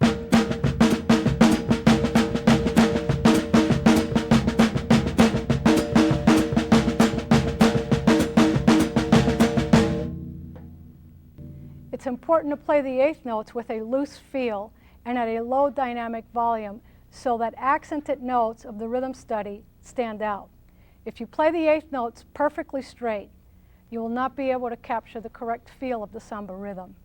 It's important to play the eighth notes with a loose feel and at a low dynamic volume so that accented notes of the rhythm study stand out. If you play the eighth notes perfectly straight, you will not be able to capture the correct feel of the samba rhythm.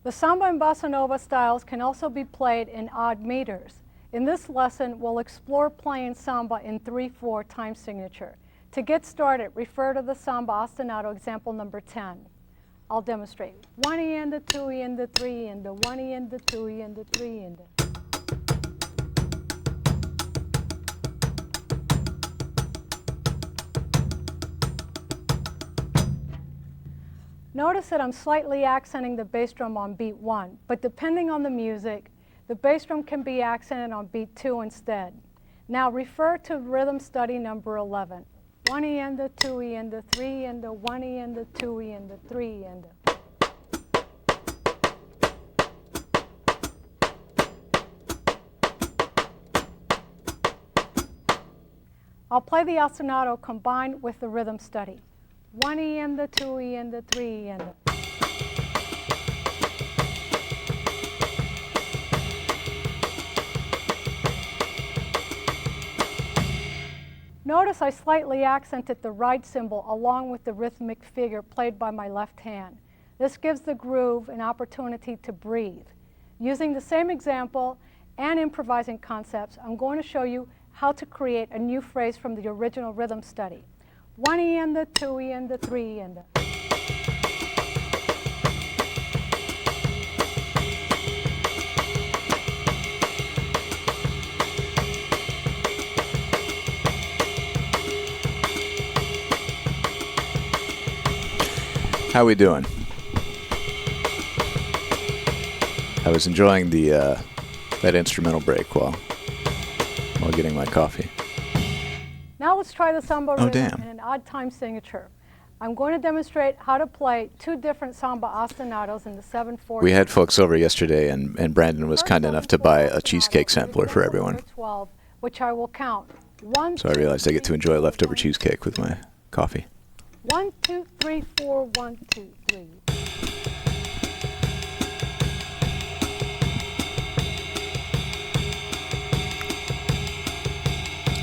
The samba and bossa nova styles can also be played in odd meters. In this lesson, we'll explore playing samba in 3/4 time signature. To get started, refer to the samba ostinato example number 10. I'll demonstrate. 1 and the 2 and the 3 and the 1 and the 2 and the 3 and the. Notice that I'm slightly accenting the bass drum on beat 1, but depending on the music, the bass drum can be accented on beat 2 instead. Now refer to rhythm study number 11. 1 and the 2 and the 3 and the 1 and the 2 and the 3 and the. I'll play the ostinato combined with the rhythm study. 1 and the 2 and the 3 and the. Notice I slightly accented the right cymbal along with the rhythmic figure played by my left hand. This gives the groove an opportunity to breathe. Using the same example and improvising concepts, I'm going to show you how to create a new phrase from the original rhythm study. 1 and the 2 and the 3 and the. How we doing? I was enjoying the that instrumental break while getting my coffee. Now let's try the samba Oh, rhythm damn. in an odd time signature. I'm going to demonstrate how to play 2 different samba ostinatos in the 7/4. We had folks over yesterday, and Brandon was kind enough to buy a cheesecake sampler for everyone. 12, which I will count. 1, So I realized I get to enjoy leftover cheesecake with my coffee. 1, 2, 3, 4, 1, 2, 3.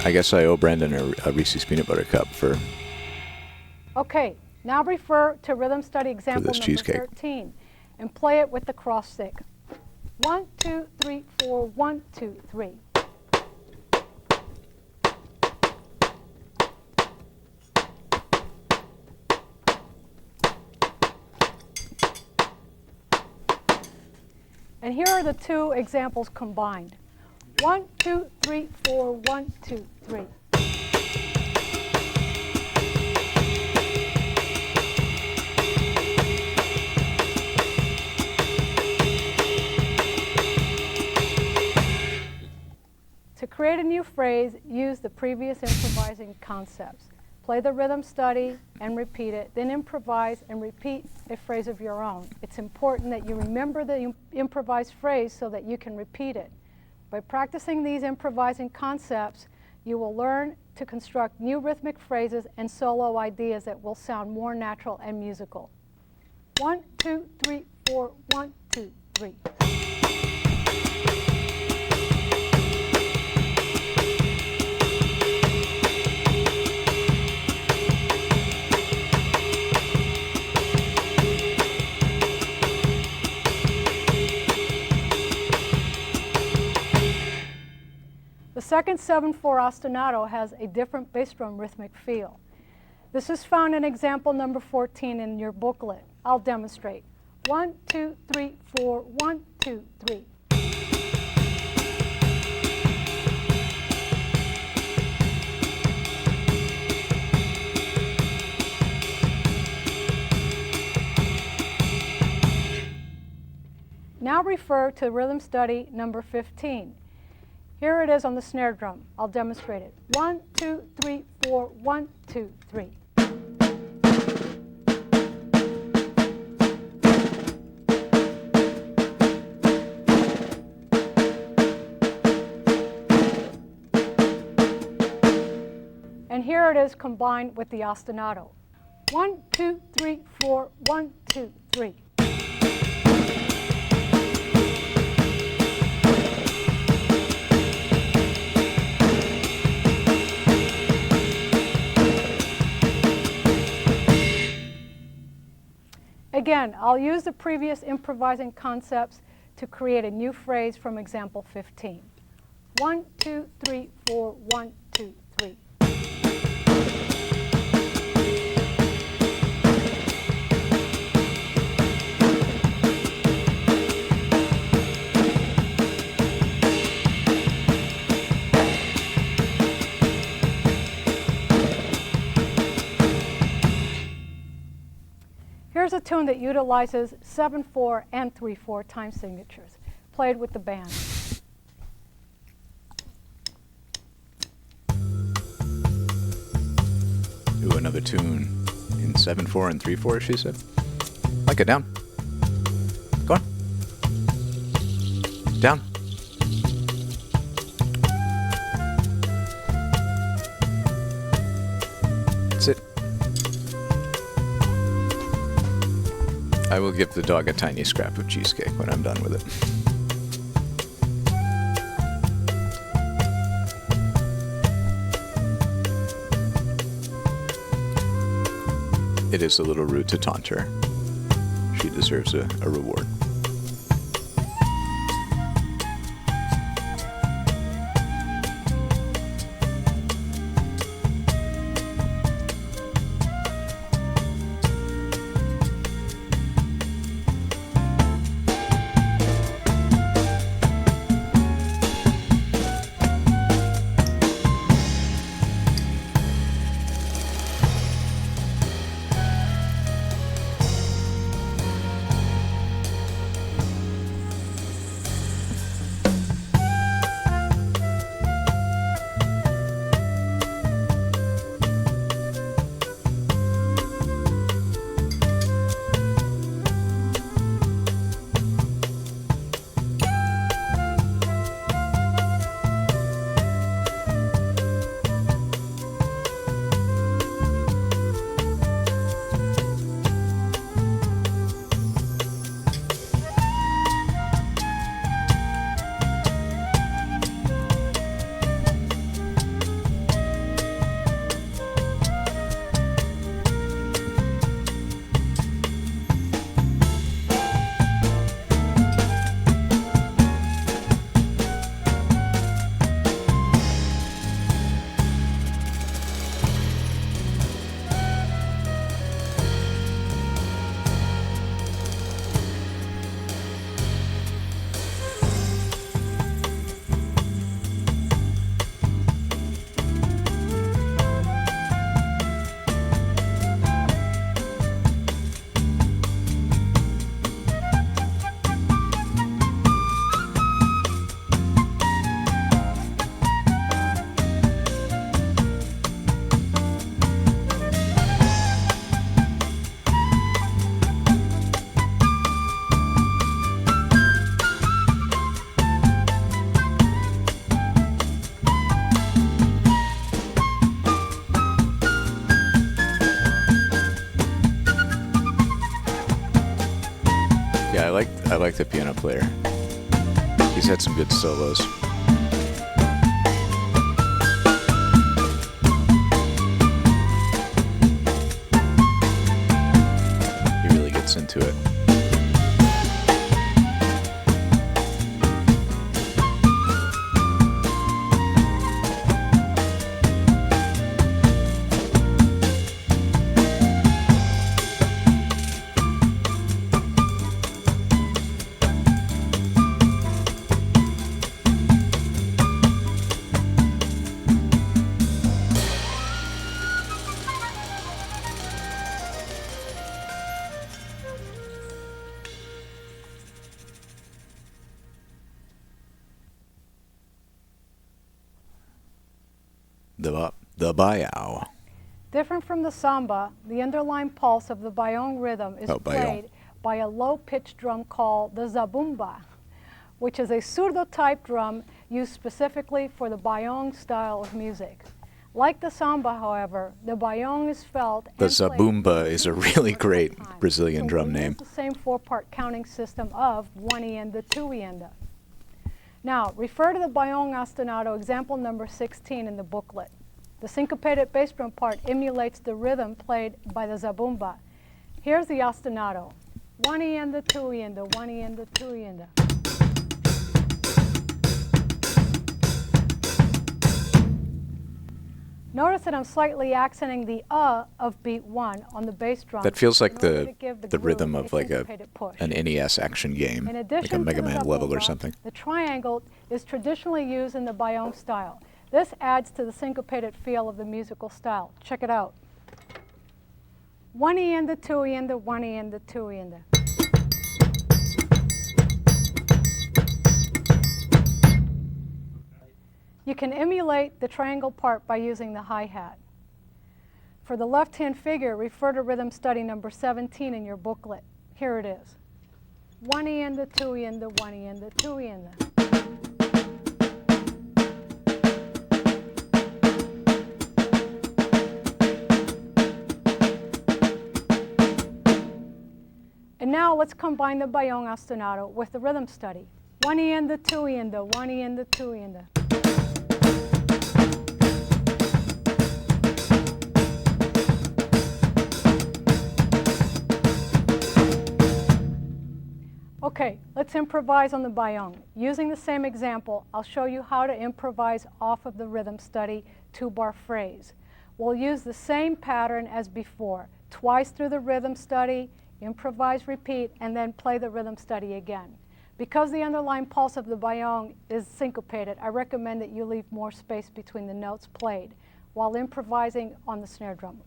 I guess I owe Brandon a Reese's Peanut Butter Cup for Okay, now refer to rhythm study example this number cheesecake. 13 and play it with the cross stick. 1, 2, 3, 4, 1, 2, 3. And here are the 2 examples combined. 1, 2, 3, 4, 1, 2, 3. To create a new phrase, use the previous improvising concepts. Play the rhythm study and repeat it, then improvise and repeat a phrase of your own. It's important that you remember the improvised phrase so that you can repeat it. By practicing these improvising concepts, you will learn to construct new rhythmic phrases and solo ideas that will sound more natural and musical. 1, 2, 3, 4, 1, 2, 3. The second 7/4 ostinato has a different bass drum rhythmic feel. This is found in example number 14 in your booklet. I'll demonstrate. 1, 2, 3, 4, 1, 2, 3. Now refer to rhythm study number 15. Here it is on the snare drum. I'll demonstrate it. 1, 2, 3, 4, 1, 2, 3. And here it is combined with the ostinato. 1, 2, 3, 4, 1, 2, 3. Again, I'll use the previous improvising concepts to create a new phrase from example 15. 1, 2, 3, 4, 1, 2, 3. Here's a tune that utilizes 7/4 and 3/4 time signatures, played with the band. Ooh, another tune in 7/4 and 3/4, she said. Like it down. Go on. Down. Sit. I will give the dog a tiny scrap of cheesecake when I'm done with it. It is a little rude to taunt her. She deserves a reward. I like the piano player. He's had some good solos. He really gets into it. The bayao. Different from the samba, the underlying pulse of the bayong rhythm is played by a low-pitched drum called the zabumba, which is a surdo-type drum used specifically for the bayong style of music. Like the samba, however, the bayong is felt. The zabumba is a really great Brazilian drum name. It's the same four-part counting system of one ienda, two ienda. Now, refer to the bayong ostinato, example number 16 in the booklet. The syncopated bass drum part emulates the rhythm played by the zabumba. Here's the ostinato. One and the two and the one and the two and the. Notice that I'm slightly accenting the of beat 1 on the bass drum. That feels like in order to the give the rhythm groove of like syncopated push. an NES action game, In like addition a Mega to the Man double level or drum, something. the triangle is traditionally used in the Bayong style. This adds to the syncopated feel of the musical style. Check it out. One and the two and the one and the two and the. You can emulate the triangle part by using the hi-hat. For the left-hand figure, refer to rhythm study number 17 in your booklet. Here it is. One and the two and the one and the two and the. And now let's combine the Bayong ostinato with the rhythm study. One and the two and the one and the two and the. Okay, let's improvise on the Bayong. Using the same example, I'll show you how to improvise off of the rhythm study 2-bar phrase. We'll use the same pattern as before. Twice through the rhythm study, improvise, repeat, and then play the rhythm study again. Because the underlying pulse of the Bayong is syncopated, I recommend that you leave more space between the notes played while improvising on the snare drum.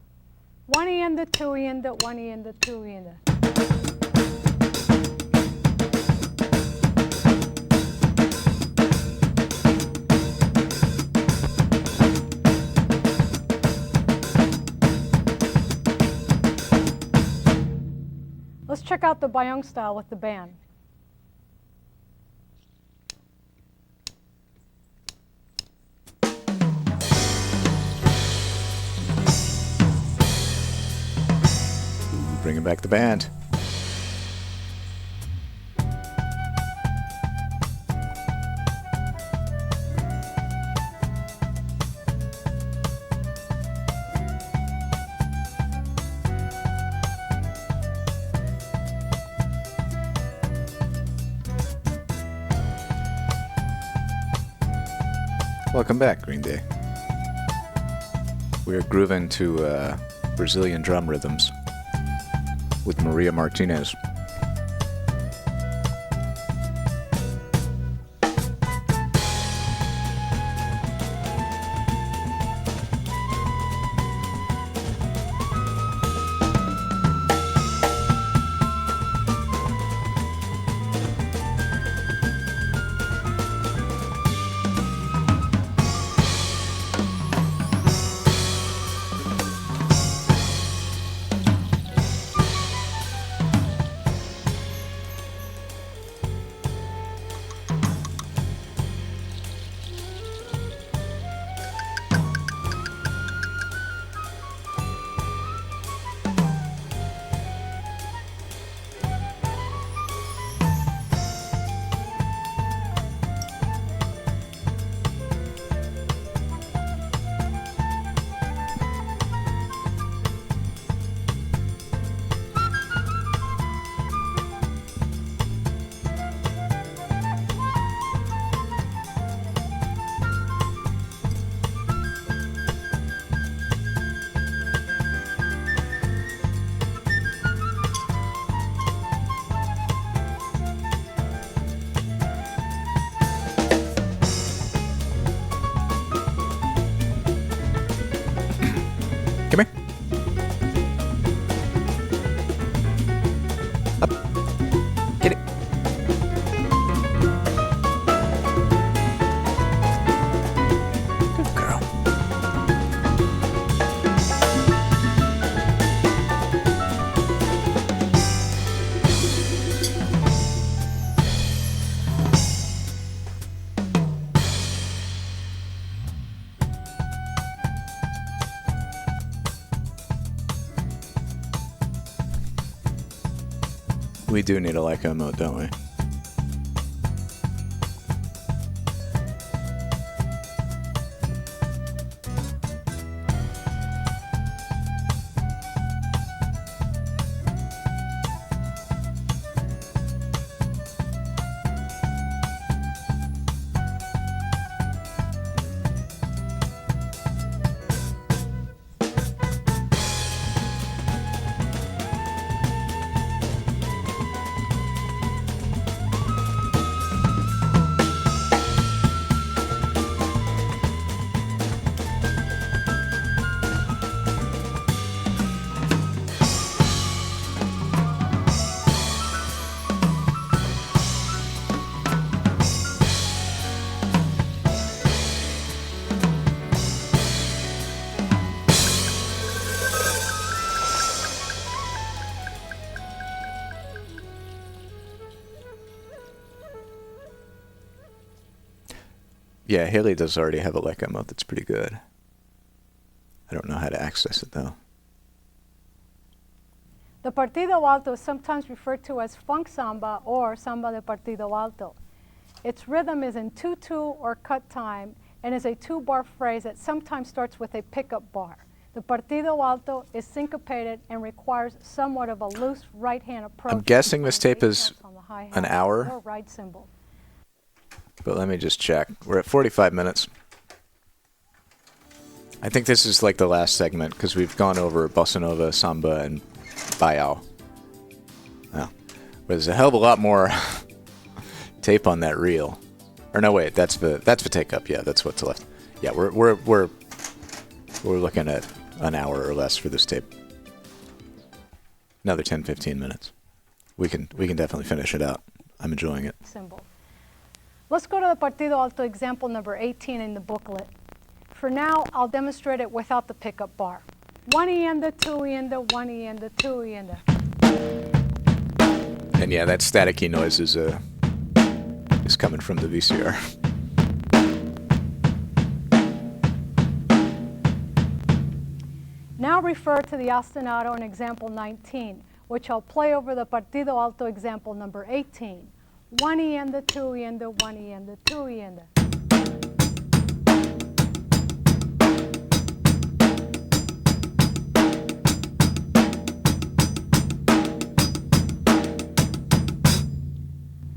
One and the two and the one and the two and the. Let's check out the Bayong style with the band. Bringing back the band. Welcome back, Green Day. We're grooving to Brazilian drum rhythms with Maria Martinez. Come here. Up. Get it. Good girl. We do need a Leica mode, don't we? Yeah, Haley does already have a Leica mode that's pretty good. I don't know how to access it, though. The partido alto is sometimes referred to as funk samba or samba de partido alto. Its rhythm is in 2/2 or cut time and is a 2-bar phrase that sometimes starts with a pickup bar. The partido alto is syncopated and requires somewhat of a loose right-hand approach. I'm guessing this tape is an hour, or ride cymbal. but let me just check. We're at 45 minutes. I think this is like the last segment because we've gone over bossa nova, samba, and bayao. Well, there's a hell of a lot more tape on that reel. Or no, wait, that's the take up. Yeah, that's what's left. Yeah, we're looking at an hour or less for this tape. Another 10-15 minutes. We can definitely finish it out. I'm enjoying it. Symbol. Let's go to the partido alto example number 18 in the booklet. For now, I'll demonstrate it without the pickup bar. 1 yenda, 2 yenda, 1 yenda, 2 yenda. And yeah, that staticky noise is coming from the VCR. Now refer to the ostinato in example 19, which I'll play over the partido alto example number 18. 1 yenda, 2 yenda, 1 yenda, 2 yenda.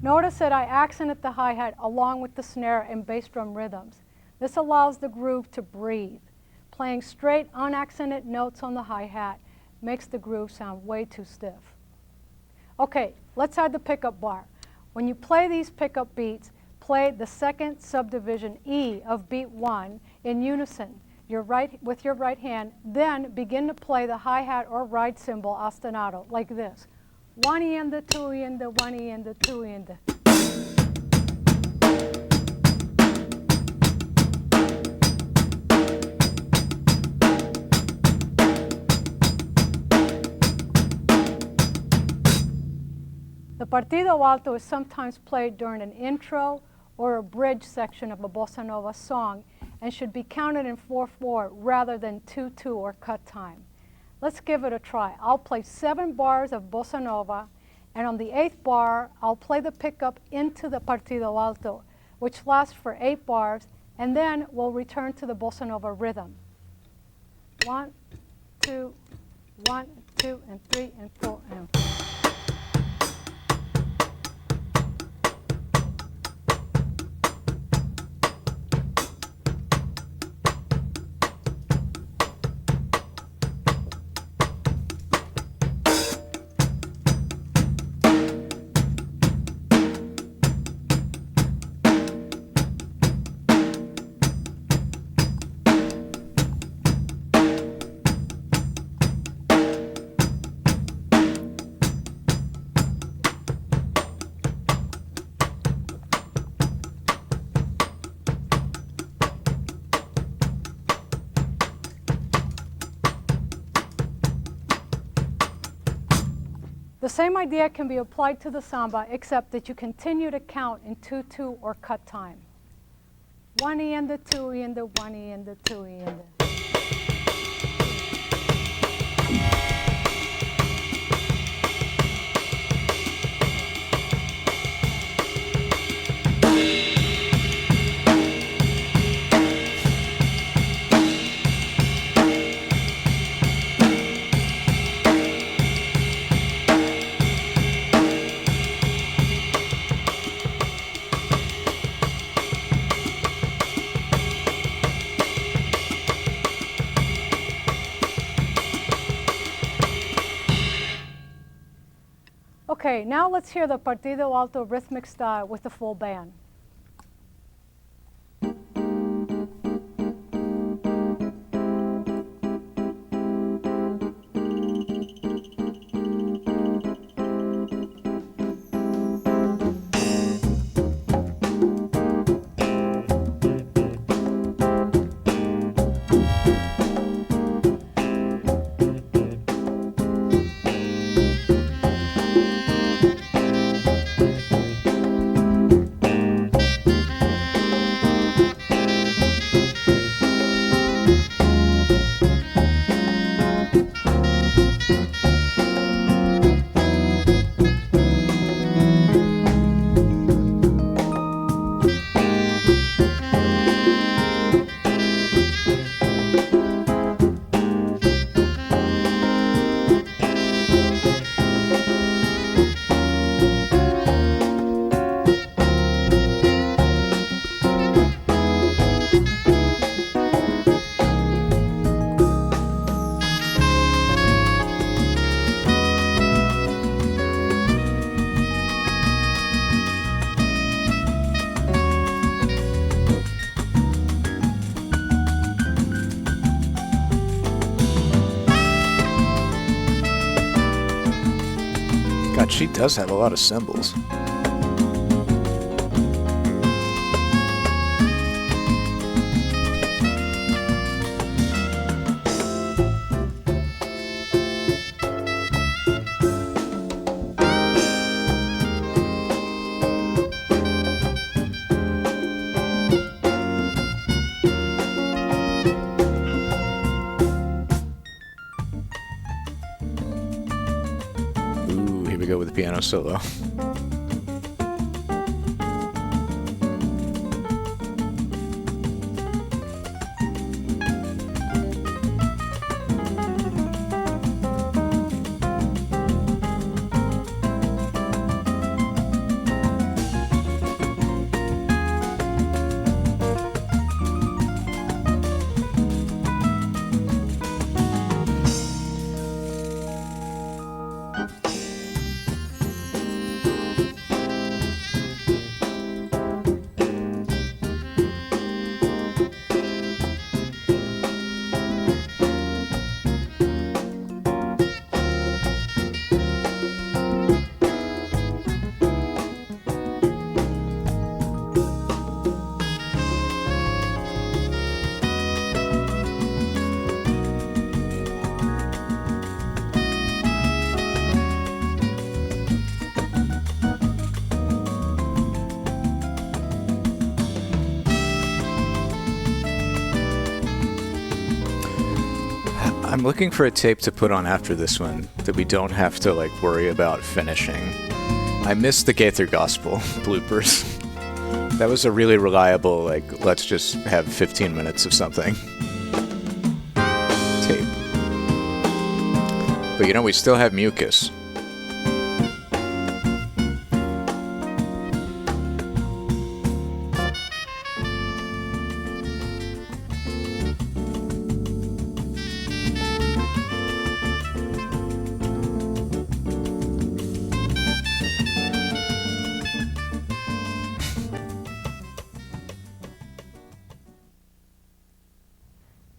Notice that I accented the hi-hat along with the snare and bass drum rhythms. This allows the groove to breathe. Playing straight, unaccented notes on the hi-hat makes the groove sound way too stiff. Okay, let's add the pickup bar. When you play these pickup beats, play the second subdivision E of beat 1 in unison with your right hand, then begin to play the hi-hat or ride cymbal ostinato like this. 1 yenda, 2 yenda, 1 yenda, 2 yenda. The partido alto is sometimes played during an intro or a bridge section of a bossa nova song and should be counted in 4/4 rather than 2/2 or cut time. Let's give it a try. I'll play 7 bars of bossa nova, and on the 8th bar, I'll play the pickup into the partido alto, which lasts for 8 bars, and then we'll return to the bossa nova rhythm. 1, 2, 1, 2, and 3, and 4, and 5. The same idea can be applied to the samba, except that you continue to count in 2/2 or cut time. 1 yenda, 2 yenda, 1 yenda, 2 yenda. Okay, now let's hear the partido alto rhythmic style with the full band. she does have a lot of cymbals. Ooh, here we go with the piano solo. I'm looking for a tape to put on after this one that we don't have to like worry about finishing. I missed the Gaither Gospel bloopers. That was a really reliable, like, let's just have 15 minutes of something tape. But you know, we still have Mucus.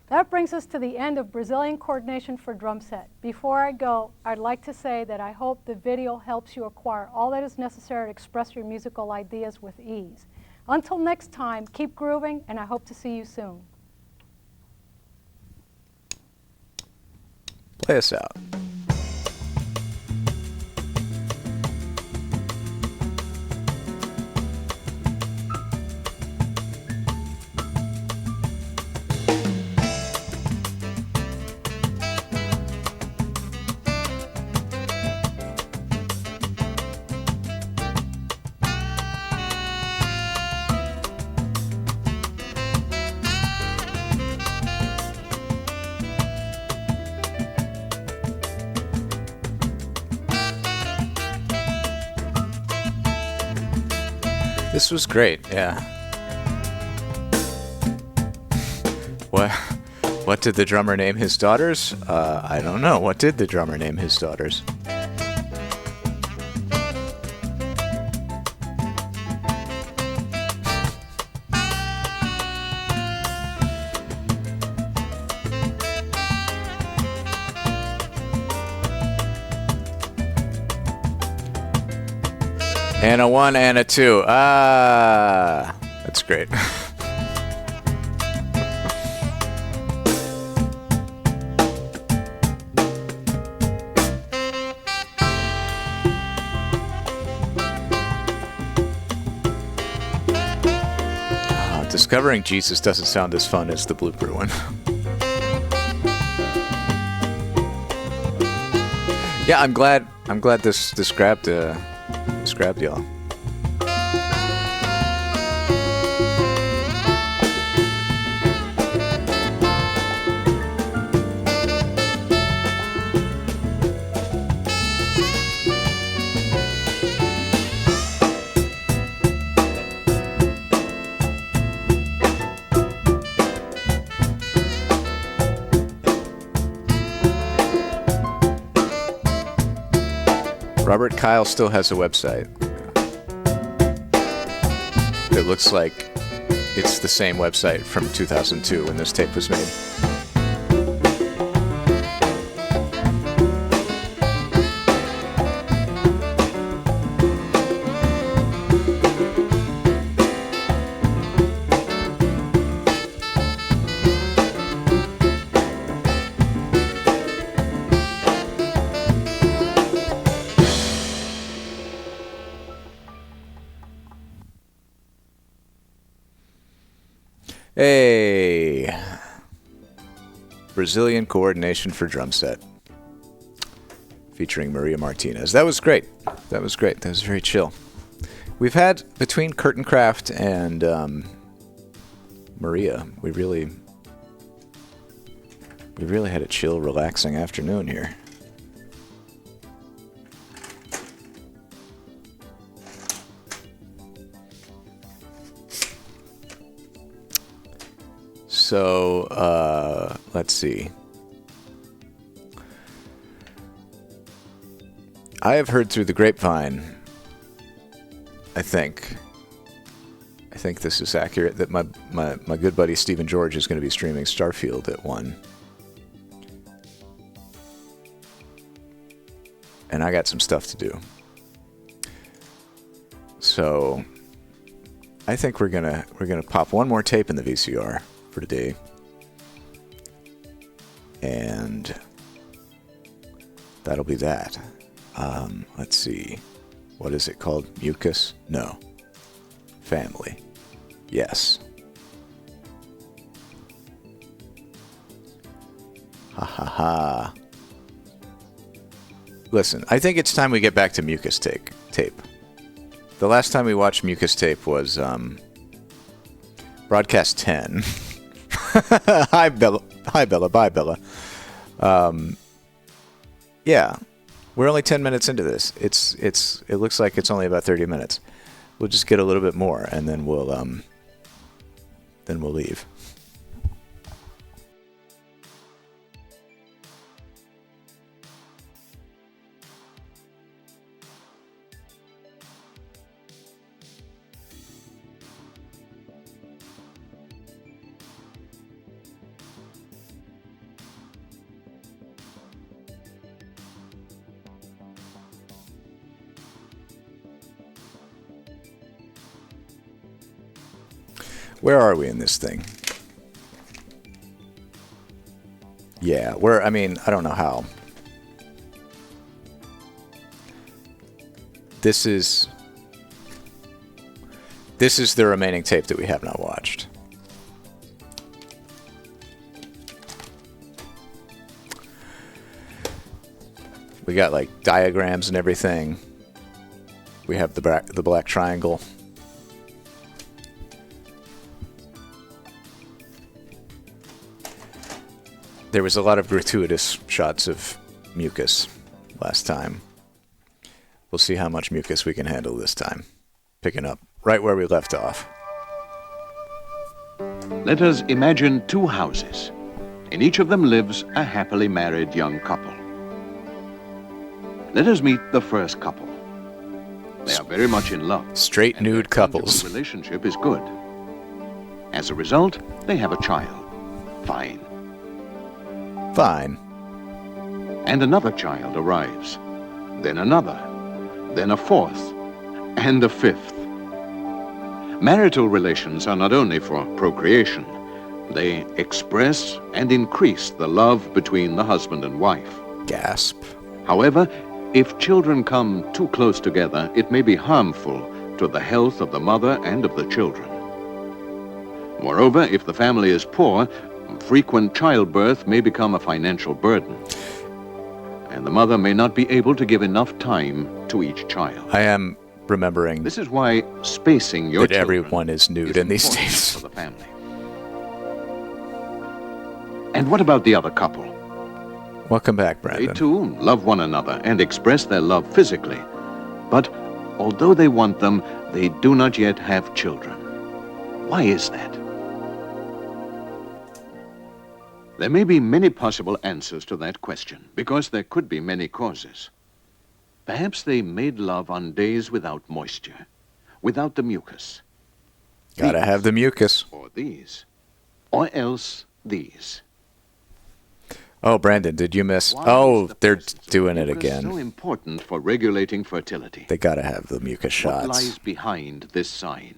That brings us to the end of Brazilian coordination for Drumset. Before I go, I'd like to say that I hope the video helps you acquire all that is necessary to express your musical ideas with ease. Until next time, keep grooving, and I hope to see you soon. Play us out. This was great, yeah. What did the drummer name his daughters? I don't know. What did the drummer name his daughters? And a 1 and a 2. Ah, that's great. Discovering Jesus doesn't sound as fun as the blooper one. Yeah, I'm glad this grabbed y'all. Robert Kyle still has a website. It looks like it's the same website from 2002 when this tape was made. Hey. Brazilian Coordination for Drumset. Featuring Maria Martinez. That was great. That was great. That was very chill. We've had, between Kurtain Kraft and Maria, we really had a chill, relaxing afternoon here. So, let's see. I have heard through the grapevine, I think this is accurate, that my good buddy Stephen George is going to be streaming Starfield at 1. And I got some stuff to do. So I think we're gonna pop one more tape in the VCR for today. And that'll be that. Let's see. What is it called? Mucus? No. Family. Yes. Ha ha ha. Listen, I think it's time we get back to Mucus tape. The last time we watched Mucus tape was broadcast 10. Hi Bella. Bye Bella. Yeah. We're only 10 minutes into this. It looks like it's only about 30 minutes. We'll just get a little bit more and then we'll leave. Where are we in this thing? Yeah, I don't know how. This is the remaining tape that we have not watched. We got like diagrams and everything. We have the black triangle. There was a lot of gratuitous shots of mucus last time. We'll see how much mucus we can handle this time. Picking up right where we left off. Let us imagine two houses. In each of them lives a happily married young couple. Let us meet the first couple. They are very much in love. Straight nude couples. The relationship is good. As a result, they have a child. Fine. Fine. And another child arrives. Then another. Then a fourth. And a fifth. Marital relations are not only for procreation. They express and increase the love between the husband and wife. Gasp. However, if children come too close together, it may be harmful to the health of the mother and of the children. Moreover, if the family is poor, frequent childbirth may become a financial burden, and the mother may not be able to give enough time to each child. I am remembering. This is why spacing your that everyone is nude in these days. For the family. And what about the other couple? Welcome back, Brandon. They too love one another and express their love physically, but although they want them, they do not yet have children. Why is that? There may be many possible answers to that question, because there could be many causes. Perhaps they made love on days without moisture, without the mucus. Gotta have the mucus. Or these. Or else these. Oh, Brandon, did you miss? Oh, they're doing it again. So important for regulating fertility. They gotta have the mucus shots. What lies behind this sign?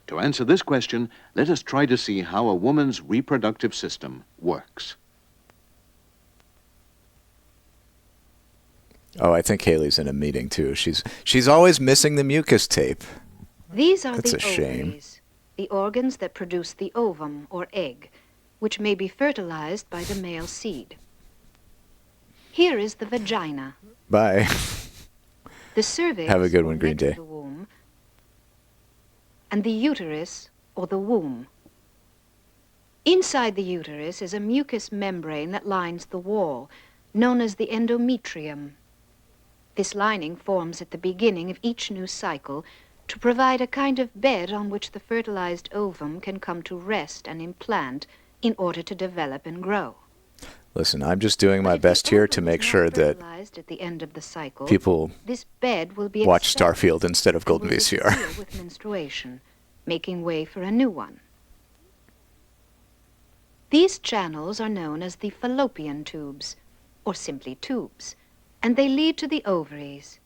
To answer this question, let us try to see how a woman's reproductive system works. Oh, I think Haley's in a meeting too. She's always missing the mucus tape. These are That's the a shame. ovaries. the organs that produce the ovum or egg, which may be fertilized by the male seed. Here is the vagina. Bye. The cervix, Have a good or one, Green neck of Day. the womb, and the uterus, or the womb. Inside the uterus is a mucous membrane that lines the wall, known as the endometrium. This lining forms at the beginning of each new cycle to provide a kind of bed on which the fertilized ovum can come to rest and implant in order to develop and grow. Listen, I'm just doing my best here to make sure that At the end of the cycle, people this bed will be watch expanded Starfield instead of and Golden will VCR. disappear with menstruation, making way for a new one. These channels are known as the fallopian tubes, or simply tubes, and they lead to the ovaries.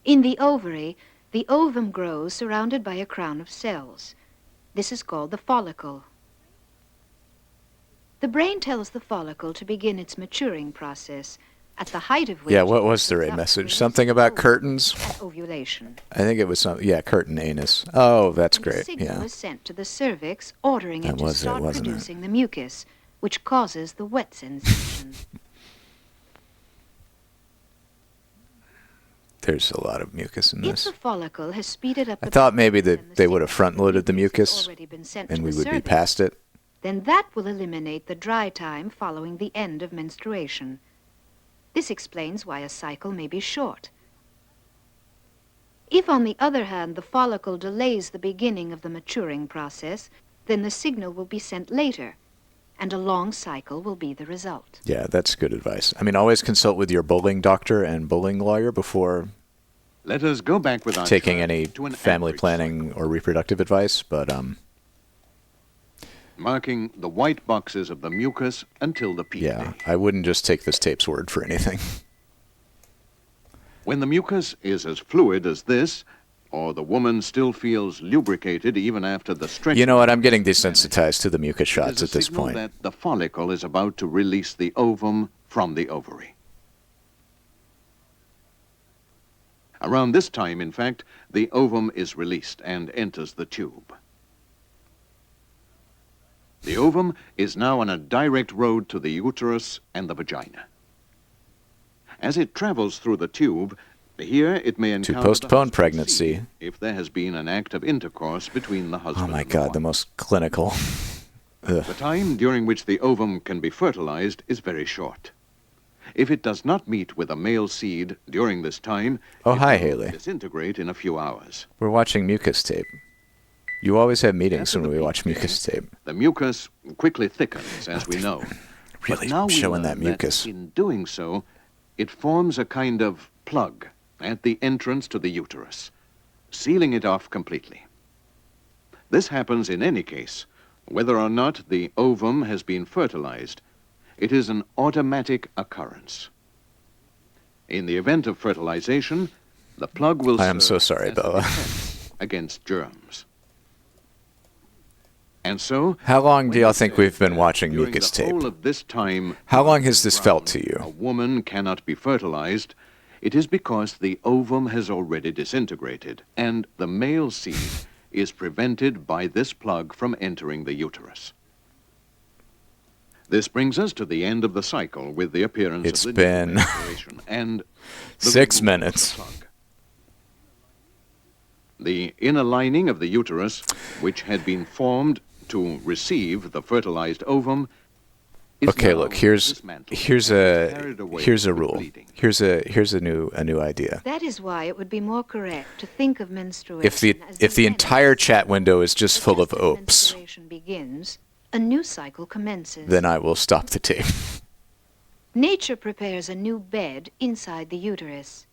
In the ovary, the ovum grows surrounded by a crown of cells. This is called the follicle. The brain tells the follicle to begin its maturing process, at the height of which Yeah, what was the right message? Something about curtains? at ovulation. I think it was something. Yeah, curtain anus. Oh, that's The great. signal Yeah. is sent to the cervix, ordering That it to was it, start wasn't it? producing the mucus, which causes the wet sensation. There's a lot of mucus in If this. the follicle has speeded up I the thought maybe process that and they would have front-loaded the mucus, already been sent and to we the would be cervix, past it. then that will eliminate the dry time following the end of menstruation. This explains why a cycle may be short. If, on the other hand, the follicle delays the beginning of the maturing process, then the signal will be sent later, and a long cycle will be the result. Yeah, that's good advice. I mean, always consult with your bullying doctor and bullying lawyer before Let us go back with our taking chart any to an family average planning or reproductive advice, but marking the white boxes of the mucus until the peak yeah, day. I wouldn't just take this tape's word for anything. When the mucus is as fluid as this, or the woman still feels lubricated even after the stretch. You know what? I'm getting desensitized to the mucus It shots is a at this signal point. that the follicle is about to release the ovum from the ovary. Around this time, in fact, the ovum is released and enters the tube. The ovum is now on a direct road to the uterus and the vagina. As it travels through the tube, here it may encounter the postpone husband's pregnancy. seed if there has been an act of intercourse between the husband Oh my and the God, wife. the most clinical. Ugh. The time during which the ovum can be fertilized is very short. If it does not meet with a male seed during this time, Oh, it hi, will Haley. disintegrate in a few hours. We're watching mucus tape. You always have meetings After when the we peak watch day, mucus tape. The mucus quickly thickens, as we know. Really But now we showing learn that mucus. in doing so, it forms a kind of plug at the entrance to the uterus, sealing it off completely. This happens in any case, whether or not the ovum has been fertilized. It is an automatic occurrence. In the event of fertilization, the plug will I am so serve sorry, as a Bella. defense against germs. And so, How long do y'all think we've been watching during mucus the tape? whole of this time, How long has this felt to a you? woman cannot be fertilized, it is because the ovum has already disintegrated, and the male seed is prevented by this plug from entering the uterus. This brings us to the end of the cycle with the appearance It's of the new been menstruation and the 6 removal of minutes. the plug. The inner lining of the uterus, which had been formed to receive the fertilized ovum, is Okay, now look, here's dismantled a and carried away here's a with rule. bleeding. Here's a new idea. That is why it would be more correct to think of menstruation If the entire chat window is just full of oops, menstruation begins, a new cycle commences. then I will stop the tape. Nature prepares a new bed inside the uterus.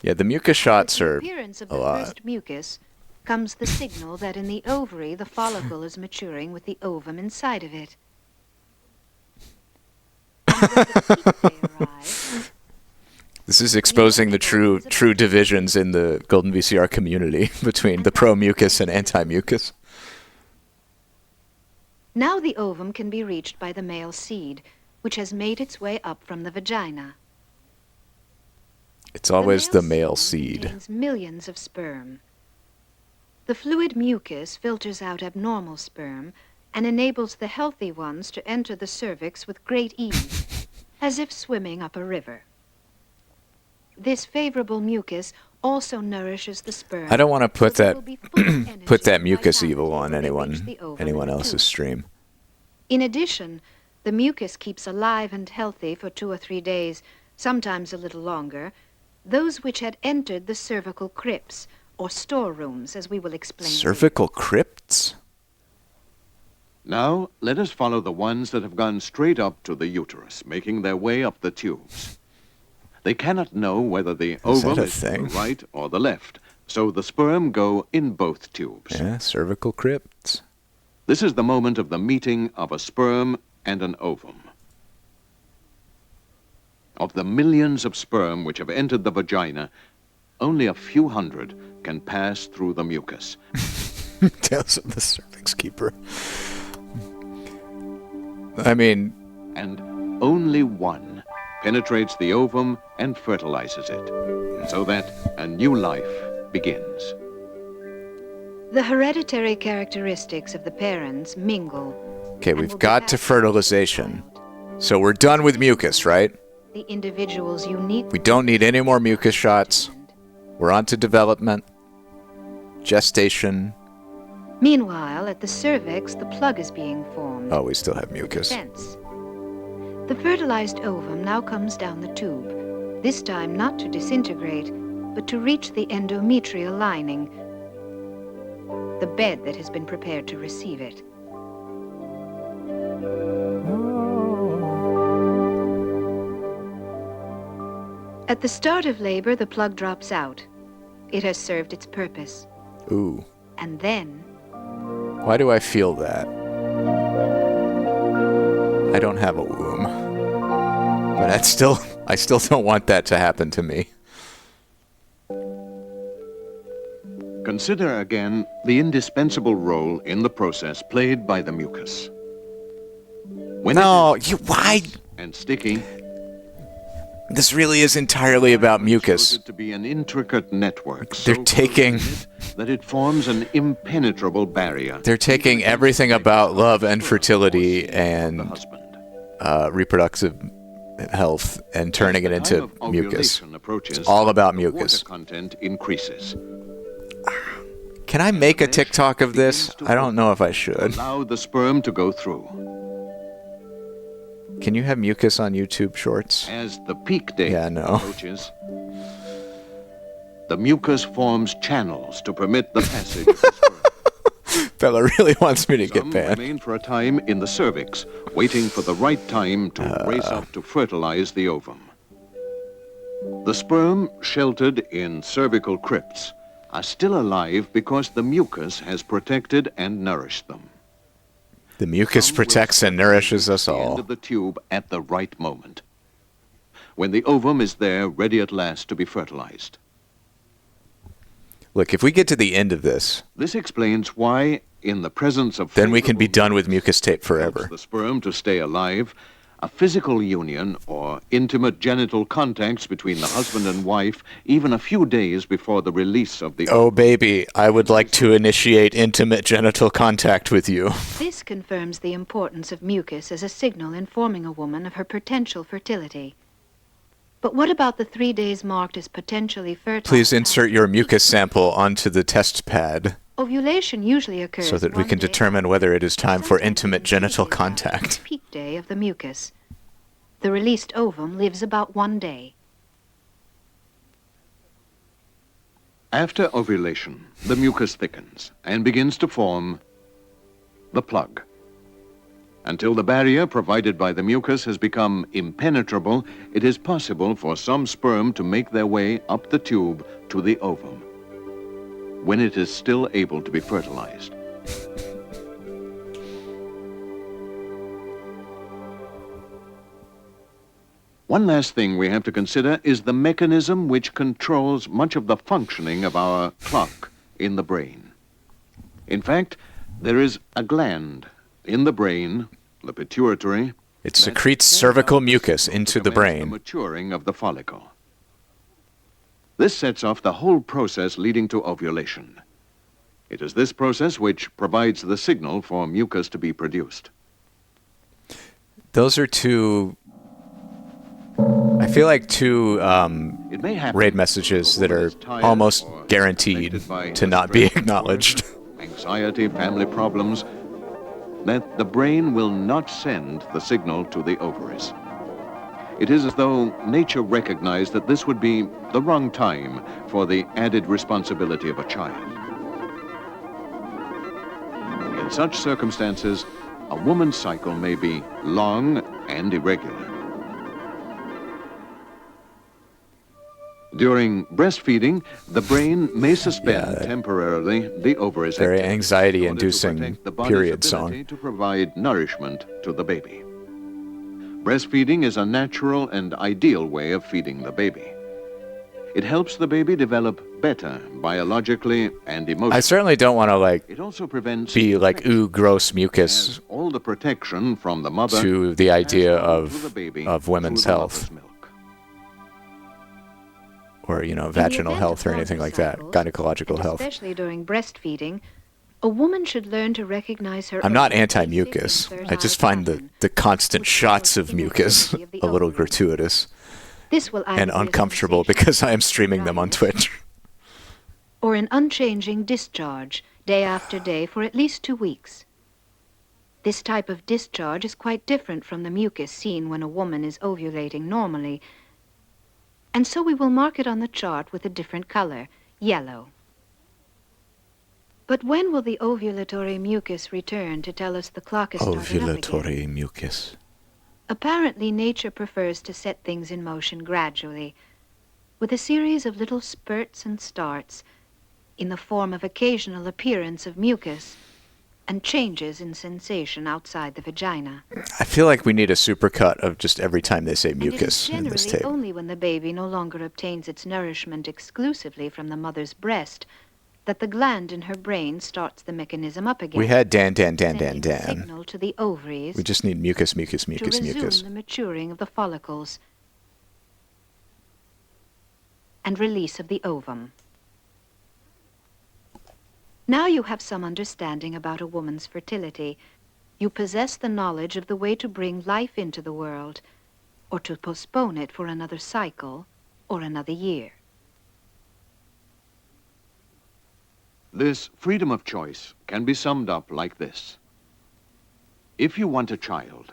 Yeah, the mucus shots With the are appearance of a the lot. first mucus comes the signal that in the ovary the follicle is maturing with the ovum inside of it. And when the peak day arrives, This is exposing the true divisions in the Golden VCR community between the pro-mucus and anti-mucus. now the ovum can be reached by the male seed, which has made its way up from the vagina. It's always the male seed seed. contains millions of sperm. The fluid mucus filters out abnormal sperm and enables the healthy ones to enter the cervix with great ease, as if swimming up a river. This favorable mucus also nourishes the sperm. I don't want to put that mucus evil on anyone else's stream. In addition, the mucus keeps alive and healthy for 2 or 3 days, sometimes a little longer, those which had entered the cervical crypts, or storerooms, as we will explain. Cervical crypts? Now, let us follow the ones that have gone straight up to the uterus, making their way up the tubes. They cannot know whether the ovum is to the right or the left, so the sperm go in both tubes. Yeah, cervical crypts. This is the moment of the meeting of a sperm and an ovum. Of the millions of sperm which have entered the vagina, only a few hundred can pass through the mucus. Tales of the Cervix Keeper. I mean... And only one penetrates the ovum and fertilizes it, so that a new life begins. The hereditary characteristics of the parents mingle. Okay, we've got to fertilization. So we're done with mucus, right? The individual's unique... We don't need any more mucus shots. We're on to development, gestation. Meanwhile, at the cervix, the plug is being formed. Oh, we still have mucus. The fertilized ovum now comes down the tube, this time not to disintegrate, but to reach the endometrial lining, the bed that has been prepared to receive it. At the start of labor, the plug drops out. It has served its purpose. Ooh. And then... Why do I feel that? I don't have a womb. But I still don't want that to happen to me. Consider again the indispensable role in the process played by the mucus. When why? And sticky. This really is entirely about mucus. To be an intricate network. They're taking that it forms an impenetrable barrier. They're taking everything about love and fertility and reproductive health and turning it into mucus. It's all about mucus. Water content increases. Can I make a TikTok of this? I don't know if I should. Allow the sperm to go through. Can you have mucus on YouTube Shorts? As the peak day approaches, the mucus forms channels to permit the passage of the sperm. Bella really wants me to get banned. Remain for a time in the cervix, waiting for the right time to race up to fertilize the ovum. The sperm, sheltered in cervical crypts, are still alive because the mucus has protected and nourished them. The mucus protects and nourishes us all. The end of the tube at the right moment, when the ovum is there, ready at last to be fertilized. Look, if we get to the end of this, this explains why, in the presence of then we can be done with mucus tape forever. The sperm to stay alive, a physical union or intimate genital contacts between the husband and wife, even a few days before the release of the ovum. Oh, baby, I would like to initiate intimate genital contact with you. This confirms the importance of mucus as a signal informing a woman of her potential fertility. But what about the 3 days marked as potentially fertile? Please insert your mucus sample onto the test pad Ovulation usually occurs so that we can determine whether it is time for intimate genital contact. Peak day of the mucus. The released ovum lives about 1 day. After ovulation, the mucus thickens and begins to form the plug. Until the barrier provided by the mucus has become impenetrable, it is possible for some sperm to make their way up the tube to the ovum, when it is still able to be fertilized. One last thing we have to consider is the mechanism which controls much of the functioning of our clock in the brain. In fact, there is a gland in the brain, the pituitary. It secretes cervical mucus into the brain. The maturing of the follicle. This sets off the whole process leading to ovulation. It is this process which provides the signal for mucus to be produced. Those are two, I feel like two raid messages that are almost guaranteed to not be acknowledged. Anxiety, family problems, that the brain will not send the signal to the ovaries. It is as though nature recognized that this would be the wrong time for the added responsibility of a child. In such circumstances, a woman's cycle may be long and irregular. During breastfeeding, the brain may suspend temporarily the ovaries. Very anxiety-inducing period song. To provide nourishment to the baby. Breastfeeding is a natural and ideal way of feeding the baby. It helps the baby develop better biologically and emotionally. I certainly don't want to It also prevents be like, ooh, gross mucus, all the protection from the mother to the idea of women's health. Or, vaginal health or anything like that, gynecological health. Especially during breastfeeding, a woman should learn to recognize her. I'm not anti-mucus. I just find the constant shots of mucus a little gratuitous and uncomfortable because I am streaming them on Twitch. Or an unchanging discharge, day after day, for at least 2 weeks. This type of discharge is quite different from the mucus seen when a woman is ovulating normally, and so we will mark it on the chart with a different color, yellow. But when will the ovulatory mucus return to tell us the clock is started up again? Ovulatory mucus. Apparently, nature prefers to set things in motion gradually, with a series of little spurts and starts, in the form of occasional appearance of mucus and changes in sensation outside the vagina. I feel like we need a supercut of just every time they say mucus in this tape. Only when the baby no longer obtains its nourishment exclusively from the mother's breast that the gland in her brain starts the mechanism up again. We had Dan. Signal to the ovaries. We just need mucus. To resume the maturing of the follicles and release of the ovum. Now you have some understanding about a woman's fertility. You possess the knowledge of the way to bring life into the world, or to postpone it for another cycle or another year. This freedom of choice can be summed up like this. If you want a child,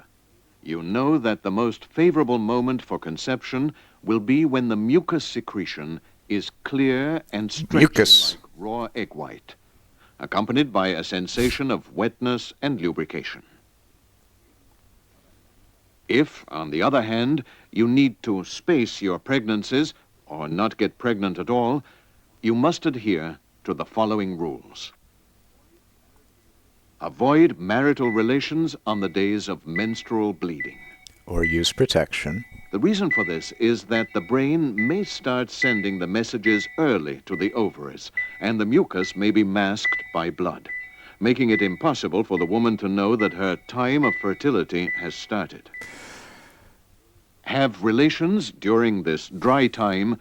you know that the most favorable moment for conception will be when the mucus secretion is clear and stretchy like raw egg white, accompanied by a sensation of wetness and lubrication. If, on the other hand, you need to space your pregnancies or not get pregnant at all, you must adhere to the following rules. Avoid marital relations on the days of menstrual bleeding. Or use protection. The reason for this is that the brain may start sending the messages early to the ovaries, and the mucus may be masked by blood, making it impossible for the woman to know that her time of fertility has started. Have relations during this dry time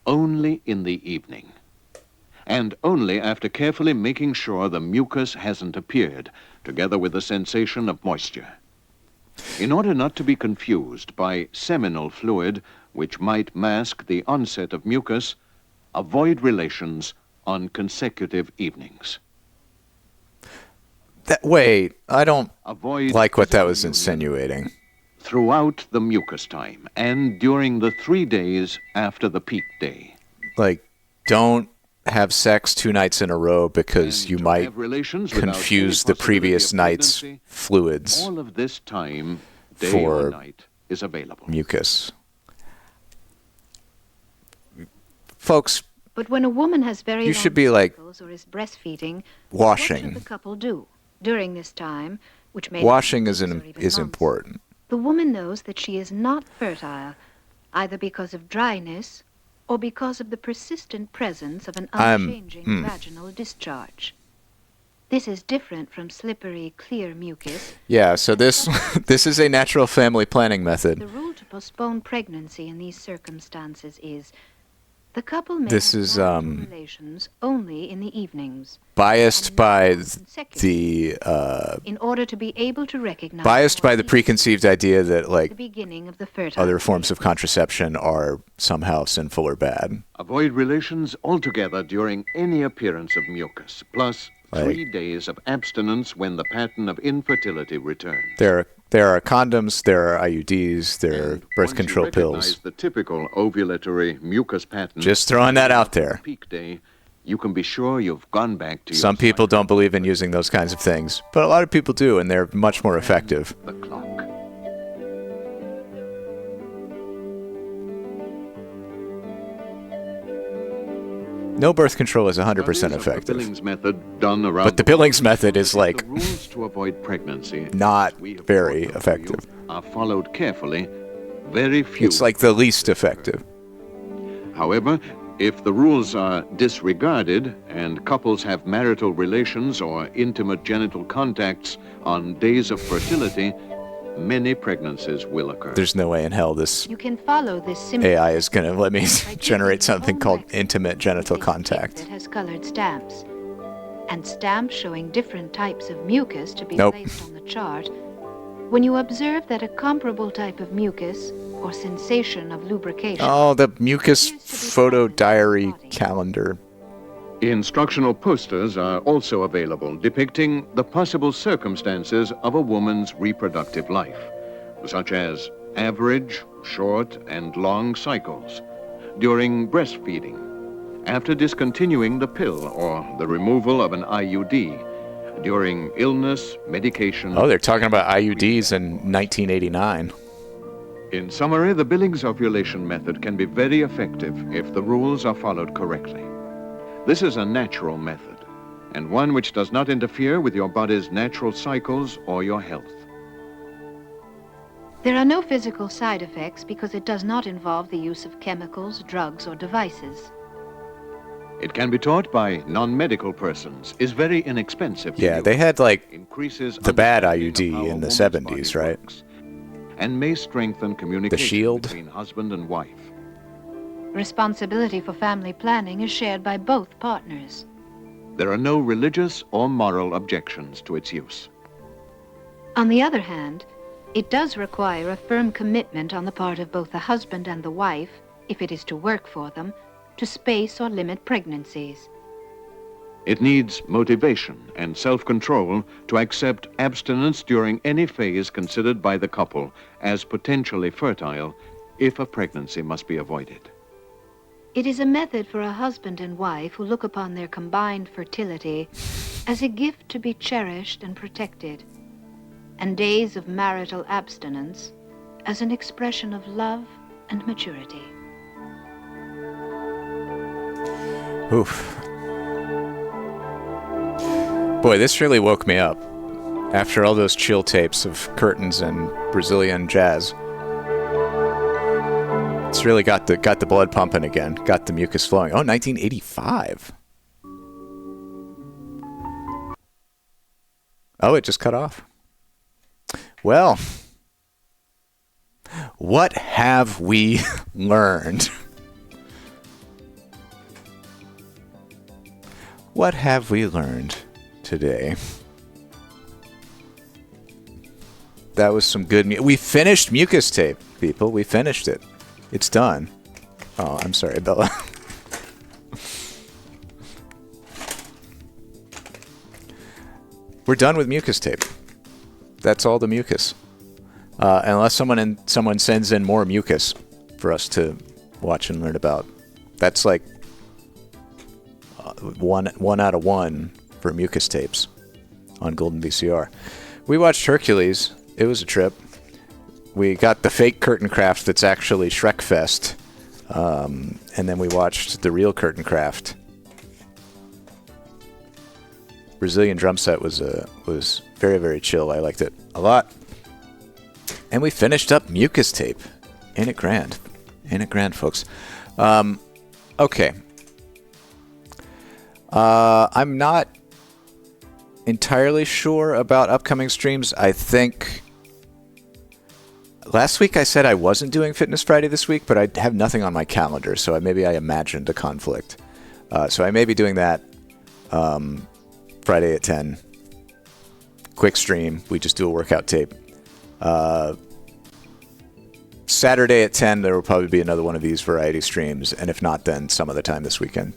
only in the evening, and only after carefully making sure the mucus hasn't appeared, together with the sensation of moisture. In order not to be confused by seminal fluid, which might mask the onset of mucus, avoid relations on consecutive evenings. Wait, I don't like what that was insinuating. Throughout the mucus time and during the 3 days after the peak day. Like, don't have sex 2 nights in a row because you might confuse the previous night's fluids all of this time, day for or night, is available. Mucus. Folks, but when a woman has very you long should be like cycles or is breastfeeding, washing. What should the couple do during this time, which may washing is important. The woman knows that she is not fertile, either because of dryness or because of the persistent presence of an unchanging vaginal discharge. This is different from slippery, clear mucus. Yeah, so this is a natural family planning method. The rule to postpone pregnancy in these circumstances is The couple may This have is relations only in the evenings. biased by the In order to be able to recognize biased by the preconceived idea that the like beginning of the fertile other forms of contraception are somehow sinful or bad. Avoid relations altogether during any appearance of mucus, plus Like- 3 days of abstinence when the pattern of infertility returns. There are condoms, there are IUDs, there are birth Once control you recognize pills. the typical ovulatory mucus pattern. Just throwing that out there. Peak day, you can be sure you've gone back to Some people don't believe in using those kinds of things, but a lot of people do, and they're much more effective. the clock. No birth control is 100% Studies of effective. The Billings method done around But the Billings method is like the rules to avoid pregnancy not very effective. are followed carefully. Very few. It's like the least effective. However, if the rules are disregarded and couples have marital relations or intimate genital contacts on days of fertility, many pregnancies will occur. There's no way in hell this You can follow this simple AI is going to let me generate something called intimate genital that contact. has colored stamps. And stamps showing different types of mucus to be Nope. placed on the chart. When you observe that a comparable type of mucus or sensation of lubrication Oh, the mucus photo diary calendar. Instructional posters are also available depicting the possible circumstances of a woman's reproductive life, such as average, short, and long cycles, during breastfeeding, after discontinuing the pill or the removal of an IUD, during illness, medication. Oh, they're talking about IUDs in 1989. In summary, the Billings ovulation method can be very effective if the rules are followed correctly. This is a natural method, and one which does not interfere with your body's natural cycles or your health. There are no physical side effects because it does not involve the use of chemicals, drugs, or devices. It can be taught by non-medical persons, is very inexpensive to Yeah, use, they had like increases the bad understanding of how IUD a in the woman's 70s, body right? works, and may strengthen communication shield. between husband and wife. Responsibility for family planning is shared by both partners. There are no religious or moral objections to its use. On the other hand, it does require a firm commitment on the part of both the husband and the wife, if it is to work for them, to space or limit pregnancies. It needs motivation and self-control to accept abstinence during any phase considered by the couple as potentially fertile if a pregnancy must be avoided. It is a method for a husband and wife who look upon their combined fertility as a gift to be cherished and protected, and days of marital abstinence as an expression of love and maturity. Oof. Boy, this really woke me up. After all those chill tapes of curtains and Brazilian jazz. It's really got the blood pumping again. Got the mucus flowing. Oh, 1985. Oh, it just cut off. Well, what have we learned? What have we learned today? That was some good we finished mucus tape, people. We finished it. It's done. Oh, I'm sorry, Bella. We're done with mucus tape. That's all the mucus. Unless someone sends in more mucus for us to watch and learn about. That's like one out of one for mucus tapes on Golden VCR. We watched Hercules. It was a trip. We got the fake Kurtain Kraft that's actually Shrek Fest. And then we watched the real Kurtain Kraft. Brazilian drum set was very, very chill. I liked it a lot. And we finished up mucus tape. Ain't it grand? Ain't it grand, folks? Okay. I'm not entirely sure about upcoming streams. I think Last week I said I wasn't doing Fitness Friday this week, but I have nothing on my calendar, so maybe I imagined a conflict. So I may be doing that Friday at 10. Quick stream. We just do a workout tape. Saturday at 10, there will probably be another one of these variety streams, and if not, then some other time this weekend.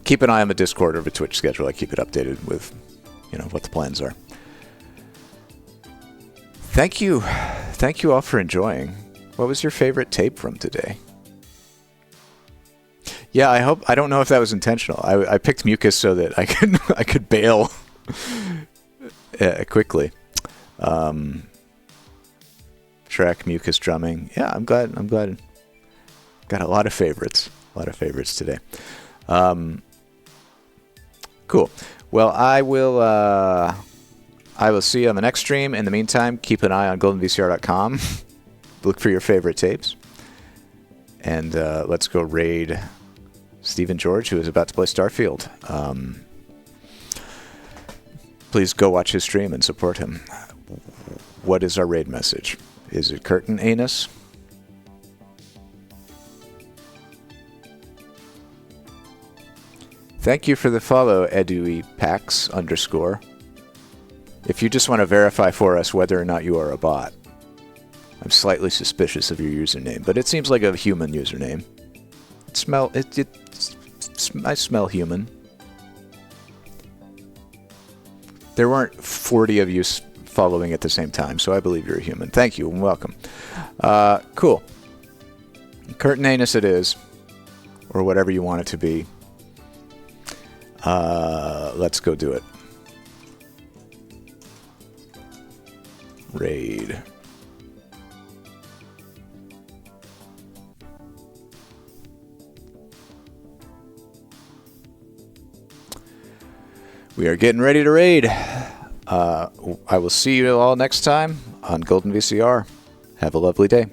Keep an eye on the Discord or the Twitch schedule. I keep it updated with, what the plans are. Thank you all for enjoying. What was your favorite tape from today? Yeah, I don't know if that was intentional. I picked Mucus so that I could bail quickly. Shrek, Mucus drumming. Yeah, I'm glad. Got a lot of favorites. Today. Cool. Well, I will see you on the next stream. In the meantime, keep an eye on goldenvcr.com. Look for your favorite tapes. And let's go raid Stephen George, who is about to play Starfield. Please go watch his stream and support him. What is our raid message? Is it Kurtain Anus? Thank you for the follow, EduiPax_. If you just want to verify for us whether or not you are a bot. I'm slightly suspicious of your username, but it seems like a human username. I smell human. There weren't 40 of you following at the same time, so I believe you're a human. Thank you and welcome. Cool. Kurtain Anus it is, or whatever you want it to be. Let's go do it. Raid. We are getting ready to raid. I will see you all next time on Golden VCR. Have a lovely day.